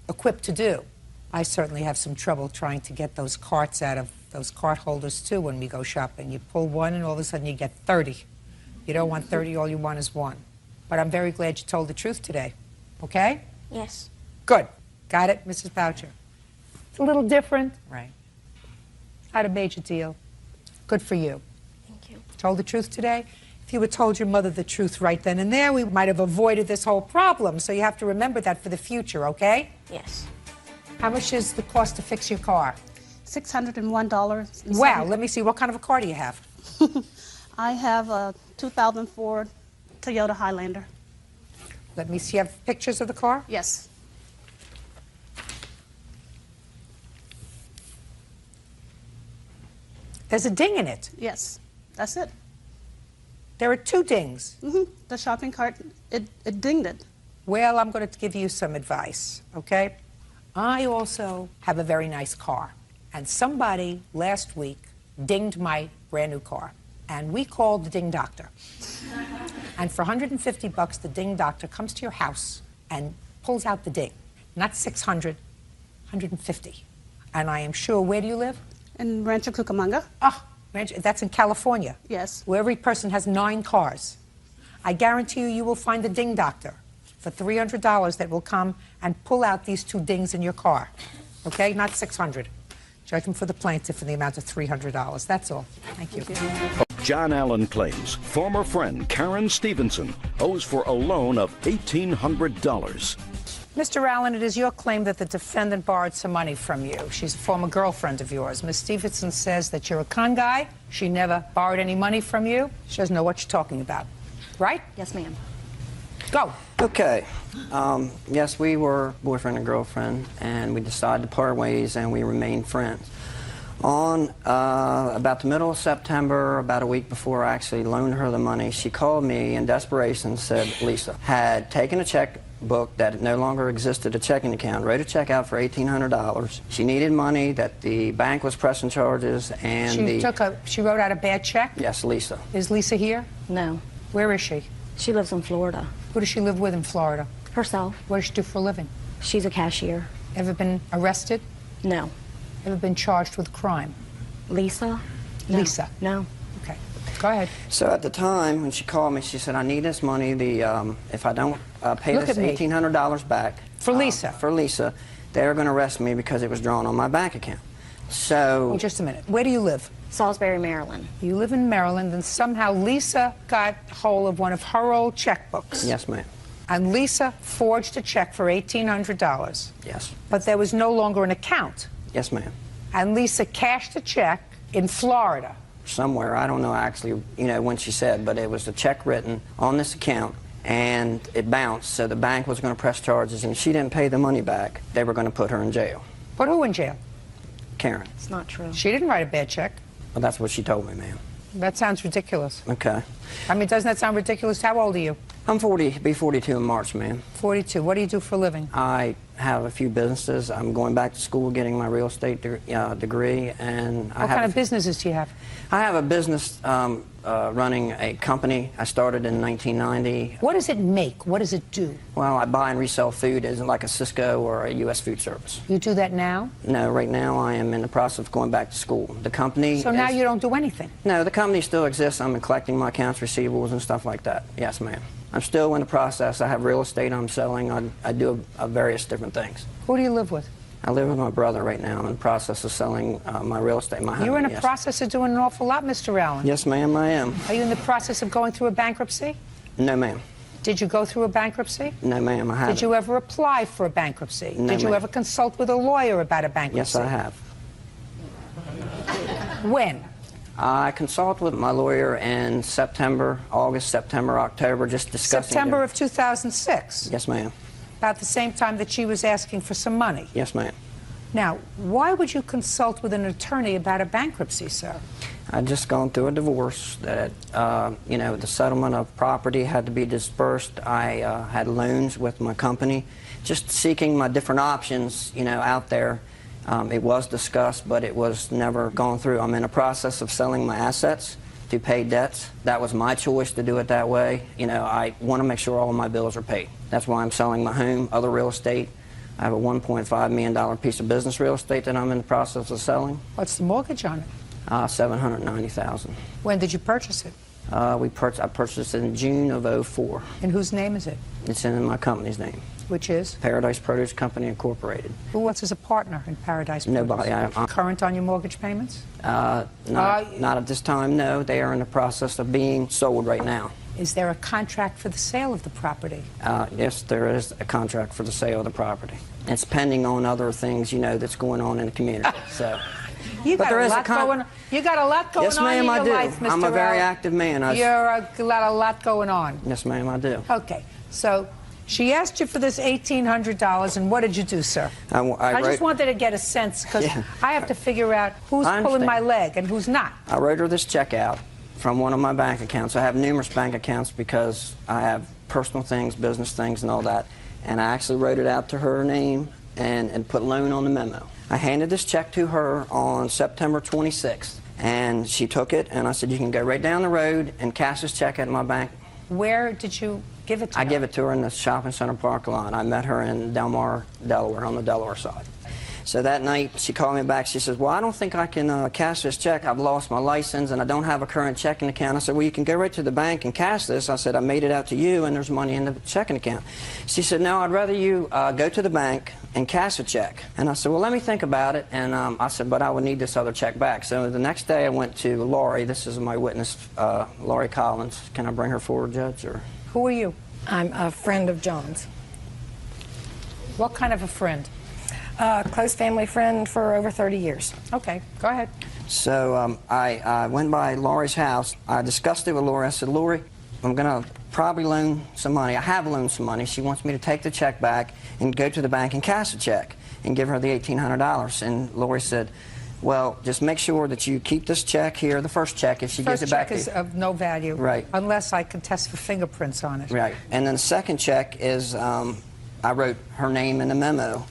equipped to do. I certainly have some trouble trying to get those carts out of those cart holders, too, when we go shopping. You pull one, and all of a sudden you get 30. You don't want 30, all you want is one. But I'm very glad you told the truth today. Okay? Yes. Good. Got it, Mrs. Boucher? It's a little different. Right. Not a major deal. Good for you. Thank you. Told the truth today? If you had told your mother the truth right then and there, we might have avoided this whole problem. So you have to remember that for the future, okay? Yes. How much is the cost to fix your car? $601. Wow, let me see. What kind of a car do you have? I have a 2004 Toyota Highlander. Let me see. You have pictures of the car? Yes. There's a ding in it. Yes, that's it. There are two dings. The shopping cart, it dinged it. Well, I'm going to give you some advice, okay? I also have a very nice car, and somebody last week dinged my brand new car, and we called the ding doctor. And for $150, the ding doctor comes to your house and pulls out the ding. Not 600, 150. And I am sure, where do you live? In Rancho Cucamonga. Oh, that's in California. Yes. Where every person has 9 cars. I guarantee you, you will find a ding doctor for $300 that will come and pull out these 2 dings in your car. Okay? Not 600. Judgment for the plaintiff in the amount of $300. That's all. Thank you. John Allen claims former friend Karen Stevenson owes for a loan of $1,800. Mr. Allen, it is your claim that the defendant borrowed some money from you. She's a former girlfriend of yours. Ms. Stevenson says that you're a con guy. She never borrowed any money from you. She doesn't know what you're talking about. Right? Yes, ma'am. Go. Okay. Yes, we were boyfriend and girlfriend, and we decided to part ways, and we remained friends. On about the middle of September, about a week before I actually loaned her the money, she called me in desperation, said Lisa had taken a checkbook that no longer existed, a checking account, wrote a check out for $1,800. She needed money, that the bank was pressing charges, and she wrote out a bad check? Yes, Lisa. Is Lisa here? No. Where is she? She lives in Florida. Who does she live with in Florida? Herself. What does she do for a living? She's a cashier. Ever been arrested? No. Ever been charged with crime? Lisa? No. Lisa? No. Okay. Go ahead. So at the time, when she called me, she said, I need this money. If I don't pay this $1,800 back. For Lisa? For Lisa, they're going to arrest me because it was drawn on my bank account. So... Oh, just a minute. Where do you live? Salisbury, Maryland. You live in Maryland, and somehow Lisa got hold of one of her old checkbooks. Yes, ma'am. And Lisa forged a check for $1,800. Yes. But there was no longer an account. Yes, ma'am. And Lisa cashed a check in Florida. Somewhere, I don't know actually, when she said, but it was a check written on this account, and it bounced, so the bank was going to press charges, and if she didn't pay the money back, they were going to put her in jail. Put who in jail? Karen. It's not true. She didn't write a bad check. Well, that's what she told me, ma'am. That sounds ridiculous. Okay. I mean, doesn't that sound ridiculous? How old are you? I'm 40, be 42 in March, ma'am. 42. What do you do for a living? I have a few businesses. I'm going back to school, getting my real estate degree, and What kind of businesses do you have? I have a business running a company. I started in 1990. What does it make? What does it do? Well, I buy and resell food as like a Cisco or a U.S. food service. You do that now? No, right now I am in the process of going back to school. The company So now you don't do anything? No, the company still exists. I'm collecting my accounts receivables and stuff like that. Yes, ma'am. I'm still in the process. I have real estate I'm selling. I do various different things. Who do you live with? I live with my brother right now. I'm in the process of selling my real estate. You're in the process of doing an awful lot, Mr. Allen. Yes, ma'am, I am. Are you in the process of going through a bankruptcy? No, ma'am. Did you go through a bankruptcy? No, ma'am, I haven't. Did you ever apply for a bankruptcy? No, Did you ma'am. ever consult with a lawyer about a bankruptcy? Yes, I have. When? I consulted with my lawyer in September, August, September, October, just discussing... September of 2006? Yes, ma'am. About the same time that she was asking for some money? Yes, ma'am. Now, why would you consult with an attorney about a bankruptcy, sir? I'd just gone through a divorce that, you know, the settlement of property had to be dispersed. I had loans with my company, just seeking my different options, you know, out there. It was discussed, but it was never gone through. I'm in the process of selling my assets to pay debts. That was my choice to do it that way. You know, I want to make sure all of my bills are paid. That's why I'm selling my home, other real estate. I have a $1.5 million piece of business real estate that I'm in the process of selling. What's the mortgage on it? $790,000. When did you purchase it? I purchased it in June of '04. In whose name is it? It's in my company's name. Which is? Paradise Produce Company Incorporated. Who else is a partner in Paradise Produce? Nobody. Current on your mortgage payments? Not at this time, no. They are in the process of being sold right now. Is there a contract for the sale of the property? Yes, there is a contract for the sale of the property. It's pending on other things, you know, that's going on in the community. So, You got a lot going on in your life, Mr. I'm a very active man. You're got a lot going on. Yes, ma'am, I do. Okay, so she asked you for this $1,800, and what did you do, sir? I just wanted to get a sense, because I have to figure out who's pulling my leg and who's not. I wrote her this check out from one of my bank accounts. I have numerous bank accounts because I have personal things, business things, and all that. And I actually wrote it out to her name and put loan on the memo. I handed this check to her on September 26th, and she took it, and I said, you can go right down the road and cash this check at my bank. Where did you give it to her? I gave it to her in the shopping center parking lot. I met her in Del Mar, Delaware, on the Delaware side. So that night, she called me back. She says, well, I don't think I can cash this check. I've lost my license, and I don't have a current checking account. I said, well, you can go right to the bank and cash this. I said, I made it out to you, and there's money in the checking account. She said, no, I'd rather you go to the bank and cash a check. And I said, well, let me think about it. And I said, but I would need this other check back. So the next day, I went to Laurie. This is my witness, Laurie Collins. Can I bring her forward, Judge? Or? Who are you? I'm a friend of John's. What kind of a friend? Close family friend for over 30 years. Okay, go ahead. So I went by Laurie's house. I discussed it with Laurie. I said, Laurie, I'm going to probably loan some money. I have loaned some money. She wants me to take the check back and go to the bank and cash the check and give her the $1,800. And Laurie said, well, just make sure that you keep this check here, the first check, if she gives it back to you. First check is of no value. Right. Unless I can test for fingerprints on it. Right. And then the second check is, I wrote her name in the memo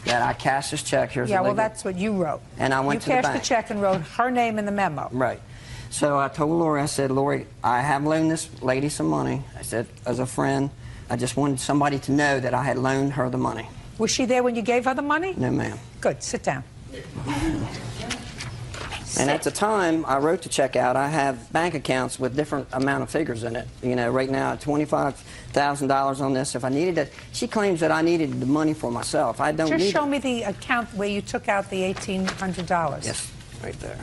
that I cashed this check. Here's yeah, well, that's what you wrote. And I went to the bank. You cashed the check and wrote her name in the memo. Right. So I told Laurie, I said, Laurie, I have loaned this lady some money. I said, as a friend, I just wanted somebody to know that I had loaned her the money. Was she there when you gave her the money? No, ma'am. Good. Sit down. And at the time I wrote the check out, I have bank accounts with different amount of figures in it. You know, right now, $25,000 on this. If I needed it, she claims that I needed the money for myself. I don't need it. Just show me the account where you took out the $1,800. Yes, right there.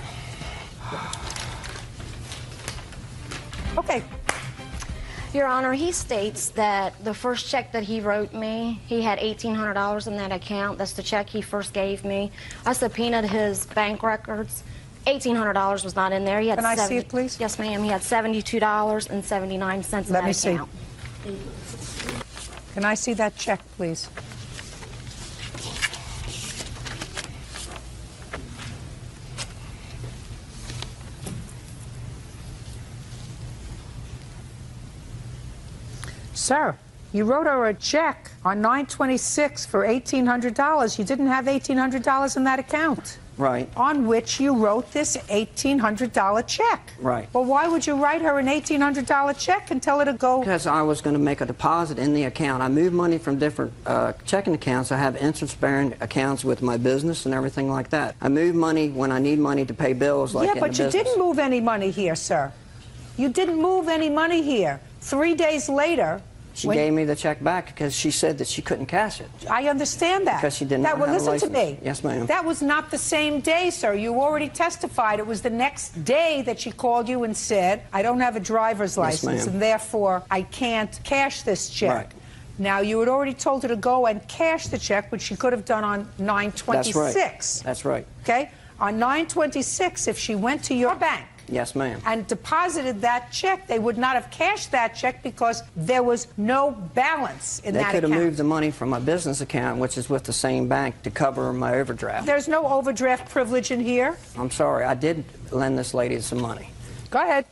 Okay. Your Honor, he states that the first check that he wrote me, he had $1,800 in that account. That's the check he first gave me. I subpoenaed his bank records. $1,800 was not in there. He had Can I see it, please? Yes, ma'am. He had $72.79 in that account. Let me see. Can I see that check, please? Sir, you wrote her a check on 9/26 for $1,800. You didn't have $1,800 in that account. Right. On which you wrote this $1,800 check. Right. Well, why would you write her an $1,800 check and tell her to go? Because I was going to make a deposit in the account. I moved money from different checking accounts. I have interest-bearing accounts with my business and everything like that. I move money when I need money to pay bills like in the business. Yeah, but you didn't move any money here, sir. You didn't move any money here. 3 days later... She gave me the check back because she said that she couldn't cash it. I understand that. Because she didn't have a license. Listen to me. Yes, ma'am. That was not the same day, sir. You already testified. It was the next day that she called you and said, I don't have a driver's license, and therefore I can't cash this check. Right. Now, you had already told her to go and cash the check, which she could have done on 9/26. That's right. That's right. Okay? On 9/26, if she went to your bank Yes, ma'am. and deposited that check. They would not have cashed that check because there was no balance in They that could have account. moved the money from my business account, which is with the same bank, to cover my overdraft. There's no overdraft privilege in here. I'm sorry, I did lend this lady some money. Go ahead.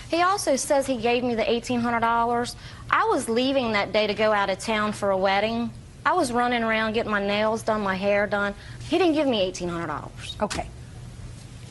He also says he gave me the $1,800. I was leaving that day to go out of town for a wedding. I was running around getting my nails done, my hair done. He didn't give me $1,800. Okay.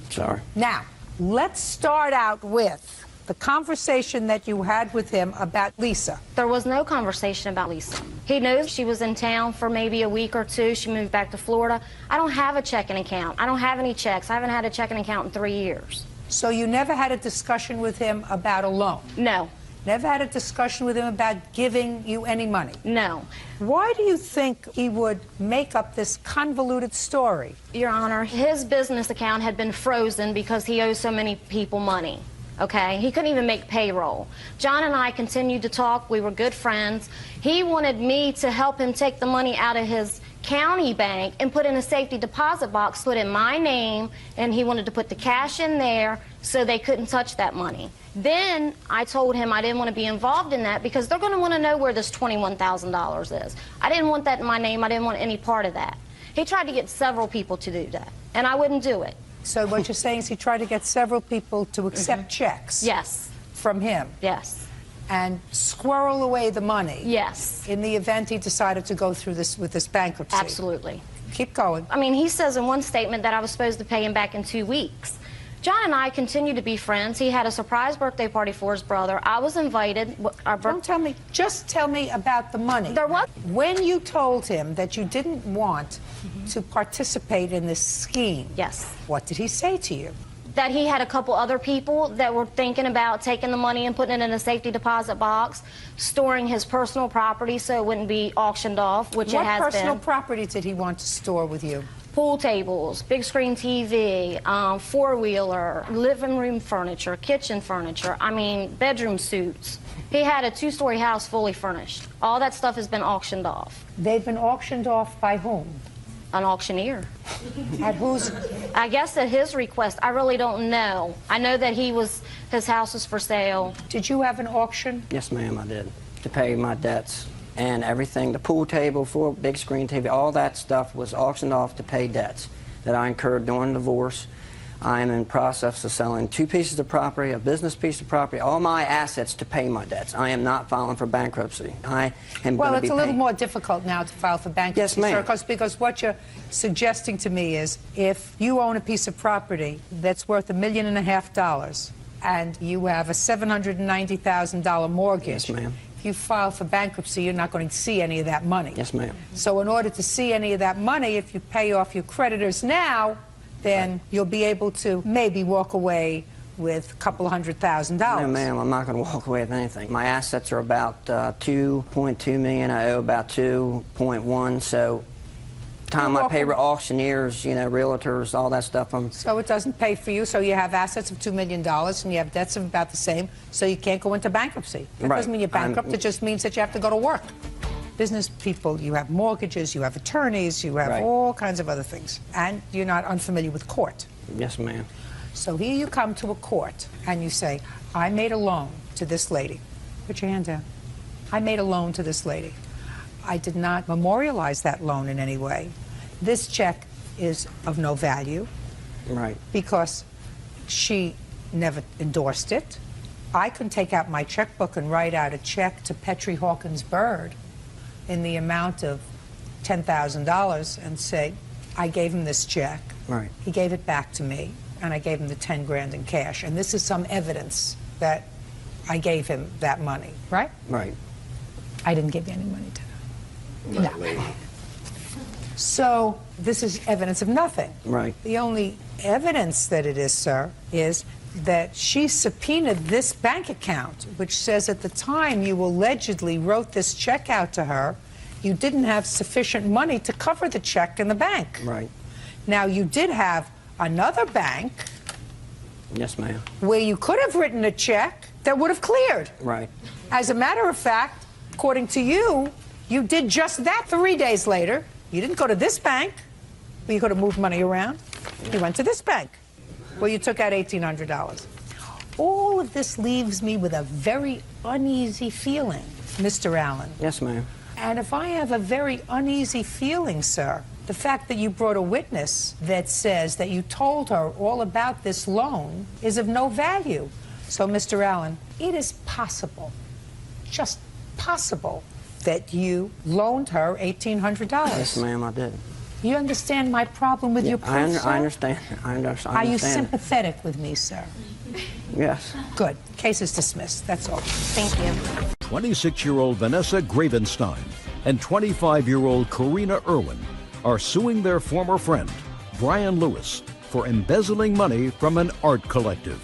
Sorry. Now, let's start out with the conversation that you had with him about Lisa. There was no conversation about Lisa. He knows she was in town for maybe a week or two. She moved back to Florida. I don't have a checking account. I don't have any checks. I haven't had a checking account in 3 years. So you never had a discussion with him about a loan? No. Never had a discussion with him about giving you any money? No. Why do you think he would make up this convoluted story? Your Honor, his business account had been frozen because he owes so many people money. Okay? He couldn't even make payroll. John and I continued to talk. We were good friends. He wanted me to help him take the money out of his county bank and put in a safety deposit box, put in my name, and he wanted to put the cash in there so they couldn't touch that money. Then I told him I didn't want to be involved in that because they're going to want to know where this $21,000 is. I didn't want that in my name. I didn't want any part of that. He tried to get several people to do that, and I wouldn't do it. So what you're saying is he tried to get several people to accept checks? Yes. From him? Yes. And squirrel away the money? Yes. In the event he decided to go through this with this bankruptcy? Absolutely. Keep going. I mean, he says in one statement that I was supposed to pay him back in 2 weeks. John and I continue to be friends. He had a surprise birthday party for his brother. I was invited. Don't tell me. Just tell me about the money. There was. When you told him that you didn't want to participate in this scheme, yes, what did he say to you? That he had a couple other people that were thinking about taking the money and putting it in a safety deposit box, storing his personal property so it wouldn't be auctioned off, which it has been. What personal property did he want to store with you? Pool tables, big screen TV, four-wheeler, living room furniture, kitchen furniture, I mean, bedroom suits. He had a 2-story house fully furnished. All that stuff has been auctioned off. They've been auctioned off by whom? An auctioneer. At whose? I guess at his request. I really don't know. I know that his house was for sale. Did you have an auction? Yes, ma'am, I did. To pay my debts and everything. The pool table, big screen TV, all that stuff was auctioned off to pay debts that I incurred during the divorce. I am in process of selling 2 pieces of property, a business piece of property, all my assets to pay my debts. I am not filing for bankruptcy. I am Well, going to be it's a little paying. more difficult now to file for bankruptcy, Yes, ma'am. sir, because what you're suggesting to me is if you own a piece of property that's worth $1.5 million and you have a $790,000 mortgage, Yes, ma'am. if you file for bankruptcy, you're not going to see any of that money. Yes, ma'am. So in order to see any of that money, if you pay off your creditors now, then you'll be able to maybe walk away with a couple of $100,000. No, ma'am, I'm not going to walk away with anything. My assets are about $2.2 million. I owe about $2.1. So, time I pay auctioneers, you know, realtors, all that stuff. So it doesn't pay for you. So you have assets of $2 million and you have debts of about the same. So you can't go into bankruptcy. That Right. doesn't mean you're bankrupt. It just means that you have to go to work. Business people, you have mortgages, you have attorneys, you have Right. all kinds of other things. And you're not unfamiliar with court. Yes, ma'am. So here you come to a court and you say, I made a loan to this lady. Put your hand down. I made a loan to this lady. I did not memorialize that loan in any way. This check is of no value. Right. Because she never endorsed it. I can take out my checkbook and write out a check to Petrie Hawkins Bird in the amount of $10,000 and say, I gave him this check. Right. He gave it back to me, and I gave him the 10 grand in cash. And this is some evidence that I gave him that money, right? Right. I didn't give you any money to that. No. So this is evidence of nothing. Right. The only evidence that it is, sir, is that she subpoenaed this bank account, which says at the time you allegedly wrote this check out to her, you didn't have sufficient money to cover the check in the bank. Right. Now, you did have another bank Yes, ma'am. where you could have written a check that would have cleared. Right. As a matter of fact, according to you, you did just that 3 days later. You didn't go to this bank where you could have moved money around. You went to this bank where you took out $1,800. All of this leaves me with a very uneasy feeling, Mr. Allen. Yes, ma'am. And if I have a very uneasy feeling, sir, the fact that you brought a witness that says that you told her all about this loan is of no value. So, Mr. Allen, it is possible, just possible, that you loaned her $1,800. Yes, ma'am, I did. You understand my problem with your proof, sir? I understand. I understand. Are you sympathetic with me, sir? Yes. Good. Case is dismissed. That's all. Thank you. 26-year-old Vanessa Gravenstein and 25-year-old Karina Irwin are suing their former friend, Brian Lewis, for embezzling money from an art collective.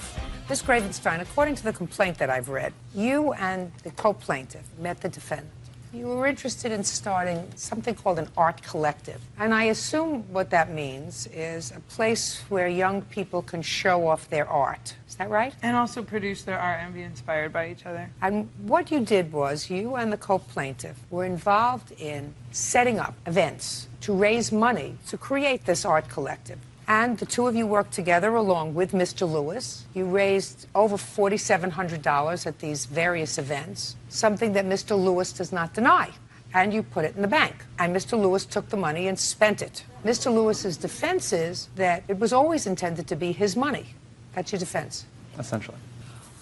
Ms. Gravenstein, according to the complaint that I've read, you and the co-plaintiff met the defendant. You were interested in starting something called an art collective. And I assume what that means is a place where young people can show off their art. Is that right? And also produce their art and be inspired by each other. And what you did was you and the co-plaintiff were involved in setting up events to raise money to create this art collective. And the two of you worked together along with Mr. Lewis. You raised over $4,700 at these various events, something that Mr. Lewis does not deny. And you put it in the bank. And Mr. Lewis took the money and spent it. Mr. Lewis's defense is that it was always intended to be his money. That's your defense. Essentially.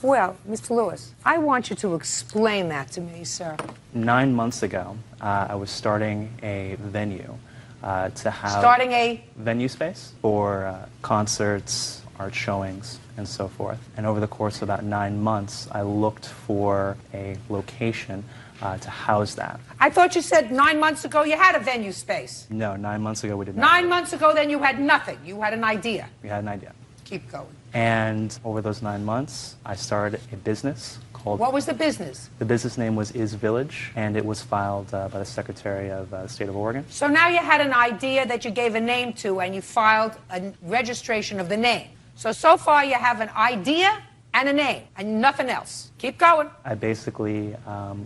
Well, Mr. Lewis, I want you to explain that to me, sir. 9 months ago, I was starting a venue to have Starting a venue space for concerts, art showings, and so forth. And over the course of about 9 months, I looked for a location to house that. I thought you said 9 months ago you had a venue space. No, 9 months ago we did not. 9 months ago, then you had nothing. You had an idea. We had an idea. Keep going. And over those 9 months, I started a business called... What was the business? The business name was Is Village, and it was filed by the Secretary of the State of Oregon. So now you had an idea that you gave a name to, and you filed a registration of the name. So far you have an idea and a name, and nothing else. Keep going. I basically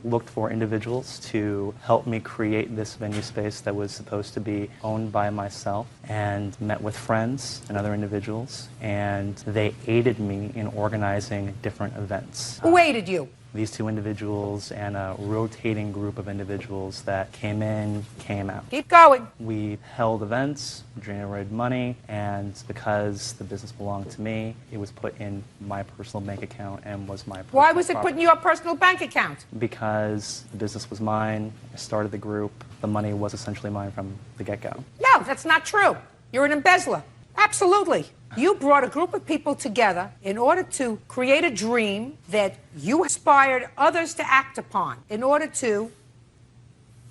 looked for individuals to help me create this venue space that was supposed to be owned by myself, and met with friends and other individuals, and they aided me in organizing different events. Who aided you? These two individuals and a rotating group of individuals that came in, came out. Keep going. We held events, generated money, and because the business belonged to me, it was put in my personal bank account and was my personal Why was it property. put in your personal bank account? Because the business was mine, I started the group, the money was essentially mine from the get-go. No, that's not true. You're an embezzler. Absolutely. You brought a group of people together in order to create a dream that you inspired others to act upon. In order to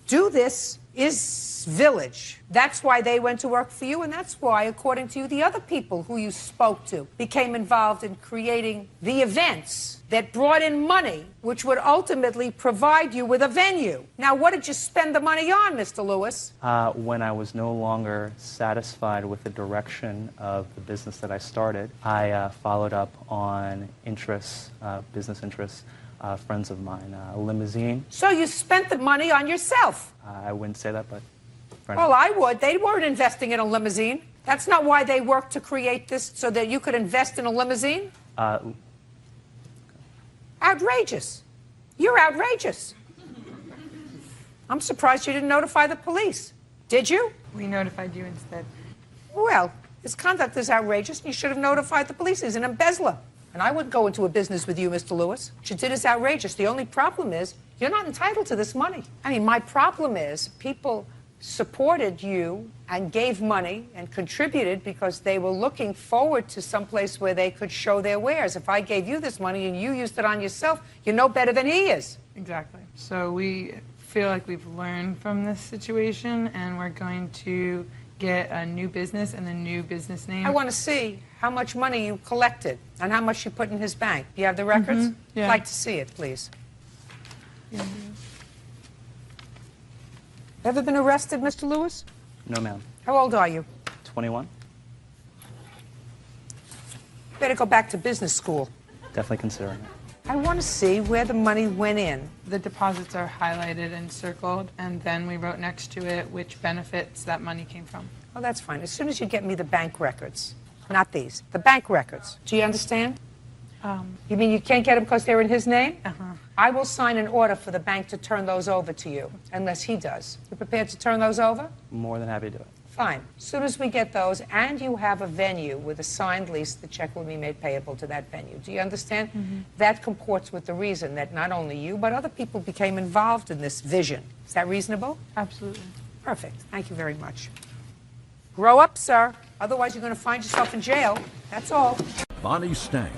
do this Is Village. That's why they went to work for you, and that's why, according to you, the other people who you spoke to became involved in creating the events that brought in money, which would ultimately provide you with a venue. Now, what did you spend the money on, Mr. Lewis? When I was no longer satisfied with the direction of the business that I started, I followed up on interests, business interests, friends of mine, a limousine. So you spent the money on yourself? I wouldn't say that, but... Well, I would. They weren't investing in a limousine. That's not why they worked to create this, so that you could invest in a limousine? Outrageous. You're outrageous. I'm surprised you didn't notify the police. Did you? We notified you instead. Well, his conduct is outrageous, and you should have notified the police. He's an embezzler. And I wouldn't go into a business with you, Mr. Lewis. What you did is outrageous. The only problem is you're not entitled to this money. I mean, my problem is people supported you and gave money and contributed because they were looking forward to some place where they could show their wares. If I gave you this money and you used it on yourself, you're no better than he is. Exactly. So we feel like we've learned from this situation, and we're going to get a new business and a new business name. I want to see how much money you collected and how much you put in his bank. Do you have the records? Yeah. I'd like to see it, please. Yeah. Ever been arrested, Mr. Lewis? No, ma'am. How old are you? 21? Better go back to business school. Definitely considering it. I want to see where the money went in. The deposits are highlighted and circled, and then we wrote next to it which benefits that money came from. Oh, that's fine. As soon as you get me the bank records. Not these. The bank records. Do you understand? You mean you can't get them because they're in his name? I will sign an order for the bank to turn those over to you, unless he does. You prepared to turn those over? More than happy to do it. Fine. As soon as we get those, and you have a venue with a signed lease, the check will be made payable to that venue. Do you understand? That comports with the reason that not only you, but other people became involved in this vision. Is that reasonable? Absolutely. Perfect. Thank you very much. Grow up, sir. Otherwise, you're going to find yourself in jail. That's all. Bonnie Stang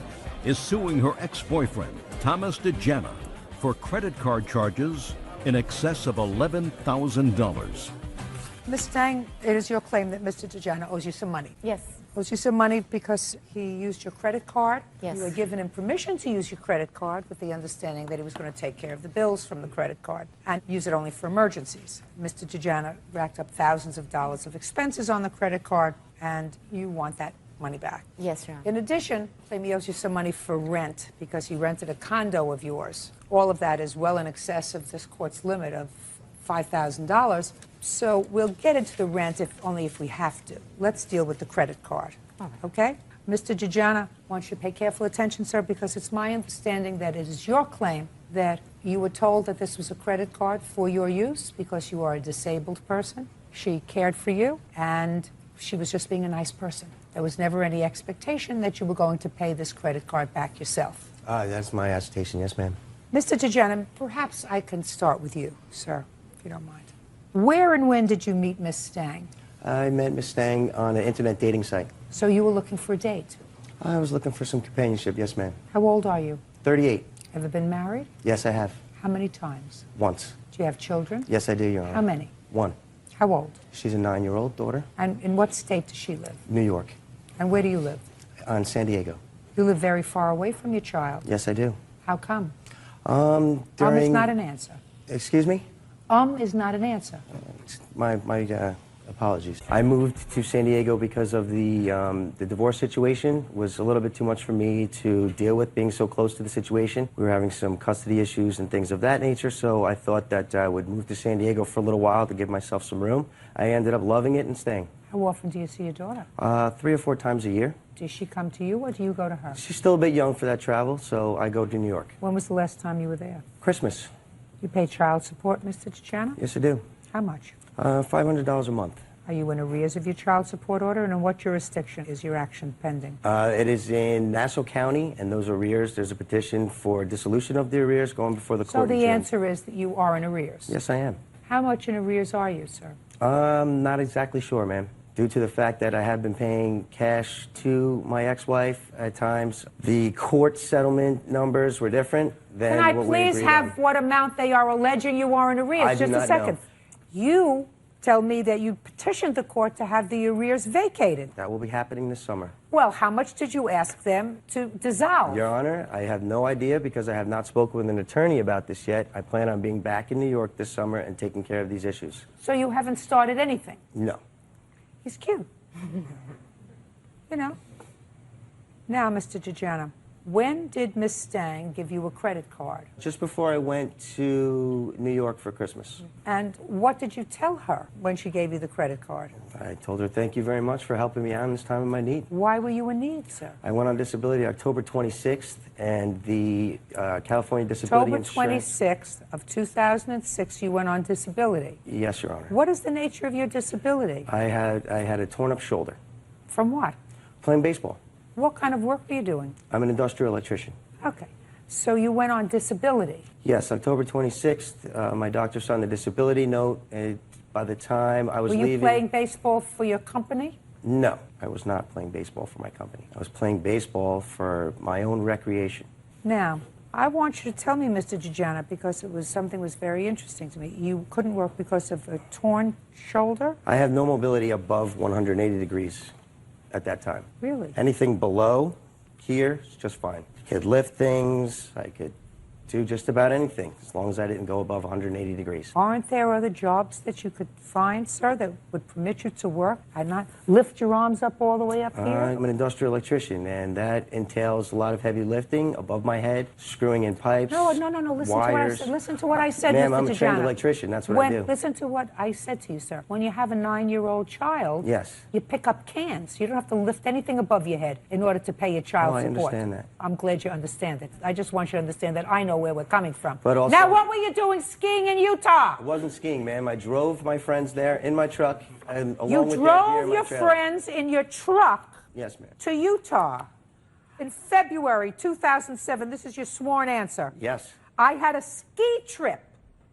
is suing her ex-boyfriend, Thomas DeJana, for credit card charges in excess of $11,000. Ms. Stang, it is your claim that Mr. DeJana owes you some money. Yes. Owes you some money because he used your credit card? Yes. You were given him permission to use your credit card with the understanding that he was going to take care of the bills from the credit card and use it only for emergencies. Mr. DeJana racked up thousands of dollars of expenses on the credit card, and you want that money back. Yes, Your Honor. In addition, claim he owes you some money for rent because he rented a condo of yours. All of that is well in excess of this court's limit of $5,000. So we'll get into the rent only if we have to. Let's deal with the credit card. Okay? Mr. DeJana, I want you to pay careful attention, sir, because it's my understanding that it is your claim that you were told that this was a credit card for your use because you are a disabled person. She cared for you, and she was just being a nice person. There was never any expectation that you were going to pay this credit card back yourself. That's my attestation, yes, ma'am. Mr. DeJana, perhaps I can start with you, sir, if you don't mind. Where and when did you meet Miss Stang? I met Miss Stang on an internet dating site. So you were looking for a date? I was looking for some companionship, yes, ma'am. How old are you? 38. Ever been married? Yes, I have. How many times? Once. Do you have children? Yes, I do, Your Honor. How many? One. How old? She's a 9-year-old daughter. And in what state does she live? New York. And where do you live? On San Diego. You live very far away from your child. Yes, I do. How come? During... is not an answer. Excuse me? Is not an answer. My apologies. I moved to San Diego because of the divorce situation. Was a little bit too much for me to deal with being so close to the situation. We were having some custody issues and things of that nature, so I thought that I would move to San Diego for a little while to give myself some room. I ended up loving it and staying. How often do you see your daughter? 3 or 4 times a year. Does she come to you or do you go to her? She's still a bit young for that travel, so I go to New York. When was the last time you were there? Christmas. You pay child support, Mr. DeJana? Yes, I do. How much? $500 a month. Are you in arrears of your child support order, and in what jurisdiction is your action pending? It is in Nassau County, and those arrears, there's a petition for dissolution of the arrears going before the court. So the answer is that you are in arrears? Yes, I am. How much in arrears are you, sir? Not exactly sure, ma'am. Due to the fact that I have been paying cash to my ex-wife at times, the court settlement numbers were different than Can I what we please agreed have on. what amount they are alleging you are in arrears? I do Just a not second. know. You tell me that you petitioned the court to have the arrears vacated. That will be happening this summer. Well, how much did you ask them to dissolve? Your Honor, I have no idea because I have not spoken with an attorney about this yet. I plan on being back in New York this summer and taking care of these issues. So you haven't started anything? No. He's cute. You know. Now, Mr. DeJana, when did Miss Stang give you a credit card? Just before I went to New York for Christmas. And what did you tell her when she gave you the credit card? I told her, thank you very much for helping me out in this time of my need. Why were you in need, sir? I went on disability October 26th, and the California Disability October Insurance... 26th of 2006, you went on disability. Yes, Your Honor. What is the nature of your disability? I had a torn-up shoulder. From what? Playing baseball. What kind of work were you doing? I'm an industrial electrician. Okay. So you went on disability. Yes, October 26th, my doctor signed the disability note. By the time I was leaving... Were you playing baseball for your company? No, I was not playing baseball for my company. I was playing baseball for my own recreation. Now, I want you to tell me, Mr. DeJana, because it was something was very interesting to me. You couldn't work because of a torn shoulder? I have no mobility above 180 degrees at that time. Really? Anything below here is just fine. I could lift things, I could to just about anything, as long as I didn't go above 180 degrees. Aren't there other jobs that you could find, sir, that would permit you to work and not lift your arms up all the way up here? I'm an industrial electrician, and that entails a lot of heavy lifting above my head, screwing in pipes, No, wires. listen to what I said, Ma'am, Mr. I'm a trained Tajana. electrician. That's what I do. Listen to what I said to you, sir. When you have a 9-year-old child, Yes. you pick up cans. You don't have to lift anything above your head in order to pay your child I support. understand that. I'm glad you understand it. I just want you to understand that I know where we're coming from. But also, now, what were you doing skiing in Utah? I wasn't skiing, ma'am. I drove my friends there in my truck, and along You with their gear drove in my your trailer. friends in your truck Yes, ma'am. to Utah in February 2007. This is your sworn answer. Yes. I had a ski trip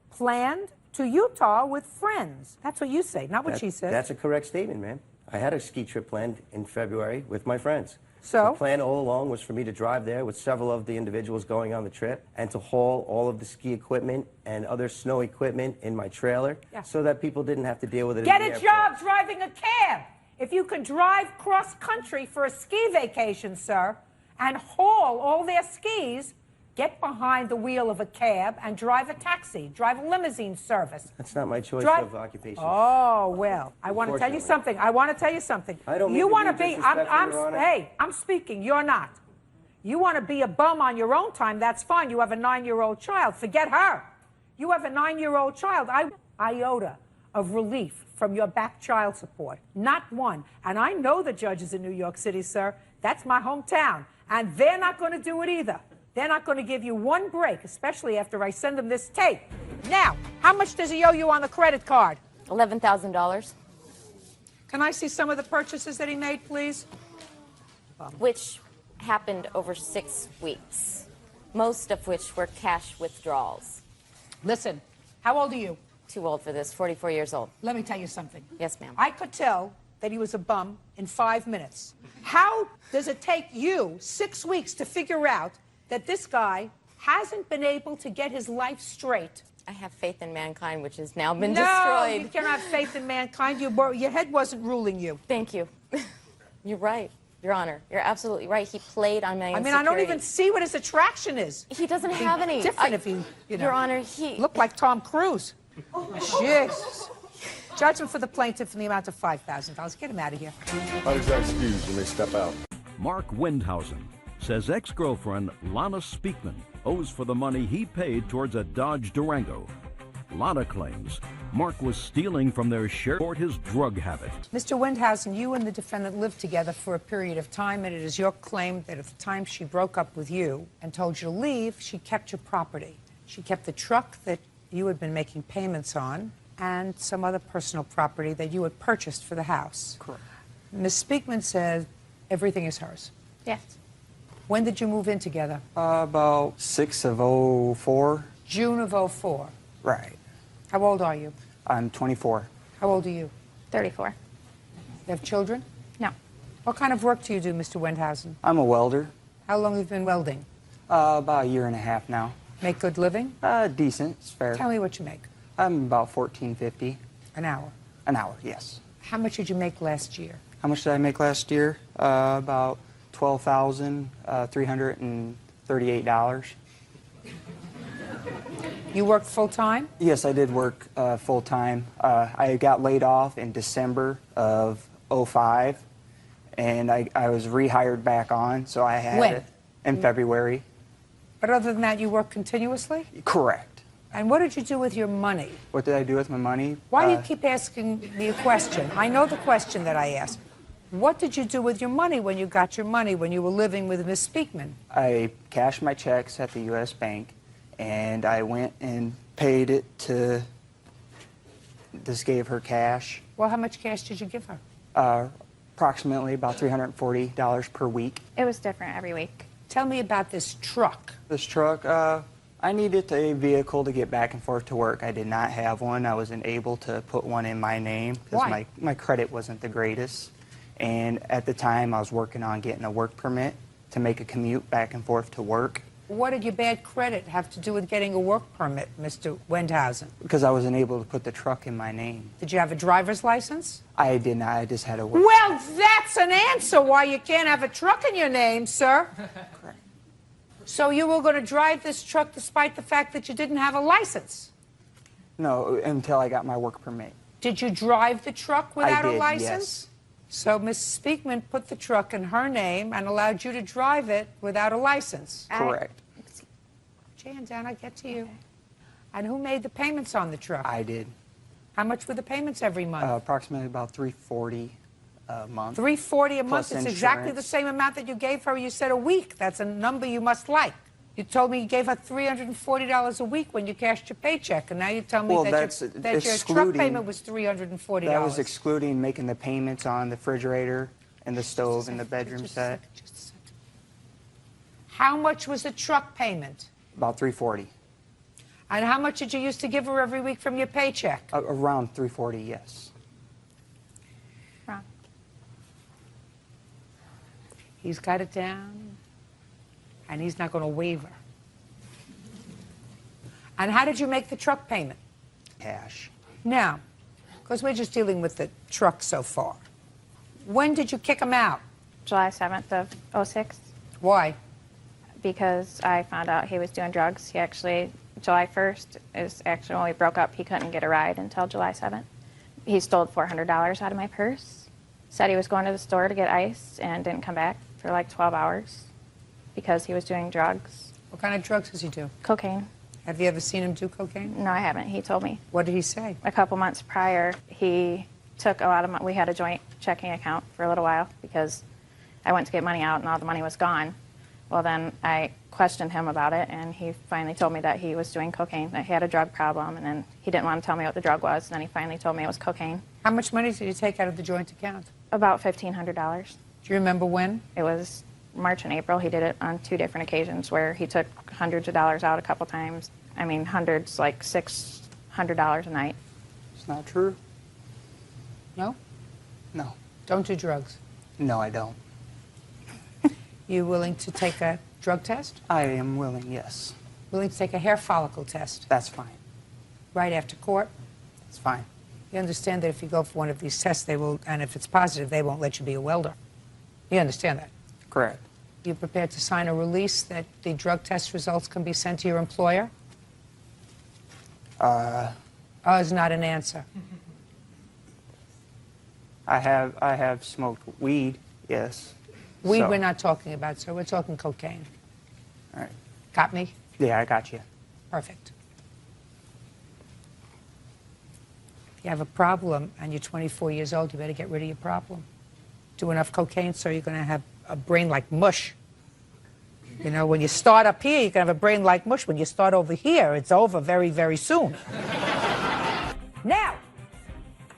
planned to Utah with friends. That's what you say, not what she says. That's a correct statement, ma'am. I had a ski trip planned in February with my friends. So? The plan all along was for me to drive there with several of the individuals going on the trip and to haul all of the ski equipment and other snow equipment in my trailer so that people didn't have to deal with it. Get in a the job driving a cab. If you can drive cross-country for a ski vacation, sir, and haul all their skis, get behind the wheel of a cab and drive a taxi, drive a limousine service. That's not my choice Drive- of occupation. Oh, well, I want to tell you Unfortunately. something. I want to tell you something. I don't mean You to want be to be, disrespectful, Your Honor. hey, I'm speaking, you're not. You want to be a bum on your own time, that's fine. You have a 9-year-old child. Forget her. You have a 9-year-old child. Iota of relief from your back child support. Not one. And I know the judges in New York City, sir. That's my hometown. And they're not going to do it either. They're not going to give you one break, especially after I send them this tape. Now, how much does he owe you on the credit card? $11,000. Can I see some of the purchases that he made, please? Which happened over 6 weeks, most of which were cash withdrawals. Listen, how old are you? Too old for this, 44 years old. Let me tell you something. Yes, ma'am. I could tell that he was a bum in 5 minutes. How does it take you 6 weeks to figure out that this guy hasn't been able to get his life straight? I have faith in mankind, which has now been No, destroyed. you cannot have faith in mankind. Your head wasn't ruling you. Thank you. You're right, Your Honor. You're absolutely right. He played on my insecurity. I don't even see what his attraction is. He doesn't It'd be have any. different if he, you know. Your Honor, he... Looked like Tom Cruise. Jesus. Judgment for the plaintiff in the amount of $5,000. Get him out of here. How does that excuse? You may step out. Mark Windhausen says ex-girlfriend Lana Speakman owes for the money he paid towards a Dodge Durango. Lana claims Mark was stealing from their share for his drug habit. Mr. Windhausen, you and the defendant lived together for a period of time, and it is your claim that at the time she broke up with you and told you to leave, she kept your property. She kept the truck that you had been making payments on and some other personal property that you had purchased for the house. Correct. Ms. Speakman said everything is hers. Yes. When did you move in together? About 6 of 04. June of 04. Right. How old are you? I'm 24. How old are you? 34. You have children? No. What kind of work do you do, Mr. Windhausen? I'm a welder. How long have you been welding? About a year and a half now. Make good living? Decent. It's fair. Tell me what you make. I'm about $14.50. An hour? An hour, yes. How much did you make last year? How much did I make last year? About $12,338. You worked full-time? Yes, I did work full-time. I got laid off in December of 05, and I was rehired back on, so I had When? it in February. But other than that, you work continuously? Correct. And what did you do with your money? What did I do with my money? Why do you keep asking me a question? I know the question that I asked. What did you do with your money when you got your money, when you were living with Miss Speakman? I cashed my checks at the U.S. Bank, and I went and paid it to, just gave her cash. Well, how much cash did you give her? Approximately about $340 per week. It was different every week. Tell me about this truck. This truck, I needed a vehicle to get back and forth to work. I did not have one. I wasn't able to put one in my name because Why? my credit wasn't the greatest. And at the time, I was working on getting a work permit to make a commute back and forth to work. What did your bad credit have to do with getting a work permit, Mr. Windhausen? Because I wasn't able to put the truck in my name. Did you have a driver's license? I did not. I just had a work. Well, that's an answer why you can't have a truck in your name, sir. So you were going to drive this truck despite the fact that you didn't have a license? No, until I got my work permit. Did you drive the truck without I did, a license? yes. So Ms. Speakman put the truck in her name and allowed you to drive it without a license? Correct. Jan, down, I get to you. And who made the payments on the truck? I did. How much were the payments every month? Approximately about $340 a month. $340 a month. Plus It's exactly the insurance. same amount that you gave her. You said a week. That's a number you must like. You told me you gave her $340 a week when you cashed your paycheck, and now you tell me Well, that, that's your truck excluding- payment was $340. That was excluding making the payments on the refrigerator and the stove and the bedroom set. How much was the truck payment? About $340. And how much did you used to give her every week from your paycheck? Around $340, yes. He's got it down, and he's not going to waver. And how did you make the truck payment? Cash. Now, because we're just dealing with the truck so far, when did you kick him out? July 7th of '06. Why? Because I found out he was doing drugs. He actually, July 1st is actually when we broke up. He couldn't get a ride until July 7th. He stole $400 out of my purse, said he was going to the store to get ice, and didn't come back for like 12 hours because he was doing drugs. What kind of drugs does he do? Cocaine. Have you ever seen him do cocaine? No, I haven't. He told me. What did he say? A couple months prior, he took a lot of money. We had a joint checking account for a little while because I went to get money out and all the money was gone. Well, then I questioned him about it, and he finally told me that he was doing cocaine, that he had a drug problem, and then he didn't want to tell me what the drug was, and then he finally told me it was cocaine. How much money did you take out of the joint account? About $1,500. Do you remember when? It was March and April. He did it on 2 different occasions where he took hundreds of dollars out a couple times. I mean, hundreds, like $600 a night. It's not true. No? No. Don't do drugs. No, I don't. You willing to take a drug test? I am willing, yes. Willing to take a hair follicle test? That's fine. Right after court? It's fine. You understand that if you go for one of these tests, they will, and if it's positive, they won't let you be a welder. You understand that? Correct. You prepared to sign a release that the drug test results can be sent to your employer? Oh, is not an answer. I have smoked weed, yes. Weed So- we're not talking about, sir. We're talking cocaine. All right. Got me? Yeah, I got you. Perfect. If you have a problem and you're 24 years old, you better get rid of your problem. Do enough cocaine so you're going to have a brain like mush. You know, when you start up here, you can have a brain like mush. When you start over here, it's over very, very soon. Now,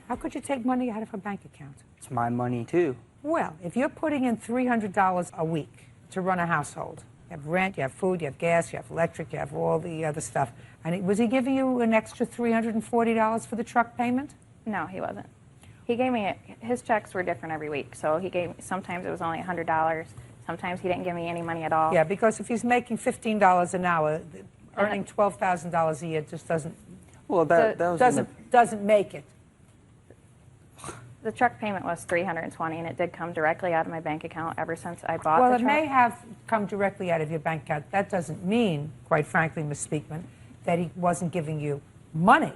how could you take money out of a bank account? It's my money, too. Well, if you're putting in $300 a week to run a household, you have rent, you have food, you have gas, you have electric, you have all the other stuff, and was he giving you an extra $340 for the truck payment? No, he wasn't. He gave me, his checks were different every week. So he gave, sometimes it was only $100. Sometimes he didn't give me any money at all. Yeah, because if he's making $15 an hour, earning $12,000 a year just doesn't, Well, that was doesn't make it. The truck payment was $320, and it did come directly out of my bank account ever since I bought Well, the it truck. may have come directly out of your bank account. That doesn't mean, quite frankly, Ms. Speakman, that he wasn't giving you money.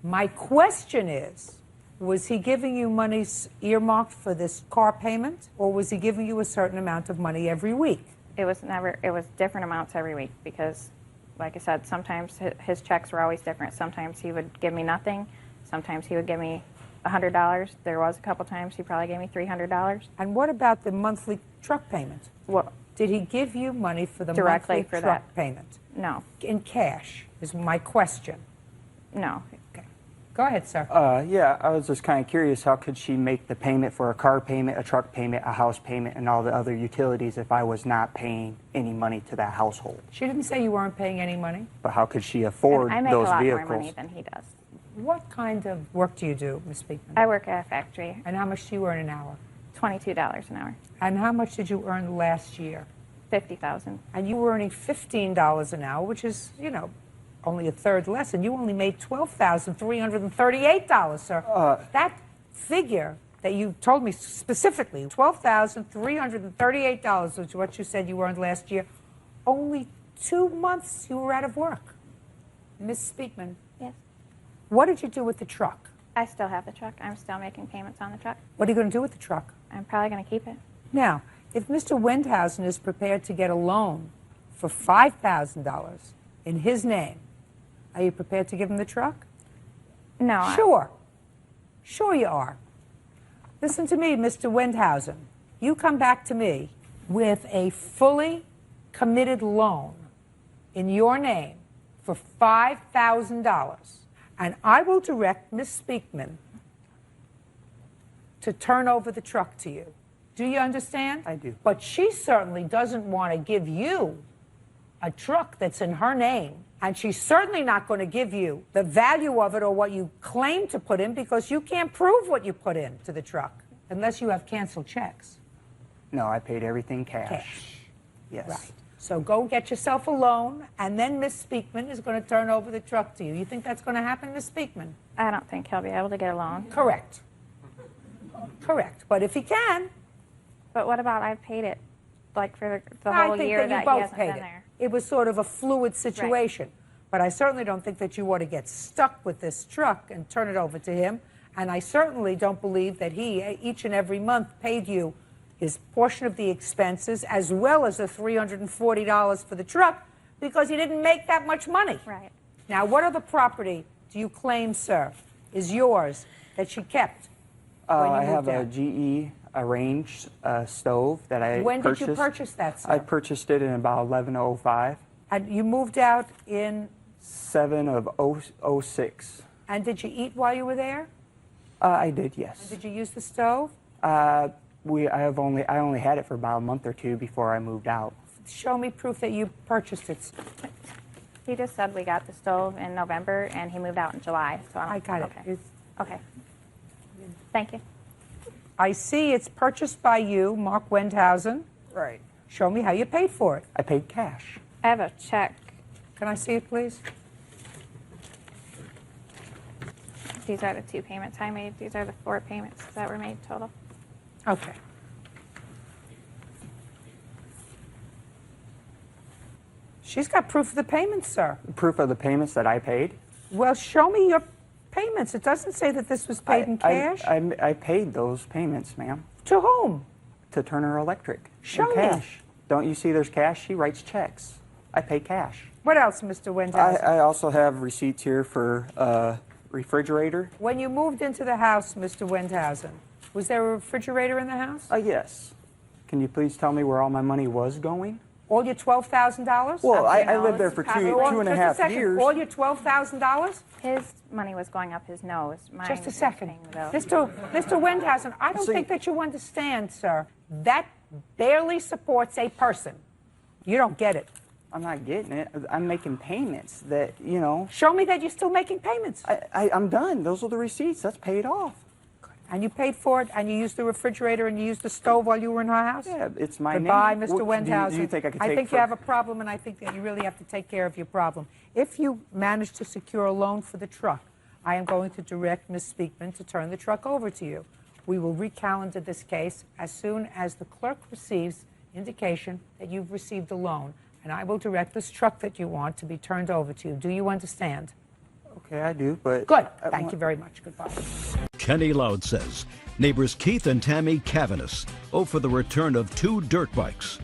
My question is, was he giving you money earmarked for this car payment, or was he giving you a certain amount of money every week? It was different amounts every week because, like I said, sometimes his checks were always different. Sometimes he would give me nothing. Sometimes he would give me $100. There was a couple times he probably gave me $300. And what about the monthly truck payment? What? Did he give you money for the Directly monthly for truck that. payment? No. In cash is my question. No. Okay. Go ahead, sir. Yeah, I was just kind of curious, how could she make the payment for a car payment, a truck payment, a house payment, and all the other utilities if I was not paying any money to that household? She didn't say you weren't paying any money. But how could she afford I make those a lot vehicles? more money than he does. What kind of work do you do, Ms. Speakman? I work at a factory. And how much do you earn an hour? $22 an hour. And how much did you earn last year? $50,000. And you were earning $15 an hour, which is, you know, only a third less, and you only made $12,338, sir. That figure that you told me specifically, $12,338, which is what you said you earned last year, only 2 months you were out of work. Miss Speakman. Yes. What did you do with the truck? I still have the truck. I'm still making payments on the truck. What are you going to do with the truck? I'm probably going to keep it. Now, if Mr. Wendhausen is prepared to get a loan for $5,000 in his name, are you prepared to give him the truck? No. Sure. Sure you are. Listen to me, Mr. Wendhausen. You come back to me with a fully committed loan in your name for $5,000, and I will direct Miss Speakman to turn over the truck to you. Do you understand? I do. But she certainly doesn't want to give you a truck that's in her name, and she's certainly not going to give you the value of it or what you claim to put in, because you can't prove what you put into the truck unless you have canceled checks. No, I paid everything cash. Yes. Right. So go get yourself a loan, and then Miss Speakman is going to turn over the truck to you. You think that's going to happen, Miss Speakman? I don't think he'll be able to get a loan. Correct. Correct. But if he can... But what about I paid it, like for the whole year that he hasn't been there? It was sort of a fluid situation. Right. But I certainly don't think that you ought to get stuck with this truck and turn it over to him. And I certainly don't believe that he, each and every month, paid you his portion of the expenses as well as the $340 for the truck, because he didn't make that much money. Right. Now, what other property do you claim, sir, is yours that she kept when you I have moved a out? GE arranged stove that I When purchased. did you purchase that, sir? I purchased it in about 11:05. And you moved out in? 7/06. And did you eat while you were there? I did, yes. And did you use the stove? I only had it for about a month or two before I moved out. Show me proof that you purchased it. He just said we got the stove in November, and he moved out in July. So I got it. Okay. Okay. Thank you. I see it's purchased by you, Mark Wendhausen. Right. Show me how you paid for it. I paid cash. I have a check. Can I see it, please? These are the 2 payments I made. These are the 4 payments that were made total. Okay. She's got proof of the payments, sir. Proof of the payments that I paid? Well, show me your payments. It doesn't say that this was paid in cash. I paid those payments, ma'am. To whom? To Turner Electric. Show me. Cash. Don't you see there's cash? She writes checks. I pay cash. What else, Mr. Wendhausen? I also have receipts here for refrigerator. When you moved into the house, Mr. Wendhausen, was there a refrigerator in the house? Yes. Can you please tell me where all my money was going? All your $12,000? Well, I lived there for two and a half years. All your $12,000? His money was going up his nose. Mine Just a was second. paying the bill. Mr. Wendhausen, I don't think that you understand, sir. That barely supports a person. You don't get it. I'm not getting it. I'm making payments that, you know. Show me that you're still making payments. I'm done. Those are the receipts. That's paid off. And you paid for it, and you used the refrigerator, and you used the stove while you were in her house? Yeah, it's my Goodbye, name. Mr. Wendhausen. Do you think I could I take think you have a problem, and I think that you really have to take care of your problem. If you manage to secure a loan for the truck, I am going to direct Ms. Speakman to turn the truck over to you. We will recalendar this case as soon as the clerk receives indication that you've received a loan, and I will direct this truck that you want to be turned over to you. Do you understand? Okay, I do, but... Good. Thank you very much. Goodbye. Kenny Loud says neighbors Keith and Tammy Cavanis owe for the return of 2 dirt bikes.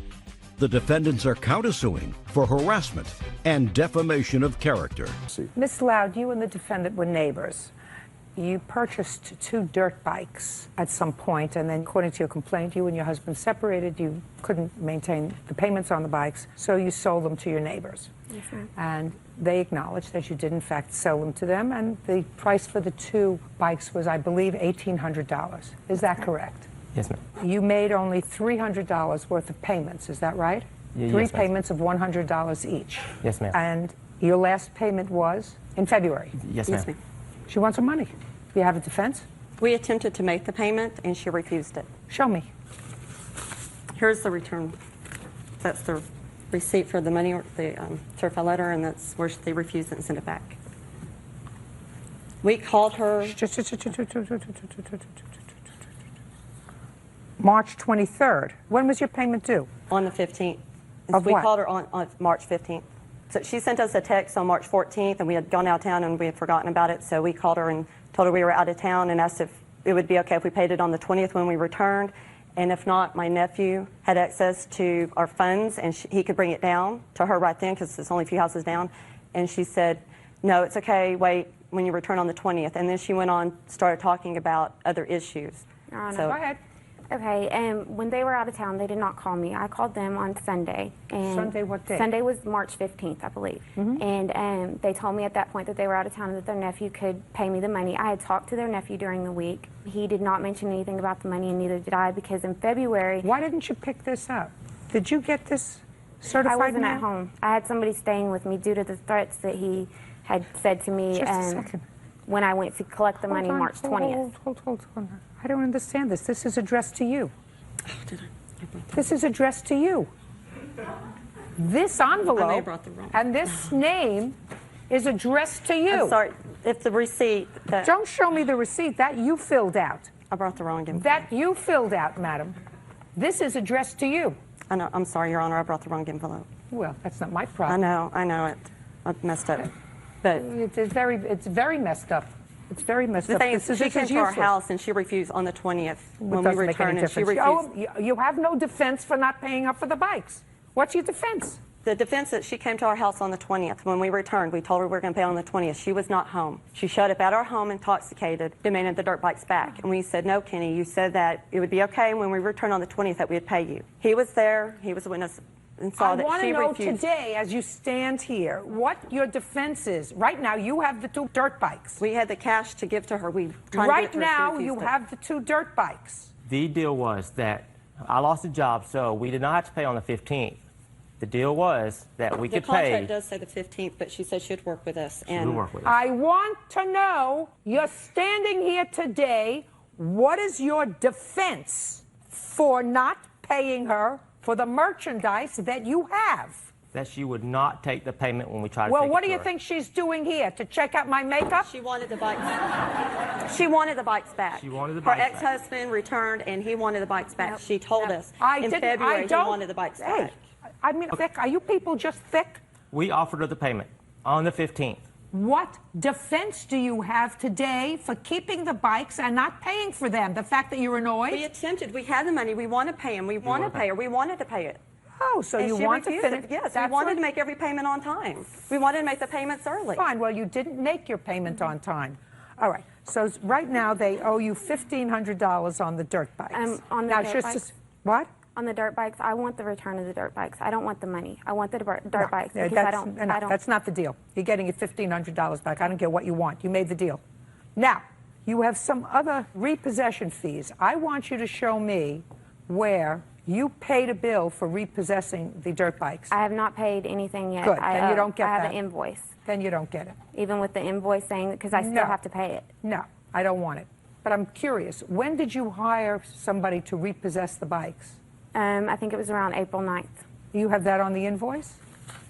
The defendants are countersuing for harassment and defamation of character. Miss Loud, you and the defendant were neighbors. You purchased 2 dirt bikes at some point, and then according to your complaint, you and your husband separated. You couldn't maintain the payments on the bikes, so you sold them to your neighbors. Yes, ma'am. And they acknowledged that you did, in fact, sell them to them, and the price for the 2 bikes was, I believe, $1,800. Is that correct? Yes, ma'am. You made only $300 worth of payments, is that right? Yes, 3 ma'am. payments of $100 each. Yes, ma'am. And your last payment was in February? Yes, ma'am. She wants her money. Do you have a defense? We attempted to make the payment, and she refused it. Show me. Here's the return. That's the receipt for the money, the certified letter, and that's where they refused it and sent it back. We called her. March 23rd. When was your payment due? On the 15th. We called her on March 15th. So she sent us a text on March 14th, and we had gone out of town and we had forgotten about it. So we called her and told her we were out of town and asked if it would be okay if we paid it on the 20th when we returned. And if not, my nephew had access to our funds, and he could bring it down to her right then because it's only a few houses down. And she said, no, it's okay, wait when you return on the 20th. And then she went on, started talking about other issues. Your Honor, So, go ahead. Okay, and when they were out of town, they did not call me. I called them on Sunday. And Sunday, what day? Sunday was March 15th, I believe. And they told me at that point that they were out of town and that their nephew could pay me the money. I had talked to their nephew during the week. He did not mention anything about the money, and neither did I, because in February... Why didn't you pick this up? Did you get this certified I wasn't mail? at home. I had somebody staying with me due to the threats that he had said to me when I went to collect the money March 20th. Hold on. I don't understand this. This is addressed to you. This is addressed to you. This envelope and this name is addressed to you. I'm sorry, if the receipt... Don't show me the receipt. That you filled out. I brought the wrong envelope. That you filled out, madam. This is addressed to you. I know, I'm sorry, Your Honor, I brought the wrong envelope. Well, that's not my problem. I know it. I messed up. But it's very messed up. It's very messed the up. thing is, she came to our house and she refused on the 20th when we returned, and she refused. Oh, you have no defense for not paying up for the bikes. What's your defense? The defense that she came to our house on the 20th. When we returned, we told her we were going to pay on the 20th. She was not home. She showed up at our home intoxicated, demanded the dirt bikes back. And we said, no, Kenny, you said that it would be okay when we returned on the 20th that we'd pay you. He was there. He was a witness and saw that she refused. I want to know today, as you stand here, what your defense is. Right now, you have the 2 dirt bikes. We had the cash to give to her. Right now, you have the 2 dirt bikes. The deal was that I lost a job, so we did not have to pay on the 15th. The deal was that we could pay. The contract does say the 15th, but she said she'd work with us. She would work with us. I want to know, you're standing here today, what is your defense for not paying her for the merchandise that you have? That she would not take the payment when we tried to Well, take what it do to you her. think she's doing here? To check out my makeup? She wanted the bikes. She wanted the bikes back. She wanted the Her bikes back. ex-husband returned, and he wanted the bikes back. She told us in I February don't, he wanted the bikes back. I mean, thick. Are you people just thick? We offered her the payment on the 15th. What defense do you have today for keeping the bikes and not paying for them? The fact that you're annoyed? We attempted. We had the money. We want to pay him. We want to pay her. We wanted to pay it. Oh, so And you she want to refused finish? it. Yes, we wanted to make every payment on time. We wanted to make the payments early. Fine. Well, you didn't make your payment on time. All right. So right now they owe you $1,500 on the dirt bikes. On the now, dirt bikes? What? On the dirt bikes, I want the return of the dirt bikes. I don't want the money. I want the dirt bikes because That's not the deal. You're getting your $1,500 back. I don't care what you want. You made the deal. Now, you have some other repossession fees. I want you to show me where you paid a bill for repossessing the dirt bikes. I have not paid anything yet. Good. Then you don't get I that. have an invoice. Then you don't get it. Even with the invoice saying, because I still have to pay it. No, I don't want it. But I'm curious, when did you hire somebody to repossess the bikes? I think it was around April 9th. You have that on the invoice?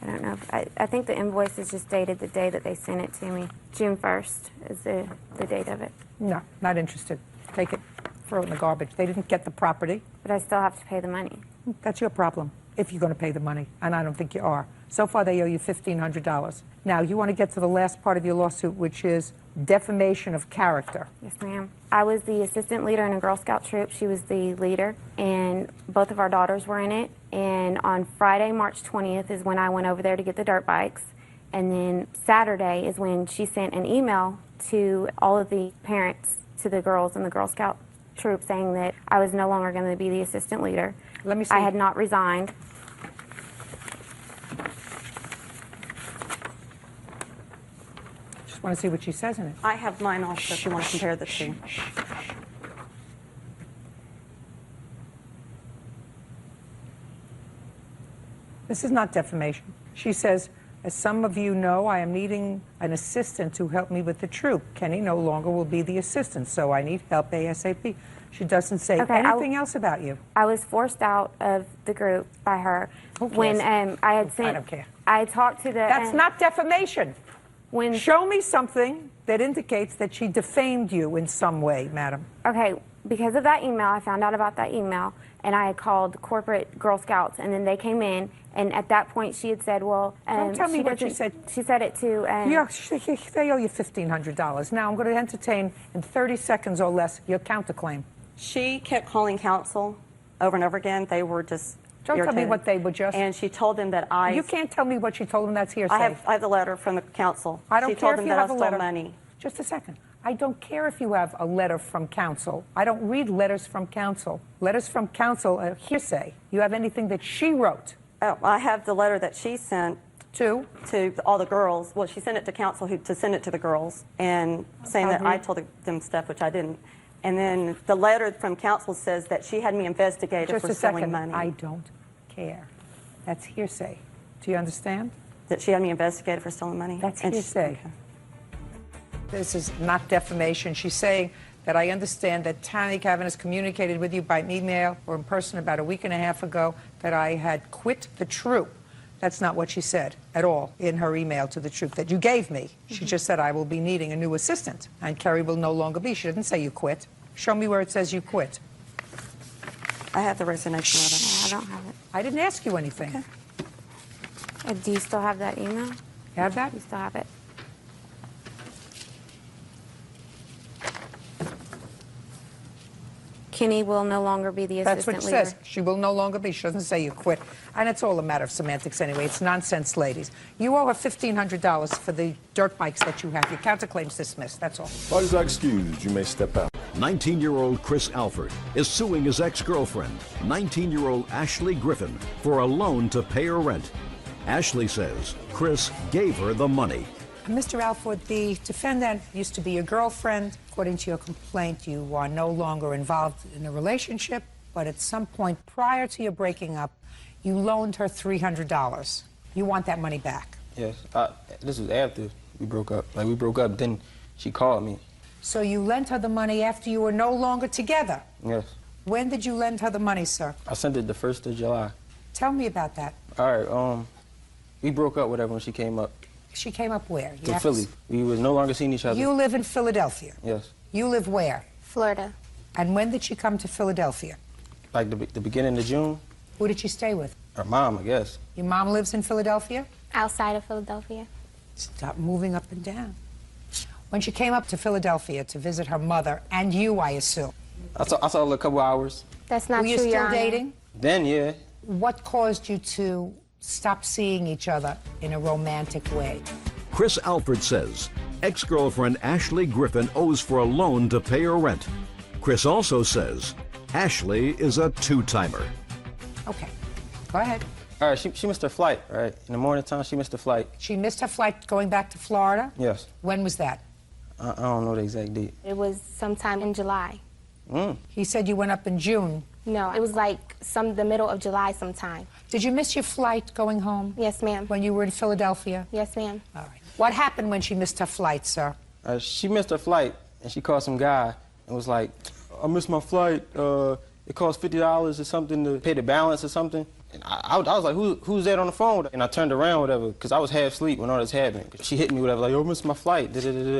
I don't know. I think the invoice is just dated the day that they sent it to me. June 1st is the date of it. No, not interested. Take it, throw it in the garbage. They didn't get the property. But I still have to pay the money. That's your problem, if you're going to pay the money, and I don't think you are. So far, they owe you $1,500. Now, you want to get to the last part of your lawsuit, which is defamation of character. Yes, ma'am. I was the assistant leader in a Girl Scout troop. She was the leader, and both of our daughters were in it. And on Friday, March 20th, is when I went over there to get the dirt bikes. And then Saturday is when she sent an email to all of the parents, to the girls in the Girl Scout troop, saying that I was no longer going to be the assistant leader. Let me see. I had not resigned. Just want to see what she says in it. I have mine also if you want to compare the two. This is not defamation. She says, as some of you know, I am needing an assistant to help me with the troop. Kenny no longer will be the assistant, so I need help ASAP. She doesn't say anything else about you. I was forced out of the group by her when I had sent. I don't care. I had talked to the. That's not defamation. Show me something that indicates that she defamed you in some way, madam. Okay, because of that email, I found out about that email, and I had called corporate Girl Scouts, and then they came in, and at that point she had said, well... Don't tell me what she said. She said it to... Yeah, they owe you $1,500. Now I'm going to entertain, in 30 seconds or less, your counterclaim. She kept calling counsel over and over again. They were just Don't irritated. tell me what they were just... And she told them that You can't tell me what she told them. That's hearsay. I have the letter from the counsel. I don't she care told if them you that have I a stole letter. money. Just a second. I don't care if you have a letter from counsel. I don't read letters from counsel. Letters from counsel are hearsay. You have anything that she wrote? Oh, I have the letter that she sent to all the girls. Well, she sent it to counsel to send it to the girls, and saying that I told them stuff, which I didn't. And then the letter from counsel says that she had me investigated for stealing money. I don't care. That's hearsay. Do you understand? That she had me investigated for stealing money? That's hearsay. This is not defamation. She's saying that I understand that Tammy Cavan has communicated with you by email or in person about a week and a half ago that I had quit the troop. That's not what she said at all in her email to the troop that you gave me. She just said I will be needing a new assistant and Kerry will no longer be. She didn't say you quit. Show me where it says you quit. I have the resignation letter. I don't have it. I didn't ask you anything. Okay. Do you still have that email? You have that? You still have it? Kenny will no longer be the assistant That's what leader. it says. She will no longer be. She doesn't say you quit. And it's all a matter of semantics anyway. It's nonsense, ladies. You owe her $1,500 for the dirt bikes that you have. Your counterclaim's dismissed. That's all. Parties are excused. You may step out. 19-year-old Chris Alford is suing his ex-girlfriend, 19-year-old Ashley Griffin, for a loan to pay her rent. Ashley says Chris gave her the money. Mr. Alford, the defendant used to be your girlfriend. According to your complaint, you are no longer involved in a relationship, but at some point prior to your breaking up, you loaned her $300. You want that money back. Yes. This was after we broke up. Like, we broke up, then she called me. So you lent her the money after you were no longer together? Yes. When did you lend her the money, sir? I sent it the 1st of July. Tell me about that. All right, we broke up with her when she came up. She came up where? To Philly. We was no longer seeing each other. You live in Philadelphia? Yes. You live where? Florida. And when did she come to Philadelphia? Like the beginning of June. Who did she stay with? Her mom, I guess. Your mom lives in Philadelphia? Outside of Philadelphia. Stop moving up and down. When she came up to Philadelphia to visit her mother, and you, I assume. I saw her a couple hours. That's not Were true, you still Your Honor. dating? Then, yeah. What caused you to stop seeing each other in a romantic way? Chris Alford says ex-girlfriend Ashley Griffin owes for a loan to pay her rent. Chris also says Ashley is a two-timer. Okay, go ahead. All right, she missed her flight, right? In the morning time, she missed her flight. She missed her flight going back to Florida? Yes. When was that? I don't know the exact date. It was sometime in July. He said you went up in June. No, it was like the middle of July sometime. Did you miss your flight going home? Yes, ma'am. When you were in Philadelphia? Yes, ma'am. All right. What happened when she missed her flight, sir? She missed her flight, and she called some guy and was like, I missed my flight. It cost $50 or something to pay the balance or something. And I was like, who's that on the phone? And I turned around, whatever, because I was half asleep when all this happened. She hit me, whatever, like, oh, I missed my flight.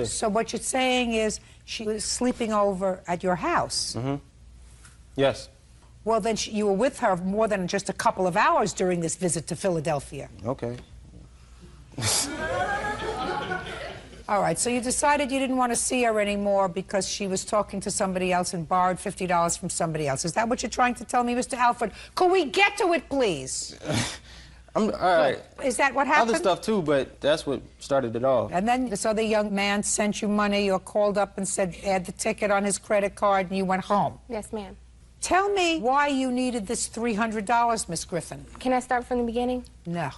So what you're saying is she was sleeping over at your house? Mm-hmm. Yes. Well, then you were with her more than just a couple of hours during this visit to Philadelphia. Okay. All right, so you decided you didn't want to see her anymore because she was talking to somebody else and borrowed $50 from somebody else. Is that what you're trying to tell me, Mr. Alford? Could we get to it, please? All right. Is that what happened? Other stuff, too, but that's what started it all. And then this other young man sent you money or called up and said, add the ticket on his credit card, and you went home. Yes, ma'am. Tell me why you needed this $300, Miss Griffin. Can I start from the beginning? No.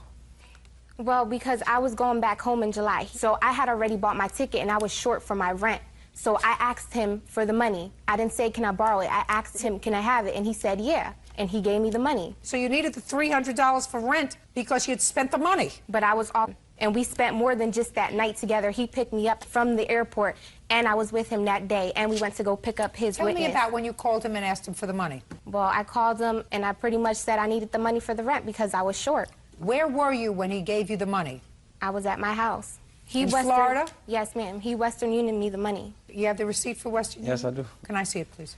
Well, because I was going back home in July. So I had already bought my ticket, and I was short for my rent. So I asked him for the money. I didn't say, can I borrow it? I asked him, can I have it? And he said, yeah. And he gave me the money. So you needed the $300 for rent because you'd spent the money. But I was off, and we spent more than just that night together. He picked me up from the airport, and I was with him that day, and we went to go pick up his witness. Tell me about when you called him and asked him for the money. Well, I called him, and I pretty much said I needed the money for the rent because I was short. Where were you when he gave you the money? I was at my house. In Florida? Yes, ma'am. He Western Unioned me the money. You have the receipt for Western Union? Yes, I do. Can I see it, please?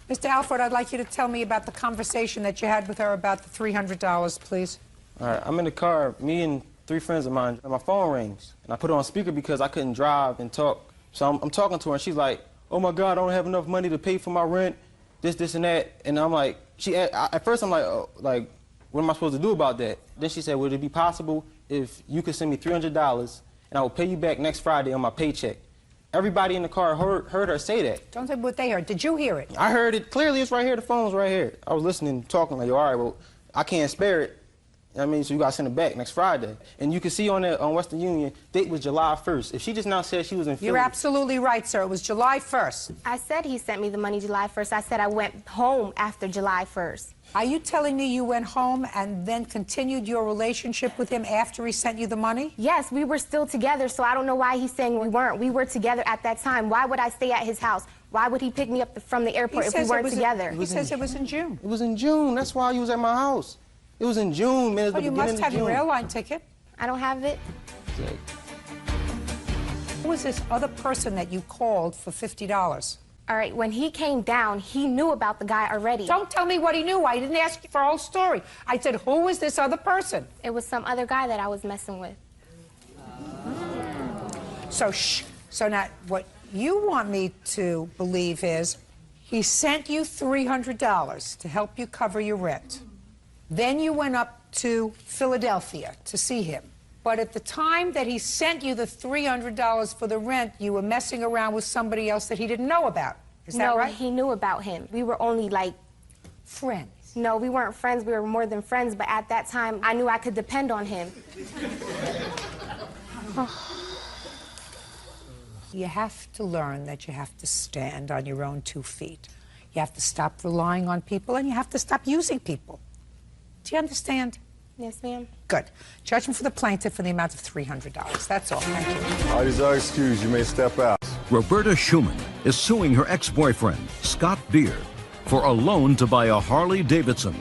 Mr. Alford, I'd like you to tell me about the conversation that you had with her about the $300, please. All right, I'm in the car, me and 3 friends of mine, and my phone rings. And I put it on speaker because I couldn't drive and talk. So I'm talking to her, and she's like, oh my God, I don't have enough money to pay for my rent, this, and that. And I'm like, at first I'm like, oh, like, what am I supposed to do about that? Then she said, would it be possible if you could send me $300 and I will pay you back next Friday on my paycheck? Everybody in the car heard her say that. Don't say what they heard. Did you hear it? I heard it clearly. It's right here. The phone's right here. I was listening, talking like, all right, well, I can't spare it. I mean, so you got to send it back next Friday. And you can see on that on Western Union, date was July 1st. If she just now said she was in Philly. You're absolutely right, sir. It was July 1st. I said he sent me the money July 1st. I said I went home after July 1st. Are you telling me you went home and then continued your relationship with him after he sent you the money? Yes, we were still together, so I don't know why he's saying we weren't. We were together at that time. Why would I stay at his house? Why would he pick me up from the airport if we weren't together? He says it was in June. It was in June. That's why you was at my house. It was in June, man. Well, you must have your airline ticket. I don't have it. Who was this other person that you called for $50? All right, when he came down, he knew about the guy already. Don't tell me what he knew. I didn't ask you for a whole story. I said, who was this other person? It was some other guy that I was messing with. So now what you want me to believe is he sent you $300 to help you cover your rent. Then you went up to Philadelphia to see him. But at the time that he sent you the $300 for the rent, you were messing around with somebody else that he didn't know about. Is that right? No, he knew about him. We were only like friends. No, we weren't friends. We were more than friends. But at that time, I knew I could depend on him. You have to learn that you have to stand on your own 2 feet. You have to stop relying on people, and you have to stop using people. Do you understand? Yes, ma'am. Good. Judgment for the plaintiff in the amount of $300. That's all. Thank you. Parties are excused. You may step out. Roberta Schumann is suing her ex-boyfriend, Scott Beer, for a loan to buy a Harley-Davidson.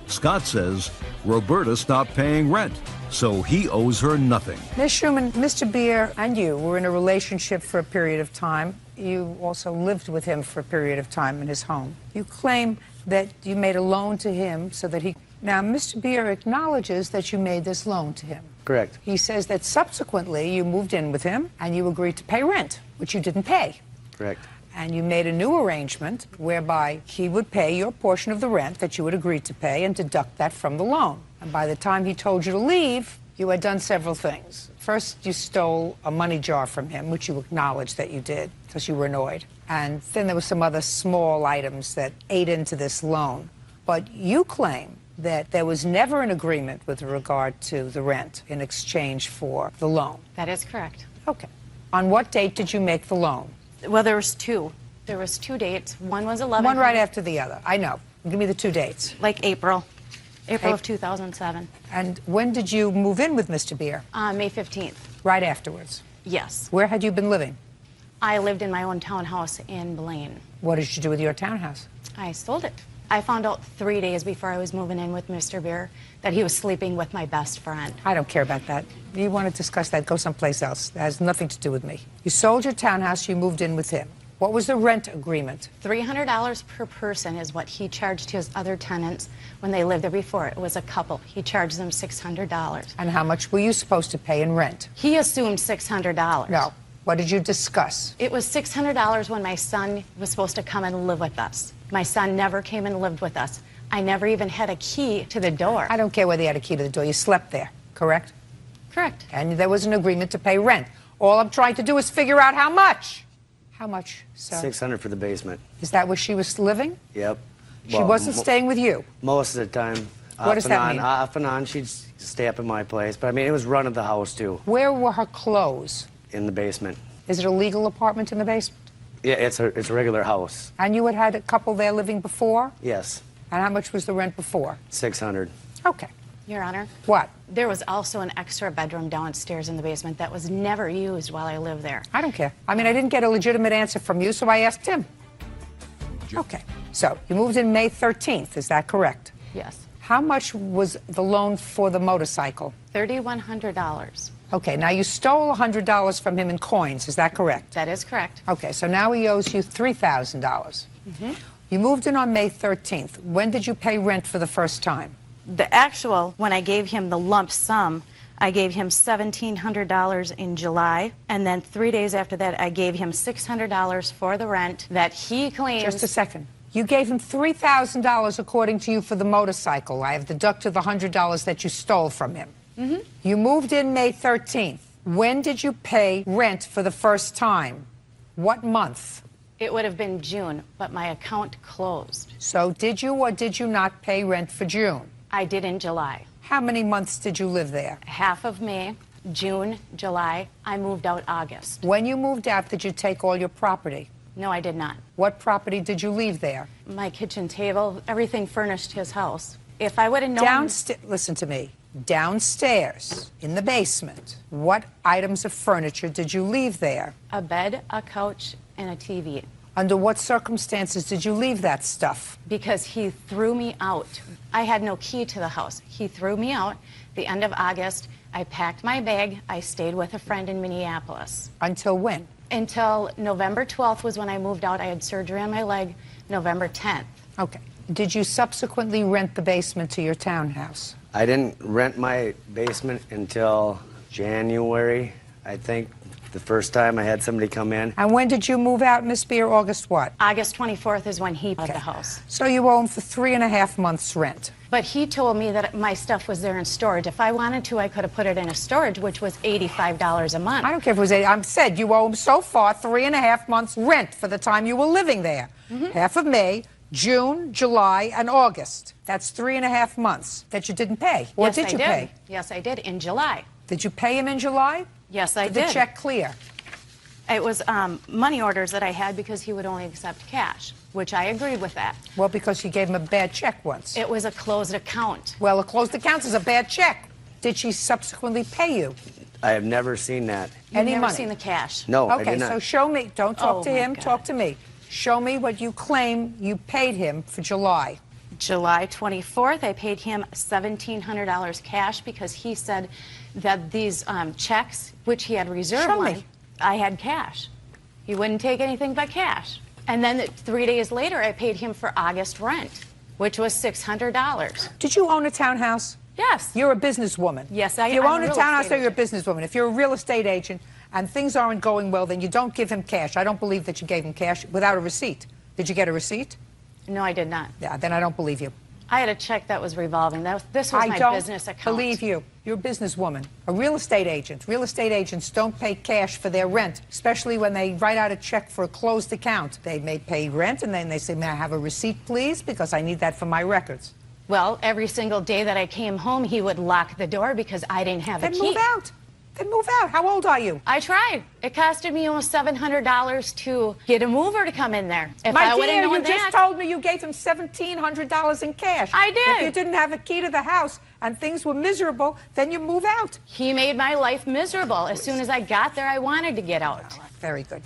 Scott says Roberta stopped paying rent, so he owes her nothing. Ms. Schumann, Mr. Beer and you were in a relationship for a period of time. You also lived with him for a period of time in his home. You claim that you made a loan to him so that he... Now, Mr. Beer acknowledges that you made this loan to him. Correct. He says that subsequently you moved in with him and you agreed to pay rent, which you didn't pay. Correct. And you made a new arrangement whereby he would pay your portion of the rent that you had agreed to pay and deduct that from the loan. And by the time he told you to leave, you had done several things. First, you stole a money jar from him, which you acknowledged that you did because you were annoyed. And then there were some other small items that ate into this loan. But you claim that there was never an agreement with regard to the rent in exchange for the loan. That is correct. Okay. On what date did you make the loan? Well, there was 2. There was 2 dates. One was 11. One right after the other. I know. Give me the 2 dates. Like April of 2007. And when did you move in with Mr. Beer? May 15th. Right afterwards? Yes. Where had you been living? I lived in my own townhouse in Blaine. What did you do with your townhouse? I sold it. I found out 3 days before I was moving in with Mr. Beer that he was sleeping with my best friend. I don't care about that. You want to discuss that, go someplace else. It has nothing to do with me. You sold your townhouse, you moved in with him. What was the rent agreement? $300 per person is what he charged his other tenants when they lived there before. It was a couple. He charged them $600. And how much were you supposed to pay in rent? He assumed $600. No. What did you discuss? It was $600 when my son was supposed to come and live with us. My son never came and lived with us. I never even had a key to the door. I don't care whether you had a key to the door. You slept there, correct? Correct. And there was an agreement to pay rent. All I'm trying to do is figure out how much. How much, sir? $600 for the basement. Is that where she was living? Yep. She wasn't staying with you? Most of the time. What does that mean? Off and on, she'd stay up in my place. But, I mean, it was running the house, too. Where were her clothes? In the basement. Is it a legal apartment in the basement? Yeah, it's a regular house. And you had a couple there living before? Yes. And how much was the rent before? $600. Okay. Your Honor. What? There was also an extra bedroom downstairs in the basement that was never used while I lived there. I don't care. I mean, I didn't get a legitimate answer from you, so I asked him. Okay. So you moved in May 13th, is that correct? Yes. How much was the loan for the motorcycle? $3,100. Okay, now you stole $100 from him in coins, is that correct? That is correct. Okay, so now he owes you $3,000. You moved in on May 13th. When did you pay rent for the first time? The actual, when I gave him the lump sum, I gave him $1,700 in July, and then 3 days after that, I gave him $600 for the rent that he claims... Just a second. You gave him $3,000, according to you, for the motorcycle. I have deducted the $100 that you stole from him. Mm-hmm. You moved in May 13th. When did you pay rent for the first time? What month? It would have been June, but my account closed. So did you or did you not pay rent for June? I did in July. How many months did you live there? Half of May, June, July. I moved out August. When you moved out, did you take all your property? No, I did not. What property did you leave there? My kitchen table, everything furnished his house. If I would have known... Listen to me. Downstairs, in the basement, what items of furniture did you leave there? A bed, a couch, and a TV. Under what circumstances did you leave that stuff? Because he threw me out. I had no key to the house. He threw me out. The end of August, I packed my bag. I stayed with a friend in Minneapolis. Until when? Until November 12th was when I moved out. I had surgery on my leg, November 10th. Okay. Did you subsequently rent the basement to your townhouse? I didn't rent my basement until January, I think. The first time I had somebody come in. And when did you move out, Miss Beer? August what? August 24th is when he bought the house. So you owe him for 3.5 months' rent. But he told me that my stuff was there in storage. If I wanted to, I could have put it in a storage, which was $85 a month. I don't care if it was 80. I said you owe him so far 3.5 months' rent for the time you were living there. Half of May, June, July, and August. That's 3.5 months that you didn't pay. Or Yes, did you pay? Yes, I did, in July. Did you pay him in July? Yes, I did. Did the check clear? It was money orders that I had because he would only accept cash, which I agreed with that. Well, because you gave him a bad check once. It was a closed account. Well, a closed account is a bad check. Did she subsequently pay you? I have never seen that. You've Any never money? seen the cash? No, I Okay, did not. so show me. Don't talk to my him. God. Talk to me. Show me what you claim you paid him for July. July 24th, I paid him $1,700 cash because he said that these checks, which he had reserved Show me. money, I had cash. He wouldn't take anything but cash. And then 3 days later, I paid him for August rent, which was $600. Did you own a townhouse? Yes. You're a businesswoman. Yes, You I'm own a a real townhouse, estate or you're a businesswoman. If you're a real estate agent and things aren't going well, then you don't give him cash. I don't believe that you gave him cash without a receipt. Did you get a receipt? No, I did not. Yeah, then I don't believe you. I had a check that was revolving. This was I my don't business account. believe you. You're a businesswoman, a real estate agent. Real estate agents don't pay cash for their rent, especially when they write out a check for a closed account. They may pay rent, and then they say, may I have a receipt, please, because I need that for my records. Well, every single day that I came home, he would lock the door because I didn't have a Then key. move out. Then move out. How old are you? I tried. It costed me almost $700 to get a mover to come in there. If My I would dear, have known you just that, told me you gave him $1,700 in cash. I did. If you didn't have a key to the house and things were miserable, then you move out. he made my life miserable. As soon as I got there, I wanted to get out. Very good.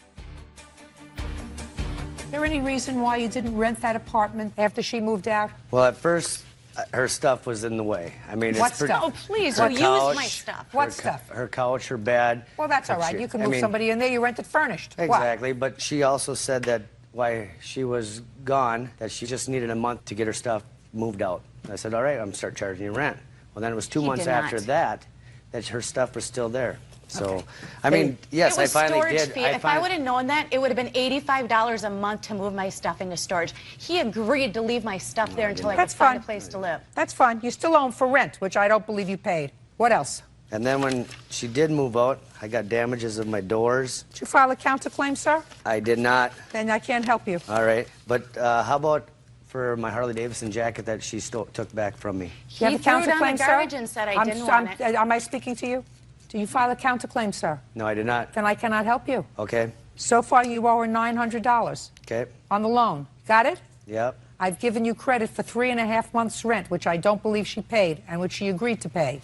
Is there any reason why you didn't rent that apartment after she moved out? Well, at first, her stuff was in the way. I mean, What it's pretty, stuff? Oh, please, her you couch, used my stuff. What her stuff? Her couch, her bed. Well, that's all But right. she- You can I move mean, somebody in there. You rent it furnished. What? Exactly, but she also said that while she was gone, that she just needed a month to get her stuff moved out. I said, all right, I'm gonna start charging you rent. Well, then it was 2 He months did after not. that her stuff was still there. So, Okay. I mean, yes, It was I finally storage did. fee. If I would have known that, it would have been $85 a month to move my stuff into storage. He agreed to leave my stuff there until I could That's find fine. a place to live. That's fine. You still owe him for rent, which I don't believe you paid. What else? And then when she did move out, I got damages of my doors. Did you file a counterclaim, sir? I did not. Then I can't help you. All right, but how about for my Harley Davidson jacket that she took back from me? Do you have a He threw it on counterclaim, the sir? garbage and said I didn't want it. Am I speaking to you? Do you file a counterclaim, sir? No, I did not. Then I cannot help you. Okay, So far, you owe her $900 okay, on the loan. Got it? yep. I've given you credit for 3.5 months' rent, which I don't believe she paid, and which she agreed to pay.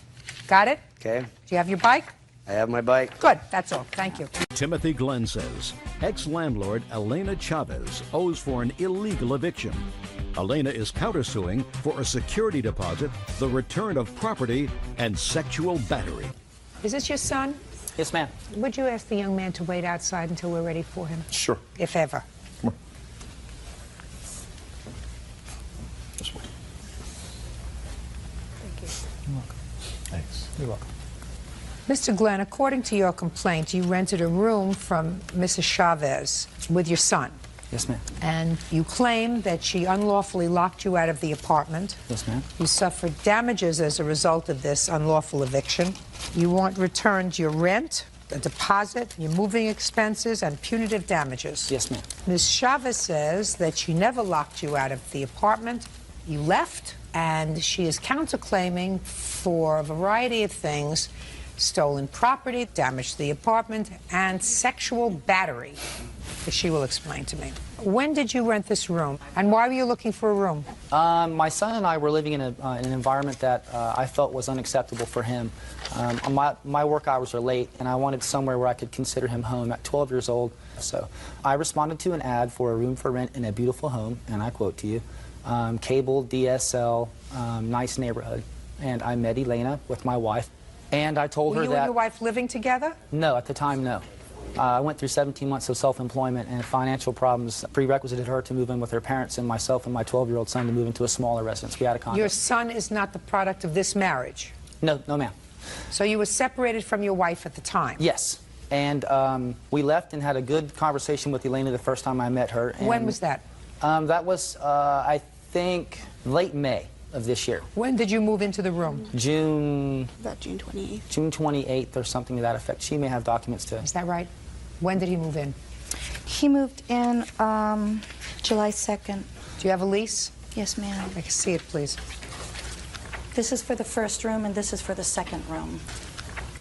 Got it? Okay, Do you have your bike? I have my bike. Good. That's all. Thank you. Timothy Glenn says ex-landlord Elena Chavez owes for an illegal eviction. Elena is countersuing for a security deposit, the return of property, and sexual battery. Is this your son? Yes, ma'am. Would you ask the young man to wait outside until we're ready for him? Sure. If ever. You're welcome. Thanks. You're welcome. Mr. Glenn, according to your complaint, you rented a room from Mrs. Chavez with your son. Yes, ma'am. And you claim that she unlawfully locked you out of the apartment. Yes, ma'am. You suffered damages as a result of this unlawful eviction. You want returned your rent, a deposit, your moving expenses, and punitive damages. Yes, ma'am. Ms. Chavez says that she never locked you out of the apartment. You left, and she is counterclaiming for a variety of things: stolen property, damage to the apartment, and sexual battery, that she will explain to me. When did you rent this room, and why were you looking for a room? My son and I were living in an environment that I felt was unacceptable for him. My work hours are late, and I wanted somewhere where I could consider him home at 12 years old. So I responded to an ad for a room for rent in a beautiful home, and I quote to you, cable, DSL, nice neighborhood. And I met Elena with my wife, and I told her that... Were you and your wife living together? No, at the time, no. I went through 17 months of self-employment, and financial problems prerequisited her to move in with her parents, and myself and my 12-year-old son to move into a smaller residence. We had a condo. Your son is not the product of this marriage? No, no, ma'am. So you were separated from your wife at the time? Yes. And we left and had a good conversation with Elena the first time I met her. And, when was that? That was, I think, late May of this year. When did you move into the room? June... About June 28th. June 28th or something to that effect. She may have documents to... Is that right? When did he move in? He moved in July 2nd. Do you have a lease? Yes, ma'am. I can see it, please. This is for the first room, and this is for the second room.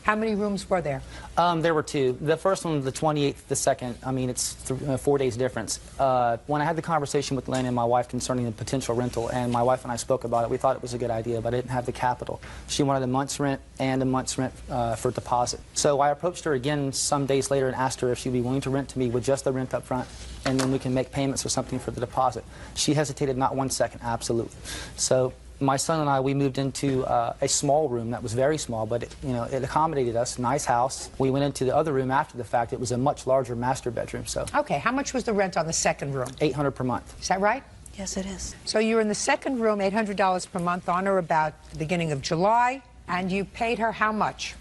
How many rooms were there? There were two. The first one, the 28th, the second, I mean, it's 4 days difference. When I had the conversation with Lynn and my wife concerning the potential rental, and my wife and I spoke about it, we thought it was a good idea, but I didn't have the capital. She wanted a month's rent and a month's rent for deposit. So I approached her again some days later and asked her if she'd be willing to rent to me with just the rent up front, and then we can make payments or something for the deposit. She hesitated not 1 second, absolutely. So my son and I, we moved into a small room that was very small, but it accommodated us. Nice house. We went into the other room after the fact. It was a much larger master bedroom. So. Okay, how much was the rent on the second room? $800 per month. Is that right? Yes, it is. So you were in the second room, $800 per month, on or about the beginning of July, and you paid her how much?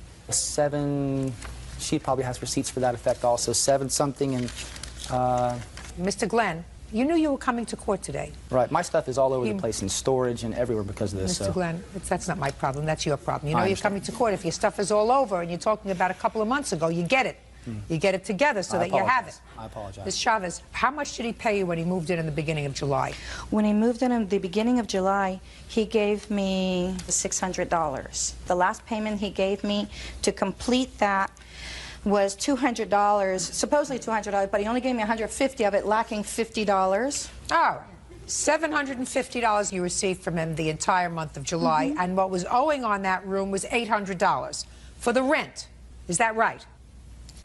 She probably has receipts for that effect also, 7 something, and... Mr. Glenn, you knew you were coming to court today. Right. My stuff is all over the place in storage and everywhere because of this. Mr. Glenn, that's not my problem. That's your problem. You know I you're understand. coming to court. If your stuff is all over and you're talking about a couple of months ago, you get it. You get it together so that you have it. I apologize. Ms. Chavez, how much did he pay you when he moved in the beginning of July? When he moved in the beginning of July, he gave me $600. The last payment he gave me to complete that was $200, supposedly $200, but he only gave me $150 of it, lacking $50. Oh, $750 you received from him the entire month of July, and what was owing on that room was $800 for the rent. Is that right?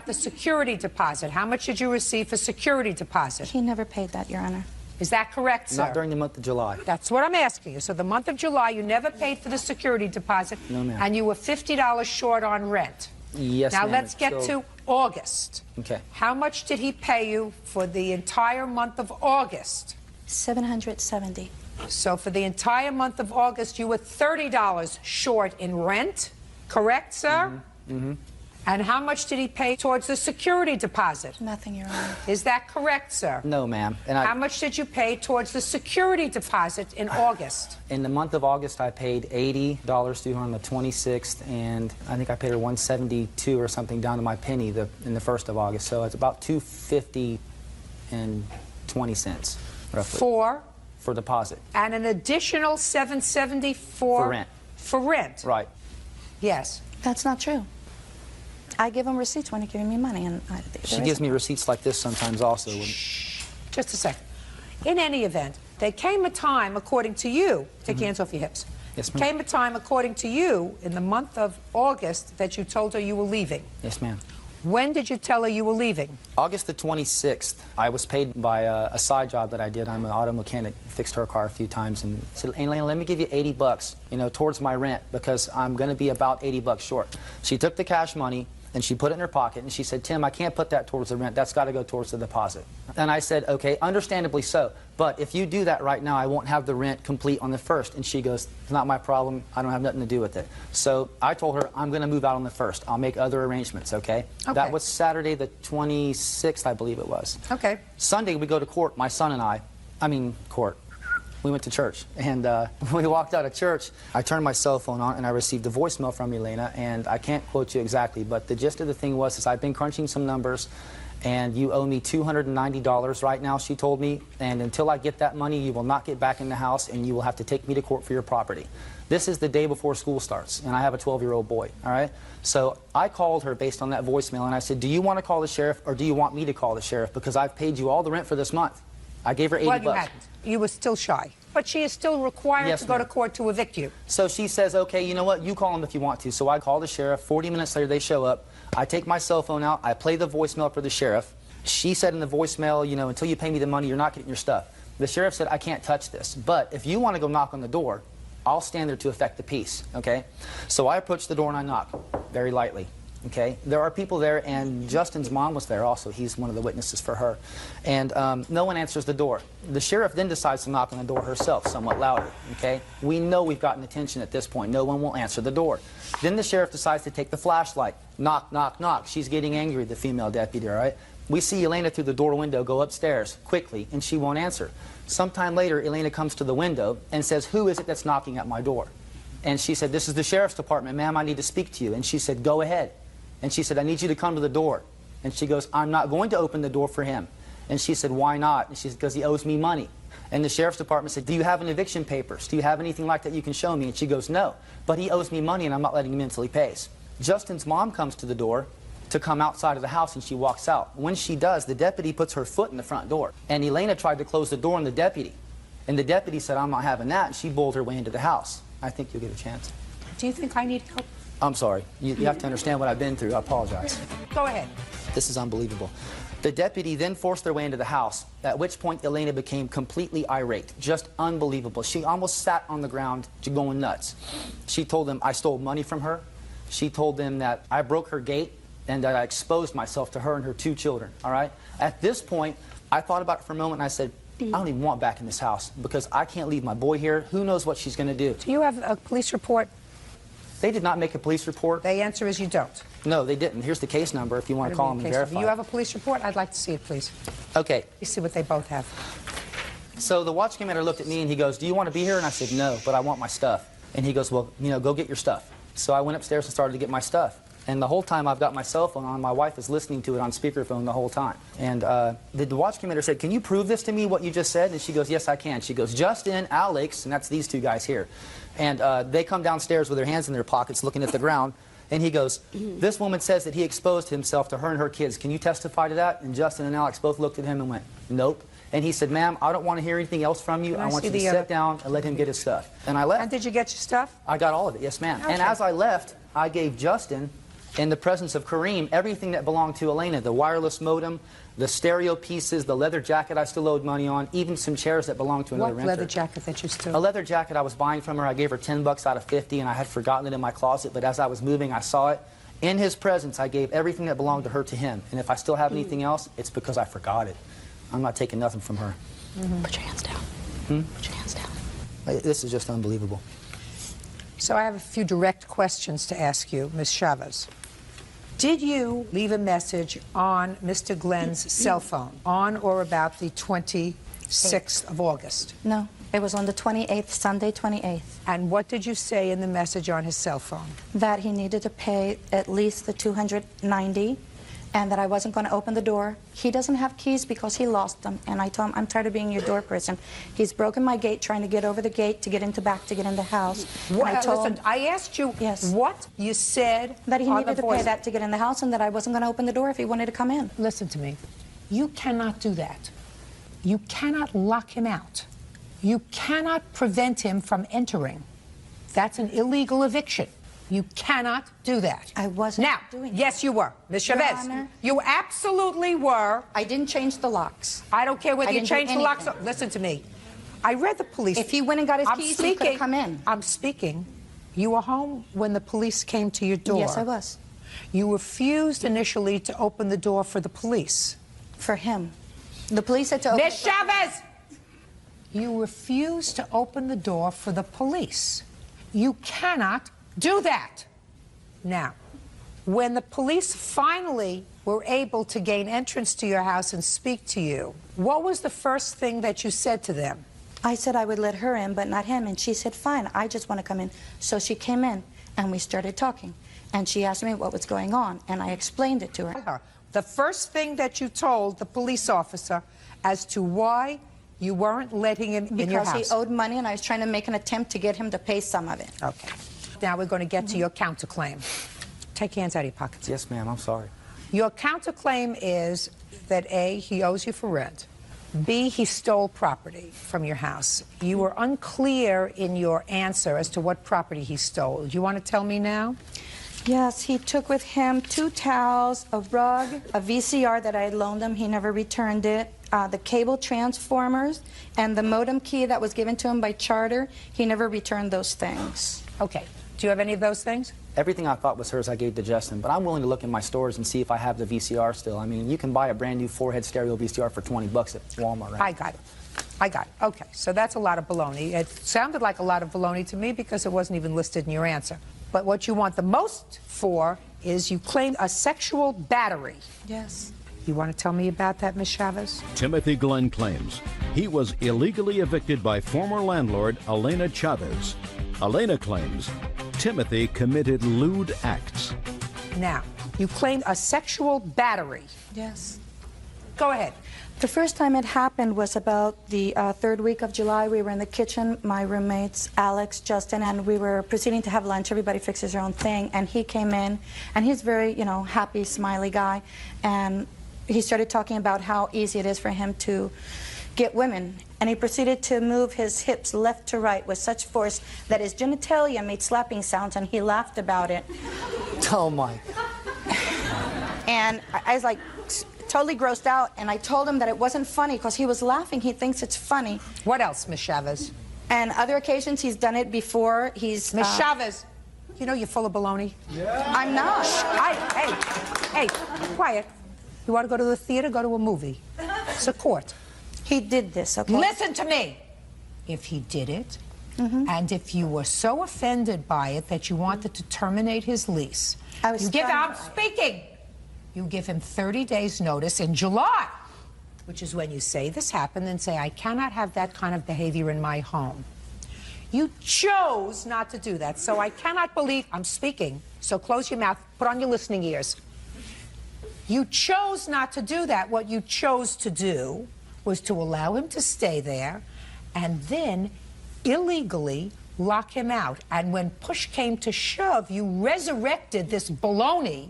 The security deposit, how much did you receive for security deposit? He never paid that, Your Honor. Is that correct, sir? Not during the month of July. That's what I'm asking you. So the month of July, you never paid for the security deposit, No, ma'am. and you were $50 short on rent. Yes, Now ma'am. let's get to August. Okay. How much did he pay you for the entire month of August? $770. So for the entire month of August, you were $30 short in rent, correct, sir? Mm-hmm. And how much did he pay towards the security deposit? Nothing, Your Honor. Is that correct, sir? No, ma'am. And How much did you pay towards the security deposit in August? in the month of August, I paid $80 to her on the 26th, and I think I paid her $172 or something down to my penny in the 1st of August. So it's about $250 and 20 cents, roughly. For deposit. And an additional $770 For rent. For rent. Right. Yes. That's not true. I give him receipts when he gives me money, and She gives me receipts like this sometimes also. Just a second. In any event, there came a time, according to you, take your hands off your hips. Yes, ma'am. Came a time, according to you, in the month of August, that you told her you were leaving. Yes, ma'am. When did you tell her you were leaving? August the 26th, I was paid by a side job that I did. I'm an auto mechanic, fixed her car a few times, and said, "Hey, Lena, let me give you $80, towards my rent, because I'm going to be about $80 short." She took the cash money, And she put it in her pocket, and she said, Tim, I can't put that towards the rent. That's got to go towards the deposit. And I said, okay, understandably so. But if you do that right now, I won't have the rent complete on the 1st. And she goes, it's not my problem. I don't have nothing to do with it. So I told her, I'm going to move out on the 1st. I'll make other arrangements, okay? That was Saturday the 26th, I believe it was. Okay. Sunday, we go to court, my son and I mean court. We went to church, and when we walked out of church, I turned my cell phone on, and I received a voicemail from Elena, and I can't quote you exactly, but the gist of the thing was, is I've been crunching some numbers, and you owe me $290 right now, she told me, and until I get that money, you will not get back in the house, and you will have to take me to court for your property. This is the day before school starts, and I have a 12-year-old boy, all right? So I called her based on that voicemail, and I said, do you want to call the sheriff, or do you want me to call the sheriff, because I've paid you all the rent for this month. I gave her 80 bucks. Well, you hadn't. You were still shy. But she is still required to go to court to evict you. So she says, okay, you know what, you call them if you want to. So I call the sheriff. 40 minutes later, they show up. I take my cell phone out. I play the voicemail for the sheriff. She said in the voicemail, you know, until you pay me the money, you're not getting your stuff. The sheriff said, I can't touch this. But if you want to go knock on the door, I'll stand there to effect the peace, okay? So I approach the door and I knock, very lightly. Okay, there are people there, and Justin's mom was there also. He's one of the witnesses for her. And no one answers the door. The sheriff then decides to knock on the door herself, somewhat louder. Okay, we know we've gotten attention at this point. No one will answer the door. Then the sheriff decides to take the flashlight. Knock, knock, knock. She's getting angry, the female deputy, all right? We see Elena through the door window go upstairs quickly, and she won't answer. Sometime later, Elena comes to the window and says, who is it that's knocking at my door? And she said, this is the sheriff's department, ma'am, I need to speak to you. And she said, go ahead. And she said, I need you to come to the door. And she goes, I'm not going to open the door for him. And she said, why not? And she said, because he owes me money. And the sheriff's department said, do you have an eviction papers? Do you have anything like that you can show me? And she goes, no, but he owes me money and I'm not letting him until he pays. Justin's mom comes to the door to come outside of the house, and she walks out. When she does, the deputy puts her foot in the front door. And Elena tried to close the door on the deputy. And the deputy said, I'm not having that. And she bowled her way into the house. I think you'll get a chance. Do you think I need help? I'm sorry. You have to understand what I've been through. I apologize. Go ahead. This is unbelievable. The deputy then forced their way into the house, at which point Elena became completely irate. Just unbelievable. She almost sat on the ground going nuts. She told them I stole money from her. She told them that I broke her gate and that I exposed myself to her and her 2 children, all right? At this point, I thought about it for a moment, and I said, I don't even want back in this house because I can't leave my boy here. Who knows what she's going to do? Do you have a police report? They did not make a police report. The answer is you don't. No, they didn't. Here's the case number if you want to call them and verify. Do you have a police report? I'd like to see it, please. Okay. You see what they both have. So the watch commander looked at me and he goes, do you want to be here? And I said, no, but I want my stuff. And he goes, well, you know, go get your stuff. So I went upstairs and started to get my stuff. And the whole time I've got my cell phone on, my wife is listening to it on speakerphone the whole time. And the watch commander said, can you prove this to me, what you just said? And she goes, yes, I can. She goes, Justin, Alex, and that's these 2 guys here. And they come downstairs with their hands in their pockets looking at the ground. And he goes, this woman says that he exposed himself to her and her kids. Can you testify to that? And Justin and Alex both looked at him and went, nope. And he said, ma'am, I don't want to hear anything else from you. I want you to sit down and let him get his stuff. And I left. And did you get your stuff? I got all of it, yes, ma'am. Okay. And as I left, I gave Justin, in the presence of Kareem, everything that belonged to Elena, the wireless modem, the stereo pieces, the leather jacket I still owed money on, even some chairs that belonged to another renter. What leather jacket that you still? A leather jacket I was buying from her. I gave her 10 bucks out of 50, and I had forgotten it in my closet, but as I was moving, I saw it. In his presence, I gave everything that belonged to her to him. And if I still have anything else, it's because I forgot it. I'm not taking nothing from her. Put your hands down. Put your hands down. This is just unbelievable. So I have a few direct questions to ask you, Ms. Chavez. Did you leave a message on Mr. Glenn's cell phone on or about the 26th of August? No, it was on the 28th, Sunday 28th. And what did you say in the message on his cell phone? That he needed to pay at least the $290 and that I wasn't going to open the door. He doesn't have keys because he lost them. And I told him, I'm tired of being your door person. He's broken my gate trying to get over the gate to get into back to get in the house. Listen, I asked you what you said that he on needed the to voice. pay that to get in the house and that I wasn't going to open the door if he wanted to come in. Listen to me. You cannot do that. You cannot lock him out. You cannot prevent him from entering. That's an illegal eviction. You cannot do that. I wasn't doing that. Yes, you were. Ms. Chavez, Honor, you absolutely were. I didn't change the locks. I don't care whether I you didn't do changed the locks. anything. Listen to me. I read the police. If he went and got his keys, he could have come in. I'm speaking. You were home when the police came to your door. Yes, I was. You refused initially to open the door for the police. For him. The police had to open Miss Chavez! You refused to open the door for the police. You cannot do that. Now, when the police finally were able to gain entrance to your house and speak to you, what was the first thing that you said to them? I said I would let her in, but not him. And she said, fine, I just want to come in. So she came in, and we started talking. And she asked me what was going on, and I explained it to her. The first thing that you told the police officer as to why you weren't letting him in your house. Because he owed money, and I was trying to make an attempt to get him to pay some of it. Okay. Now we're going to get to your counterclaim. Take your hands out of your pockets. Yes, ma'am, I'm sorry. Your counterclaim is that A, he owes you for rent. B, he stole property from your house. You were unclear in your answer as to what property he stole. Do you want to tell me now? Yes, he took with him 2 towels, a rug, a VCR that I had loaned him. He never returned it. The cable transformers and the modem key that was given to him by charter. He never returned those things. Okay. Do you have any of those things? Everything I thought was hers I gave to Justin, but I'm willing to look in my stores and see if I have the VCR still. I mean, you can buy a brand new 4-head stereo VCR for 20 bucks at Walmart, right? I got it. I got it. Okay, so that's a lot of baloney. It sounded like a lot of baloney to me because it wasn't even listed in your answer. But what you want the most for is you claim a sexual battery. Yes. You want to tell me about that, Ms. Chavez? Timothy Glenn claims he was illegally evicted by former landlord Elena Chavez. Elena claims Timothy committed lewd acts. Now, you claim a sexual battery. Yes. Go ahead. The first time it happened was about the 3rd week of July. We were in the kitchen, my roommates, Alex, Justin, and we were proceeding to have lunch. Everybody fixes their own thing. And he came in, and he's very, you know, happy, smiley guy. And he started talking about how easy it is for him to get women. And he proceeded to move his hips left to right with such force that his genitalia made slapping sounds, and he laughed about it. Oh, my. And I was like, totally grossed out, and I told him that it wasn't funny because he was laughing. He thinks it's funny. What else, Ms. Chavez? And other occasions he's done it before. He's Ms. Chavez, you know you're full of baloney. Yeah. I'm not. Hey, quiet. You want to go to the theater? Go to a movie. It's a court. He did this, okay? Listen to me. If he did it, and if you were so offended by it that you wanted to terminate his lease, I'm speaking. You give him 30 days notice in July, which is when you say this happened and say, I cannot have that kind of behavior in my home. You chose not to do that, so I cannot believe I'm speaking. So close your mouth, put on your listening ears. You chose not to do that. What you chose to do was to allow him to stay there and then illegally lock him out. And when push came to shove, you resurrected this baloney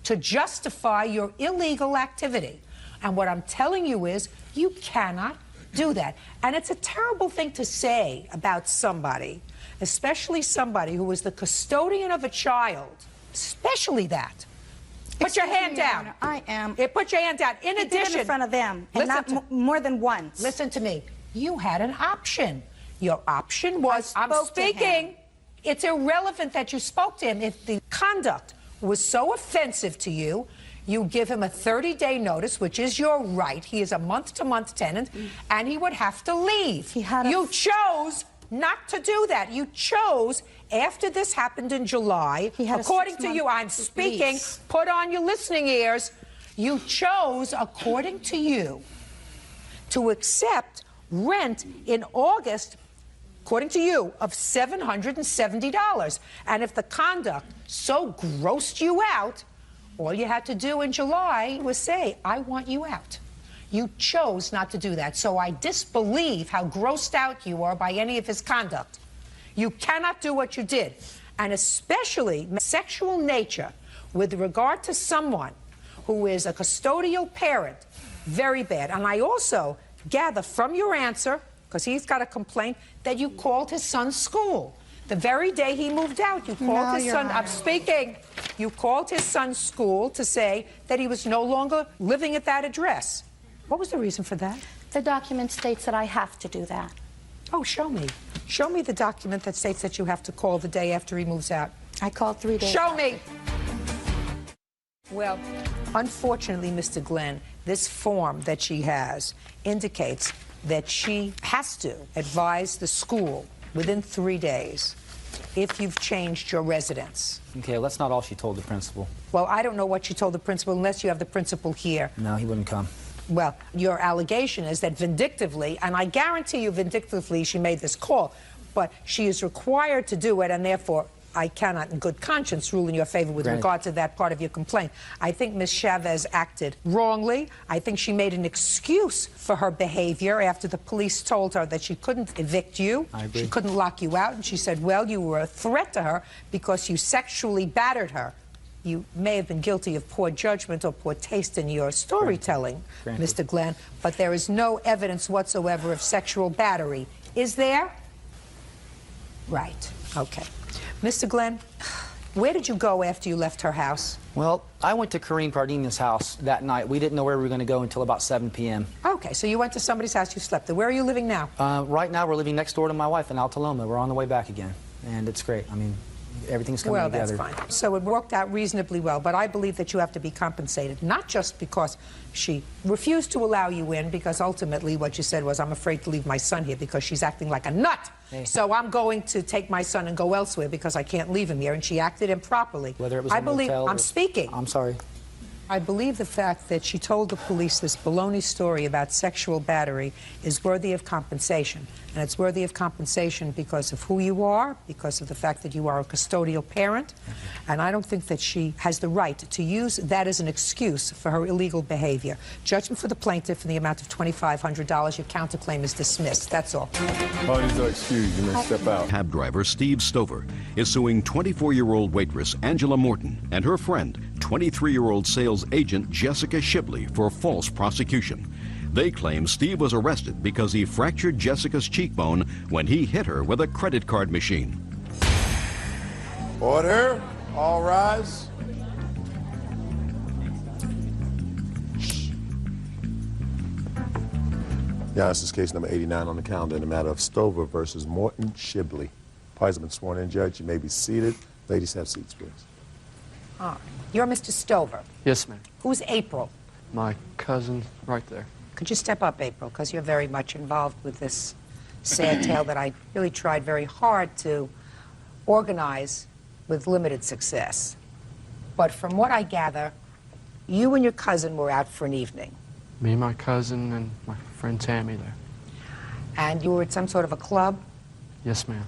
to justify your illegal activity. And what I'm telling you is you cannot do that. And it's a terrible thing to say about somebody, especially somebody who was the custodian of a child, especially that. Put your hand down. I am. Put your hand down. In addition, in front of them, and not more than once. Listen to me. You had an option. Your option was, I'm speaking. It's irrelevant that you spoke to him. If the conduct was so offensive to you, you give him a 30-day notice, which is your right. He is a month-to-month tenant, and he would have to leave. You chose not to do that. You chose, after this happened in July, according to you, I'm speaking, lease. Put on your listening ears, you chose, according to you, to accept rent in August, according to you, of $770. And if the conduct so grossed you out, all you had to do in July was say, I want you out. You chose not to do that. So I disbelieve how grossed out you are by any of his conduct. You cannot do what you did. And especially sexual nature with regard to someone who is a custodial parent, very bad. And I also gather from your answer, because he's got a complaint, that you called his son's school. The very day he moved out, you called his son, I'm speaking, you called his son's school to say that he was no longer living at that address. What was the reason for that? The document states that I have to do that. Oh, show me. Show me the document that states that you have to call the day after he moves out. I called 3 days Show after. me. Well, unfortunately, Mr. Glenn, this form that she has indicates that she has to advise the school within 3 days if you've changed your residence. Okay, well, that's not all she told the principal. Well, I don't know what she told the principal unless you have the principal here. No, he wouldn't come. Well, your allegation is that vindictively, and I guarantee you vindictively she made this call, but she is required to do it, and therefore I cannot in good conscience rule in your favor with regard to that part of your complaint. I think Ms. Chavez acted wrongly. I think she made an excuse for her behavior after the police told her that she couldn't evict you. I agree. She couldn't lock you out, and she said, well, you were a threat to her because you sexually battered her. You may have been guilty of poor judgment or poor taste in your storytelling, Mr. Glenn, but there is no evidence whatsoever of sexual battery. Is there? Right. Okay. Mr. Glenn, where did you go after you left her house? Well, I went to Kareem Pardini's house that night. We didn't know where we were going to go until about 7 p.m. Okay, so you went to somebody's house, you slept there. Where are you living now? Right now, we're living next door to my wife in Altaloma. We're on the way back again, and it's great. I mean, everything's coming together. Well, that's fine. So it worked out reasonably well, but I believe that you have to be compensated, not just because she refused to allow you in, because ultimately what you said was, I'm afraid to leave my son here because she's acting like a nut. Hey. So I'm going to take my son and go elsewhere because I can't leave him here, and she acted improperly. Whether it was I'm speaking. I'm sorry. I believe the fact that she told the police this baloney story about sexual battery is worthy of compensation. And it's worthy of compensation because of who you are, because of the fact that you are a custodial parent. And I don't think that she has the right to use that as an excuse for her illegal behavior. Judgment for the plaintiff in the amount of $2,500. Your counterclaim is dismissed. That's all. Parties are excused. You may step out. Cab driver Steve Stover is suing 24-year-old waitress Angela Morton and her friend, 23-year-old sales agent Jessica Shibley, for false prosecution. They claim Steve was arrested because he fractured Jessica's cheekbone when he hit her with a credit card machine. Order. All rise. Yeah, this is case number 89 on the calendar in the matter of Stover versus Morton Shibley. Parties have been sworn in, Judge. You may be seated. Ladies, have seats, please. You're Mr. Stover. Yes, ma'am. Who's April? My cousin right there. Could you step up, April, because you're very much involved with this sad tale that I really tried very hard to organize with limited success. But from what I gather, you and your cousin were out for an evening. Me, my cousin, and my friend Tammy there. And you were at some sort of a club? Yes, ma'am.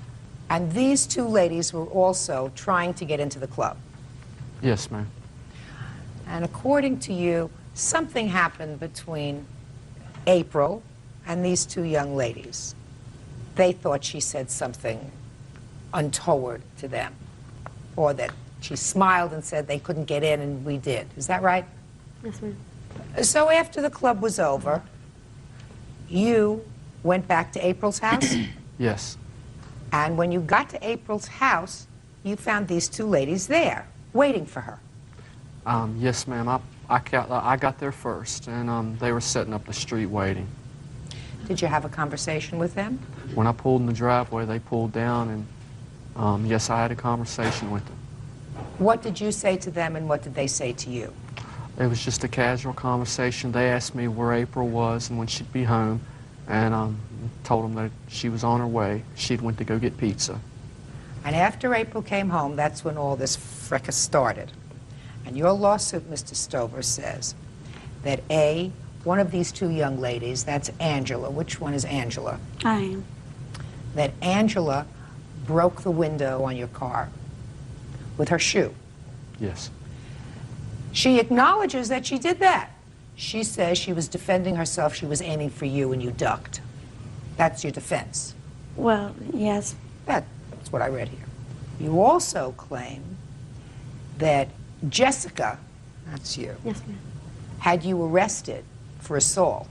And these two ladies were also trying to get into the club? Yes, ma'am. And according to you, something happened between April and these two young ladies. They thought she said something untoward to them, or that she smiled and said they couldn't get in and we did. Is that right? Yes, ma'am. So after the club was over, you went back to April's house? Yes. And when you got to April's house, you found these two ladies there, waiting for her. Yes, ma'am. I got there first, and they were setting up the street waiting. Did you have a conversation with them? When I pulled in the driveway, they pulled down, and yes, I had a conversation with them. What did you say to them, and what did they say to you? It was just a casual conversation. They asked me where April was and when she'd be home, and told them that she was on her way. She'd went to go get pizza. And after April came home, that's when all this fracas started. And your lawsuit, Mr. Stover, says that A, one of these two young ladies, that's Angela. Which one is Angela? I am. That Angela broke the window on your car with her shoe. Yes. She acknowledges that she did that. She says she was defending herself, she was aiming for you, and you ducked. That's your defense. Well, yes. That's what I read here. You also claim that Jessica, that's you, Yes, ma'am. had you arrested for assault,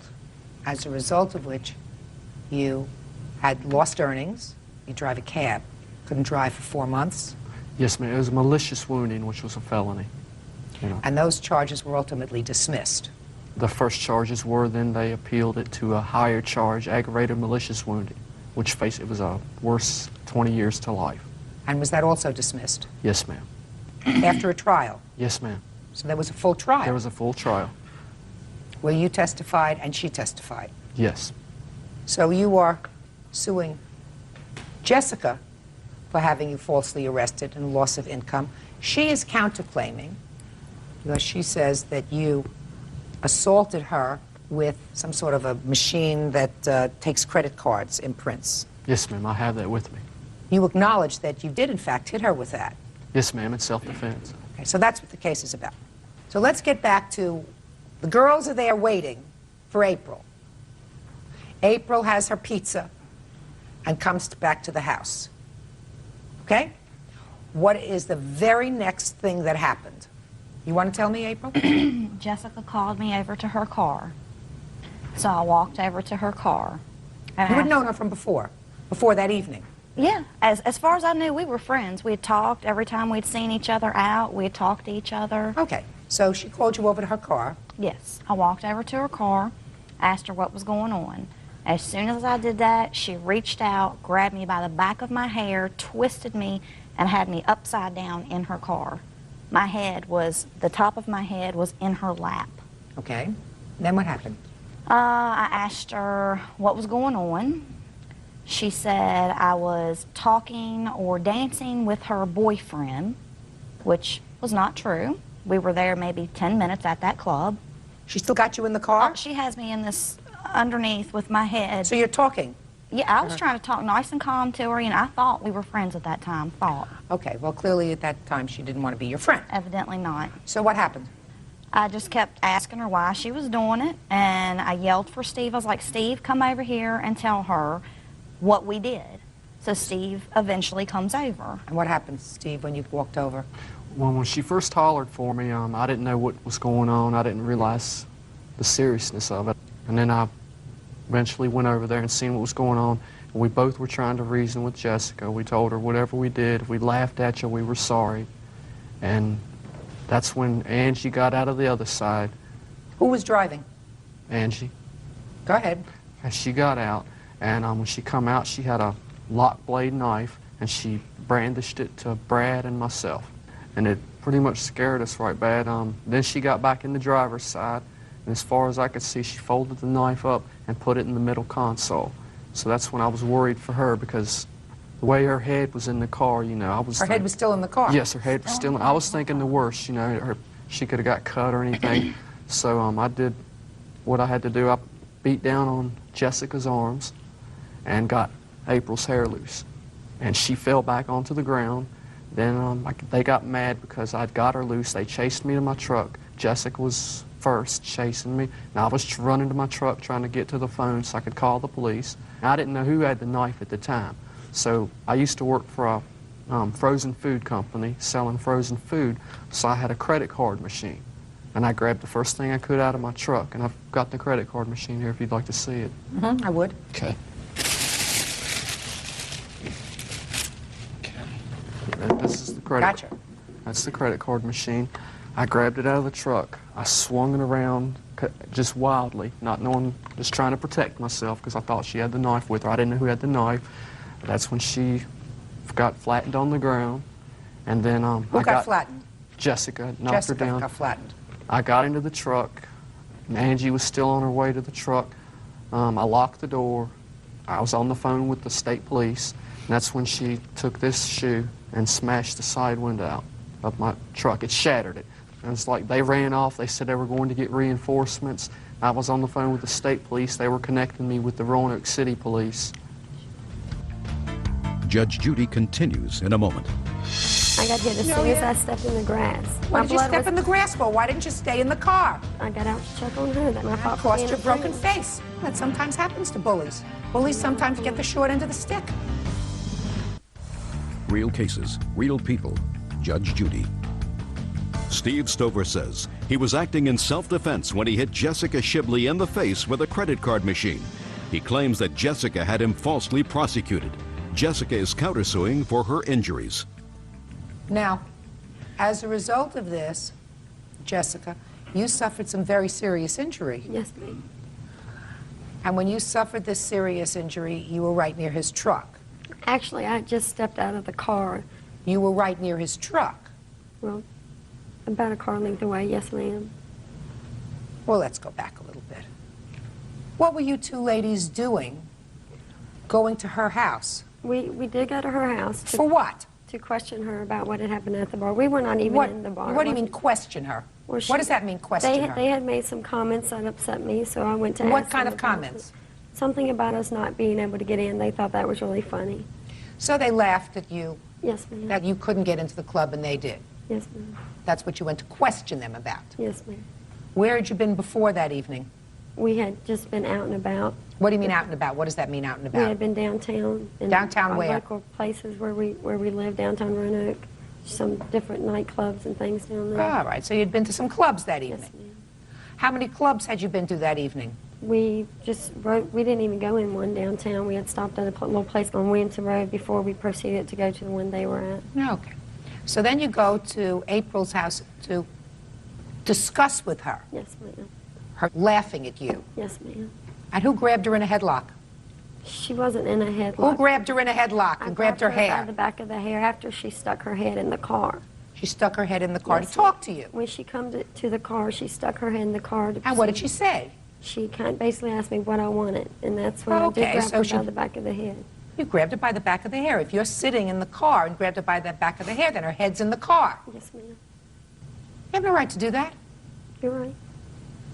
as a result of which you had lost earnings, you drive a cab, couldn't drive for 4 months. Yes, ma'am. It was a malicious wounding, which was a felony. You know. And those charges were ultimately dismissed. The first charges were, then they appealed it to a higher charge, aggravated malicious wounding, which it was a worse 20 years to life. And was that also dismissed? Yes, ma'am. After a trial? Yes, ma'am. So there was a full trial? There was a full trial. Where you testified and she testified? Yes. So you are suing Jessica for having you falsely arrested and loss of income. She is counterclaiming because she says that you assaulted her with some sort of a machine that takes credit cards, imprints. Yes, ma'am, I have that with me. You acknowledge that you did, in fact, hit her with that. Yes, ma'am, it's self-defense. Okay, so that's what the case is about. So let's get back to the girls are there waiting for April. April has her pizza and comes back to the house. Okay? What is the very next thing that happened? You want to tell me, April? Jessica called me over to her car. So I walked over to her car. And You had known her from before that evening? Yeah. As far as I knew, we were friends. We had talked every time we'd seen each other out. We had talked to each other. Okay. So she called you over to her car? Yes. I walked over to her car, asked her what was going on. As soon as I did that, she reached out, grabbed me by the back of my hair, twisted me, and had me upside down in her car. The top of my head was in her lap. Okay. Then what happened? I asked her what was going on. She said I was talking or dancing with her boyfriend, which was not true. We were there maybe 10 minutes at that club. She still got you in the car? She has me in this underneath with my head. So you're talking? Yeah, I was trying to talk nice and calm to her, and I thought we were friends at that time, Okay, well, clearly at that time she didn't want to be your friend. Evidently not. So what happened? I just kept asking her why she was doing it, and I yelled for Steve. I was like, Steve, come over here and tell her what we did. So Steve eventually comes over. And what happened, Steve, when you walked over? Well, when she first hollered for me, I didn't know what was going on. I didn't realize the seriousness of it. And then I eventually went over there and seen what was going on. And we both were trying to reason with Jessica. We told her whatever we did, if we laughed at you, we were sorry. And that's when Angie got out of the other side. Who was driving? Angie. Go ahead. And she got out, and when she come out, she had a lock blade knife, and she brandished it to Brad and myself. And it pretty much scared us right bad. Then she got back in the driver's side, and as far as I could see, she folded the knife up and put it in the middle console. So that's when I was worried for her, because the way her head was in the car, you know, I was... Her head was still in the car? Yes, her head was still in... I was thinking the worst, you know, she could have got cut or anything. So I did what I had to do. I beat down on Jessica's arms and got April's hair loose. And she fell back onto the ground. Then they got mad because I'd got her loose. They chased me to my truck. Jessica was first chasing me, and I was running to my truck trying to get to the phone so I could call the police. And I didn't know who had the knife at the time. So I used to work for a frozen food company selling frozen food, so I had a credit card machine. And I grabbed the first thing I could out of my truck, and I've got the credit card machine here if you'd like to see it. Mm-hmm, I would. Okay. This is the credit. Gotcha. That's the credit card machine. I grabbed it out of the truck. I swung it around just wildly, not knowing, just trying to protect myself because I thought she had the knife with her. I didn't know who had the knife. That's when she got flattened on the ground, and then Who got flattened? Jessica knocked her down. Got flattened. I got into the truck. And Angie was still on her way to the truck. I locked the door. I was on the phone with the state police, and that's when she took this shoe and smashed the side window out of my truck. It shattered it. And it's like they ran off. They said they were going to get reinforcements. I was on the phone with the state police. They were connecting me with the Roanoke City police. Judge Judy continues in a moment. I got hit as soon as I stepped in the grass. Why did you step in the grass for? Why didn't you stay in the car? I got out to check on her. Then I thought cost you a broken face. That sometimes happens to bullies. Bullies sometimes get the short end of the stick. Real cases, real people. Judge Judy. Steve Stover says he was acting in self-defense when he hit Jessica Shibley in the face with a credit card machine. He claims that Jessica had him falsely prosecuted. Jessica is countersuing for her injuries. Now, as a result of this, Jessica, you suffered some very serious injury. Yes, ma'am. And when you suffered this serious injury, you were right near his truck. Actually, I just stepped out of the car. You were right near his truck. Well, About a car length away, yes, ma'am. Well, let's go back a little bit. What were you two ladies doing going to her house? We did go to her house. For what? To question her about what had happened at the bar. We were not even in the bar. What do you mean question her? Well, What does that mean, question her? They had made some comments that upset me, so I went to What ask kind them of about comments? it. Something about us not being able to get in. They thought that was really funny. So they laughed at you? Yes, ma'am. That you couldn't get into the club and they did? Yes, ma'am. That's what you went to question them about? Yes, ma'am. Where had you been before that evening? We had just been out and about. What do you mean out and about? What does that mean, out and We about? had been downtown. In Downtown our where? Local places where we live, downtown Roanoke. Some different nightclubs and things down there. All right, so you'd been to some clubs that evening? Yes, ma'am. How many clubs had you been to that evening? We just rode, we didn't even go in one downtown. We had stopped at a little place on Winton Road before we proceeded to go to the one they were at. Okay. So then you go to April's house to discuss with her. Yes, ma'am. Her laughing at you. Yes, ma'am. And who grabbed her in a headlock? She wasn't in a headlock. Who grabbed her in a headlock and grabbed her By hair? the back of the hair after she stuck her head in the car. She stuck her head in the car Yes, to talk to you. When she come to the car, she stuck her head in the car. And what did she say? She kind of basically asked me what I wanted, and that's when I Okay, did grab so her she- by the back of the head. You grabbed her by the back of the hair. If you're sitting in the car and grabbed her by the back of the hair, then her head's in the car. Yes, ma'am. You have no right to do that. You're right.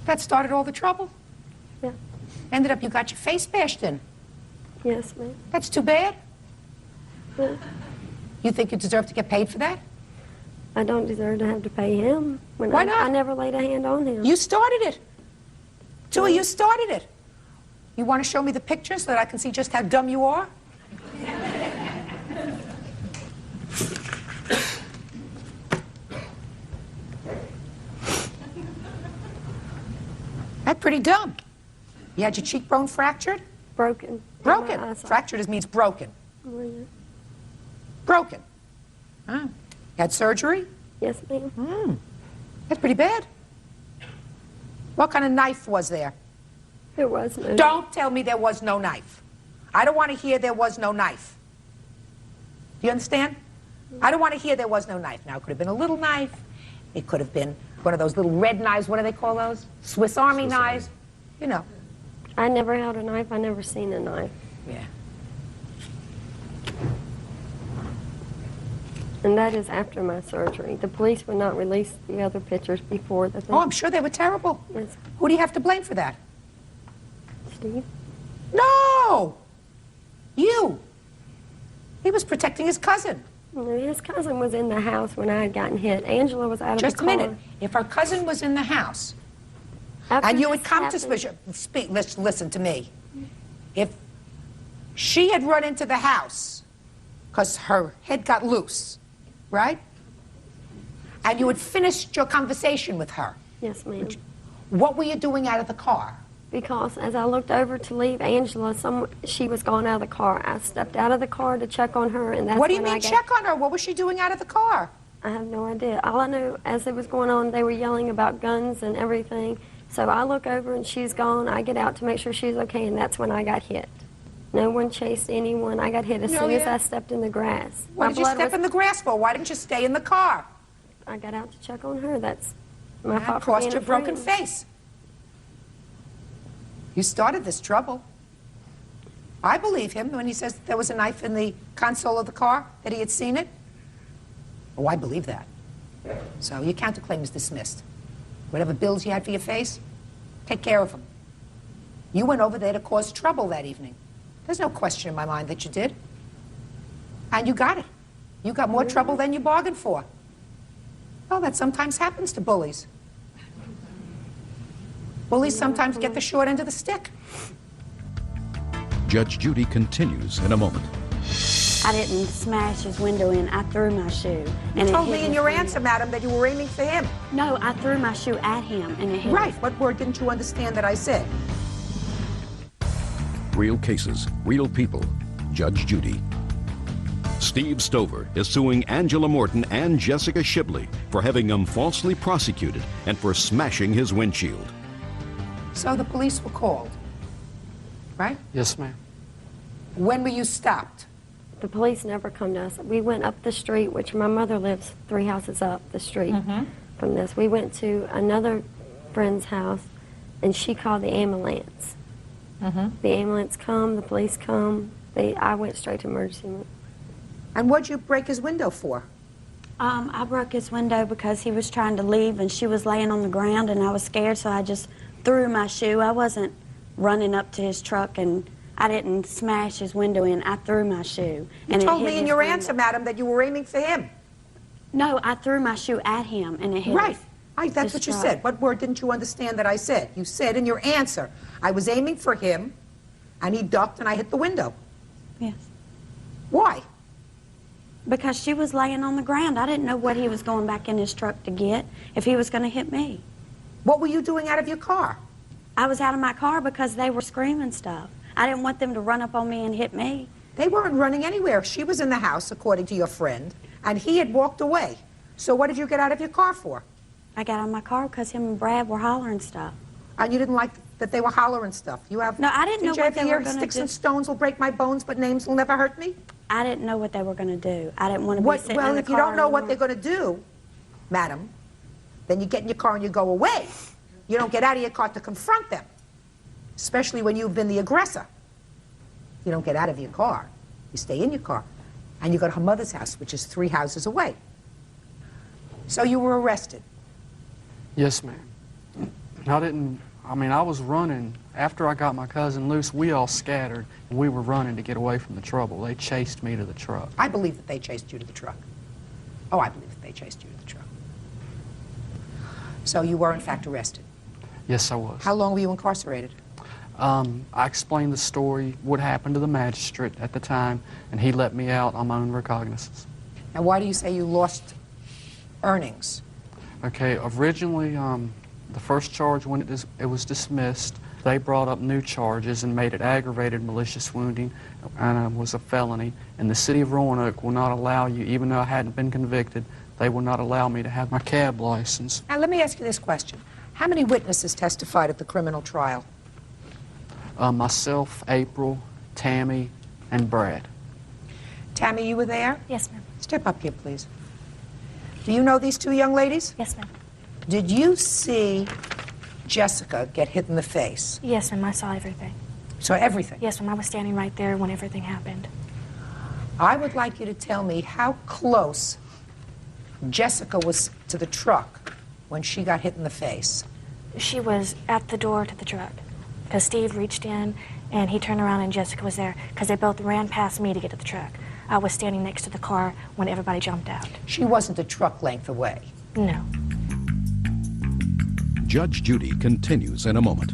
That started all the trouble. Yeah. Ended up you got your face bashed in. Yes, ma'am. That's too bad. Yeah. You think you deserve to get paid for that? I don't deserve to have to pay him. Why not? I never laid a hand on him. You started it. Julie, you started it. You want to show me the picture so that I can see just how dumb you are? That's pretty dumb. You had your cheekbone fractured? Broken. Broken. Fractured means broken. Oh, yeah. Broken. Huh. You had surgery? Yes, ma'am. That's pretty bad. What kind of knife was there? There was no. Don't tell me there was no knife. I don't want to hear there was no knife. Do you understand? I don't want to hear there was no knife. Now, it could have been a little knife. It could have been one of those little red knives. What do they call those? Swiss Army knives. You know. I never held a knife. I never seen a knife. Yeah. And that is after my surgery. The police would not release the other pictures before the thing. Oh, I'm sure they were terrible. Yes. Who do you have to blame for that? Steve? No! You! He was protecting his cousin. His cousin was in the house when I had gotten hit. Angela was out Just of the a car. minute. If her cousin was in the house, After and you this had come happened- to speak, listen to me. If she had run into the house because her head got loose, right? And you had finished your conversation with her, Yes, ma'am. what were you doing out of the car? Because as I looked over to leave Angela, she was gone out of the car. I stepped out of the car to check on her, and that's What do you when I mean got- check on her? What was she doing out of the car? I have no idea. All I know, as it was going on, they were yelling about guns and everything. So I look over and she's gone. I get out to make sure she's okay, and that's when I got hit. No one chased anyone. I got hit as Oh, soon as yeah? I stepped in the grass. Why My did you blood step was- in the grass for? Why didn't you stay in the car? I got out to check on her. That's my That fault for cost being you a a broken friend. face. You started this trouble. I believe him when he says there was a knife in the console of the car, that he had seen it. Oh, I believe that. So your counterclaim is dismissed. Whatever bills you had for your face, take care of them. You went over there to cause trouble that evening. There's no question in my mind that you did. And you got it. You got more trouble than you bargained for. Well, that sometimes happens to bullies. Bullies sometimes get the short end of the stick. Judge Judy continues in a moment. I didn't smash his window in. I threw my shoe. You it told hit me in his your window. answer, madam, that you were aiming for him. No, I threw my shoe at him, and it hit Right. his- What word didn't you understand that I said? Real cases, real people. Judge Judy. Steve Stover is suing Angela Morton and Jessica Shibley for having him falsely prosecuted and for smashing his windshield. So the police were called, right? Yes, ma'am. When were you stopped? The police never come to us. We went up the street, which my mother lives 3 houses up the street. from this. We went to another friend's house, and she called the ambulance. The ambulance come, the police come. I went straight to emergency room. And what'd you break his window for? I broke his window because he was trying to leave and she was laying on the ground and I was scared, so I just threw my shoe. I wasn't running up to his truck and I didn't smash his window in. I threw my shoe. You told me in your answer, madam, that you were aiming for him. No, I threw my shoe at him and it hit Right. his, Right, that's what you truck. said. What word didn't you understand that I said? You said in your answer, I was aiming for him, and he ducked, and I hit the window. Yes. Why? Because she was laying on the ground. I didn't know what he was going back in his truck to get, if he was going to hit me. What were you doing out of your car? I was out of my car because they were screaming stuff. I didn't want them to run up on me and hit me. They weren't running anywhere. She was in the house, according to your friend, and he had walked away. So what did you get out of your car for? I got out of my car because him and Brad were hollering stuff. And you didn't like that they were hollering stuff? You have... No, I didn't know what they were going to do. Sticks and stones will break my bones, but names will never hurt me? I didn't know what they were going to do. I didn't want to be sitting in the car. Well, if you don't know what they're going to do, madam, then you get in your car and you go away. You don't get out of your car to confront them, especially when you've been the aggressor. You don't get out of your car. You stay in your car, and you go to her mother's house, which is 3 houses away. So you were arrested. Yes, ma'am. I was running. After I got my cousin loose, we all scattered, and we were running to get away from the trouble. They chased me to the truck. I believe that they chased you to the truck. Oh, I believe that they chased you to the truck. So you were, in fact, arrested. Yes, I was. How long were you incarcerated? I explained the story, what happened to the magistrate at the time, and he let me out on my own recognizance. And why do you say you lost earnings? Okay, originally, the first charge, when it was dismissed, they brought up new charges and made it aggravated malicious wounding, and it was a felony. And the city of Roanoke will not allow you, even though I hadn't been convicted, they will not allow me to have my cab license. Now, let me ask you this question. How many witnesses testified at the criminal trial? Myself, April, Tammy, and Brad. Tammy, you were there? Yes, ma'am. Step up here, please. Do you know these 2 young ladies? Yes, ma'am. Did you see Jessica get hit in the face? Yes, ma'am. I saw everything. Saw everything? Yes, ma'am. I was standing right there when everything happened. I would like you to tell me how close Jessica was to the truck when she got hit in the face. She was at the door to the truck because Steve reached in and he turned around and Jessica was there because they both ran past me to get to the truck. I was standing next to the car when everybody jumped out. She wasn't a truck length away? No. Judge Judy continues in a moment.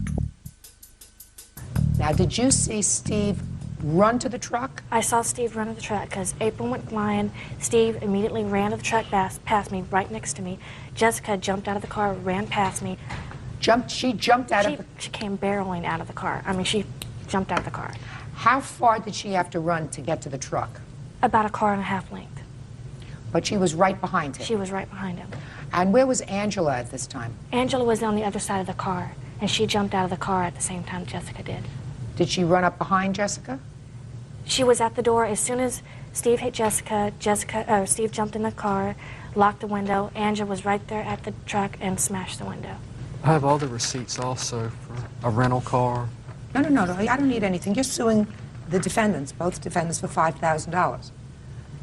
Now, did you see Steve run to the truck? I saw Steve run to the truck because April went flying. Steve immediately ran to the truck past me, right next to me. Jessica jumped out of the car, ran past me. She jumped out of the... She came barreling out of the car. I mean, she jumped out of the car. How far did she have to run to get to the truck? About a car and a half length. But she was right behind him? She was right behind him. And where was Angela at this time? Angela was on the other side of the car, and she jumped out of the car at the same time Jessica did. Did she run up behind Jessica? She was at the door. As soon as Steve hit Jessica, Steve jumped in the car, locked the window. Angela was right there at the truck and smashed the window. I have other receipts also for a rental car. No, I don't need anything. You're suing the defendants, both defendants, for $5,000.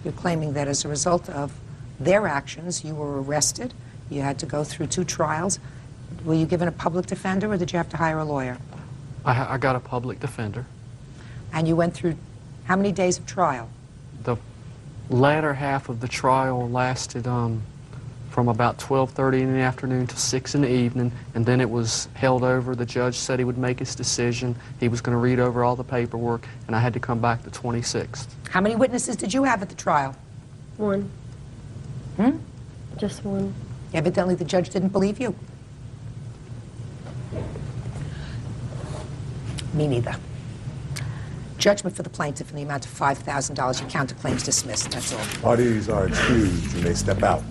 You're claiming that as a result of their actions, you were arrested, you had to go through 2 trials. Were you given a public defender, or did you have to hire a lawyer? I got a public defender. And you went through how many days of trial? The latter half of the trial lasted from about 12:30 in the afternoon to 6 in the evening, and then it was held over. The judge said he would make his decision. He was going to read over all the paperwork, and I had to come back the 26th. How many witnesses did you have at the trial? 1. Just 1. Evidently the judge didn't believe you. Me neither. Judgment for the plaintiff in the amount of $5,000. Your counterclaim's dismissed, that's all. Parties are excused. You may step out.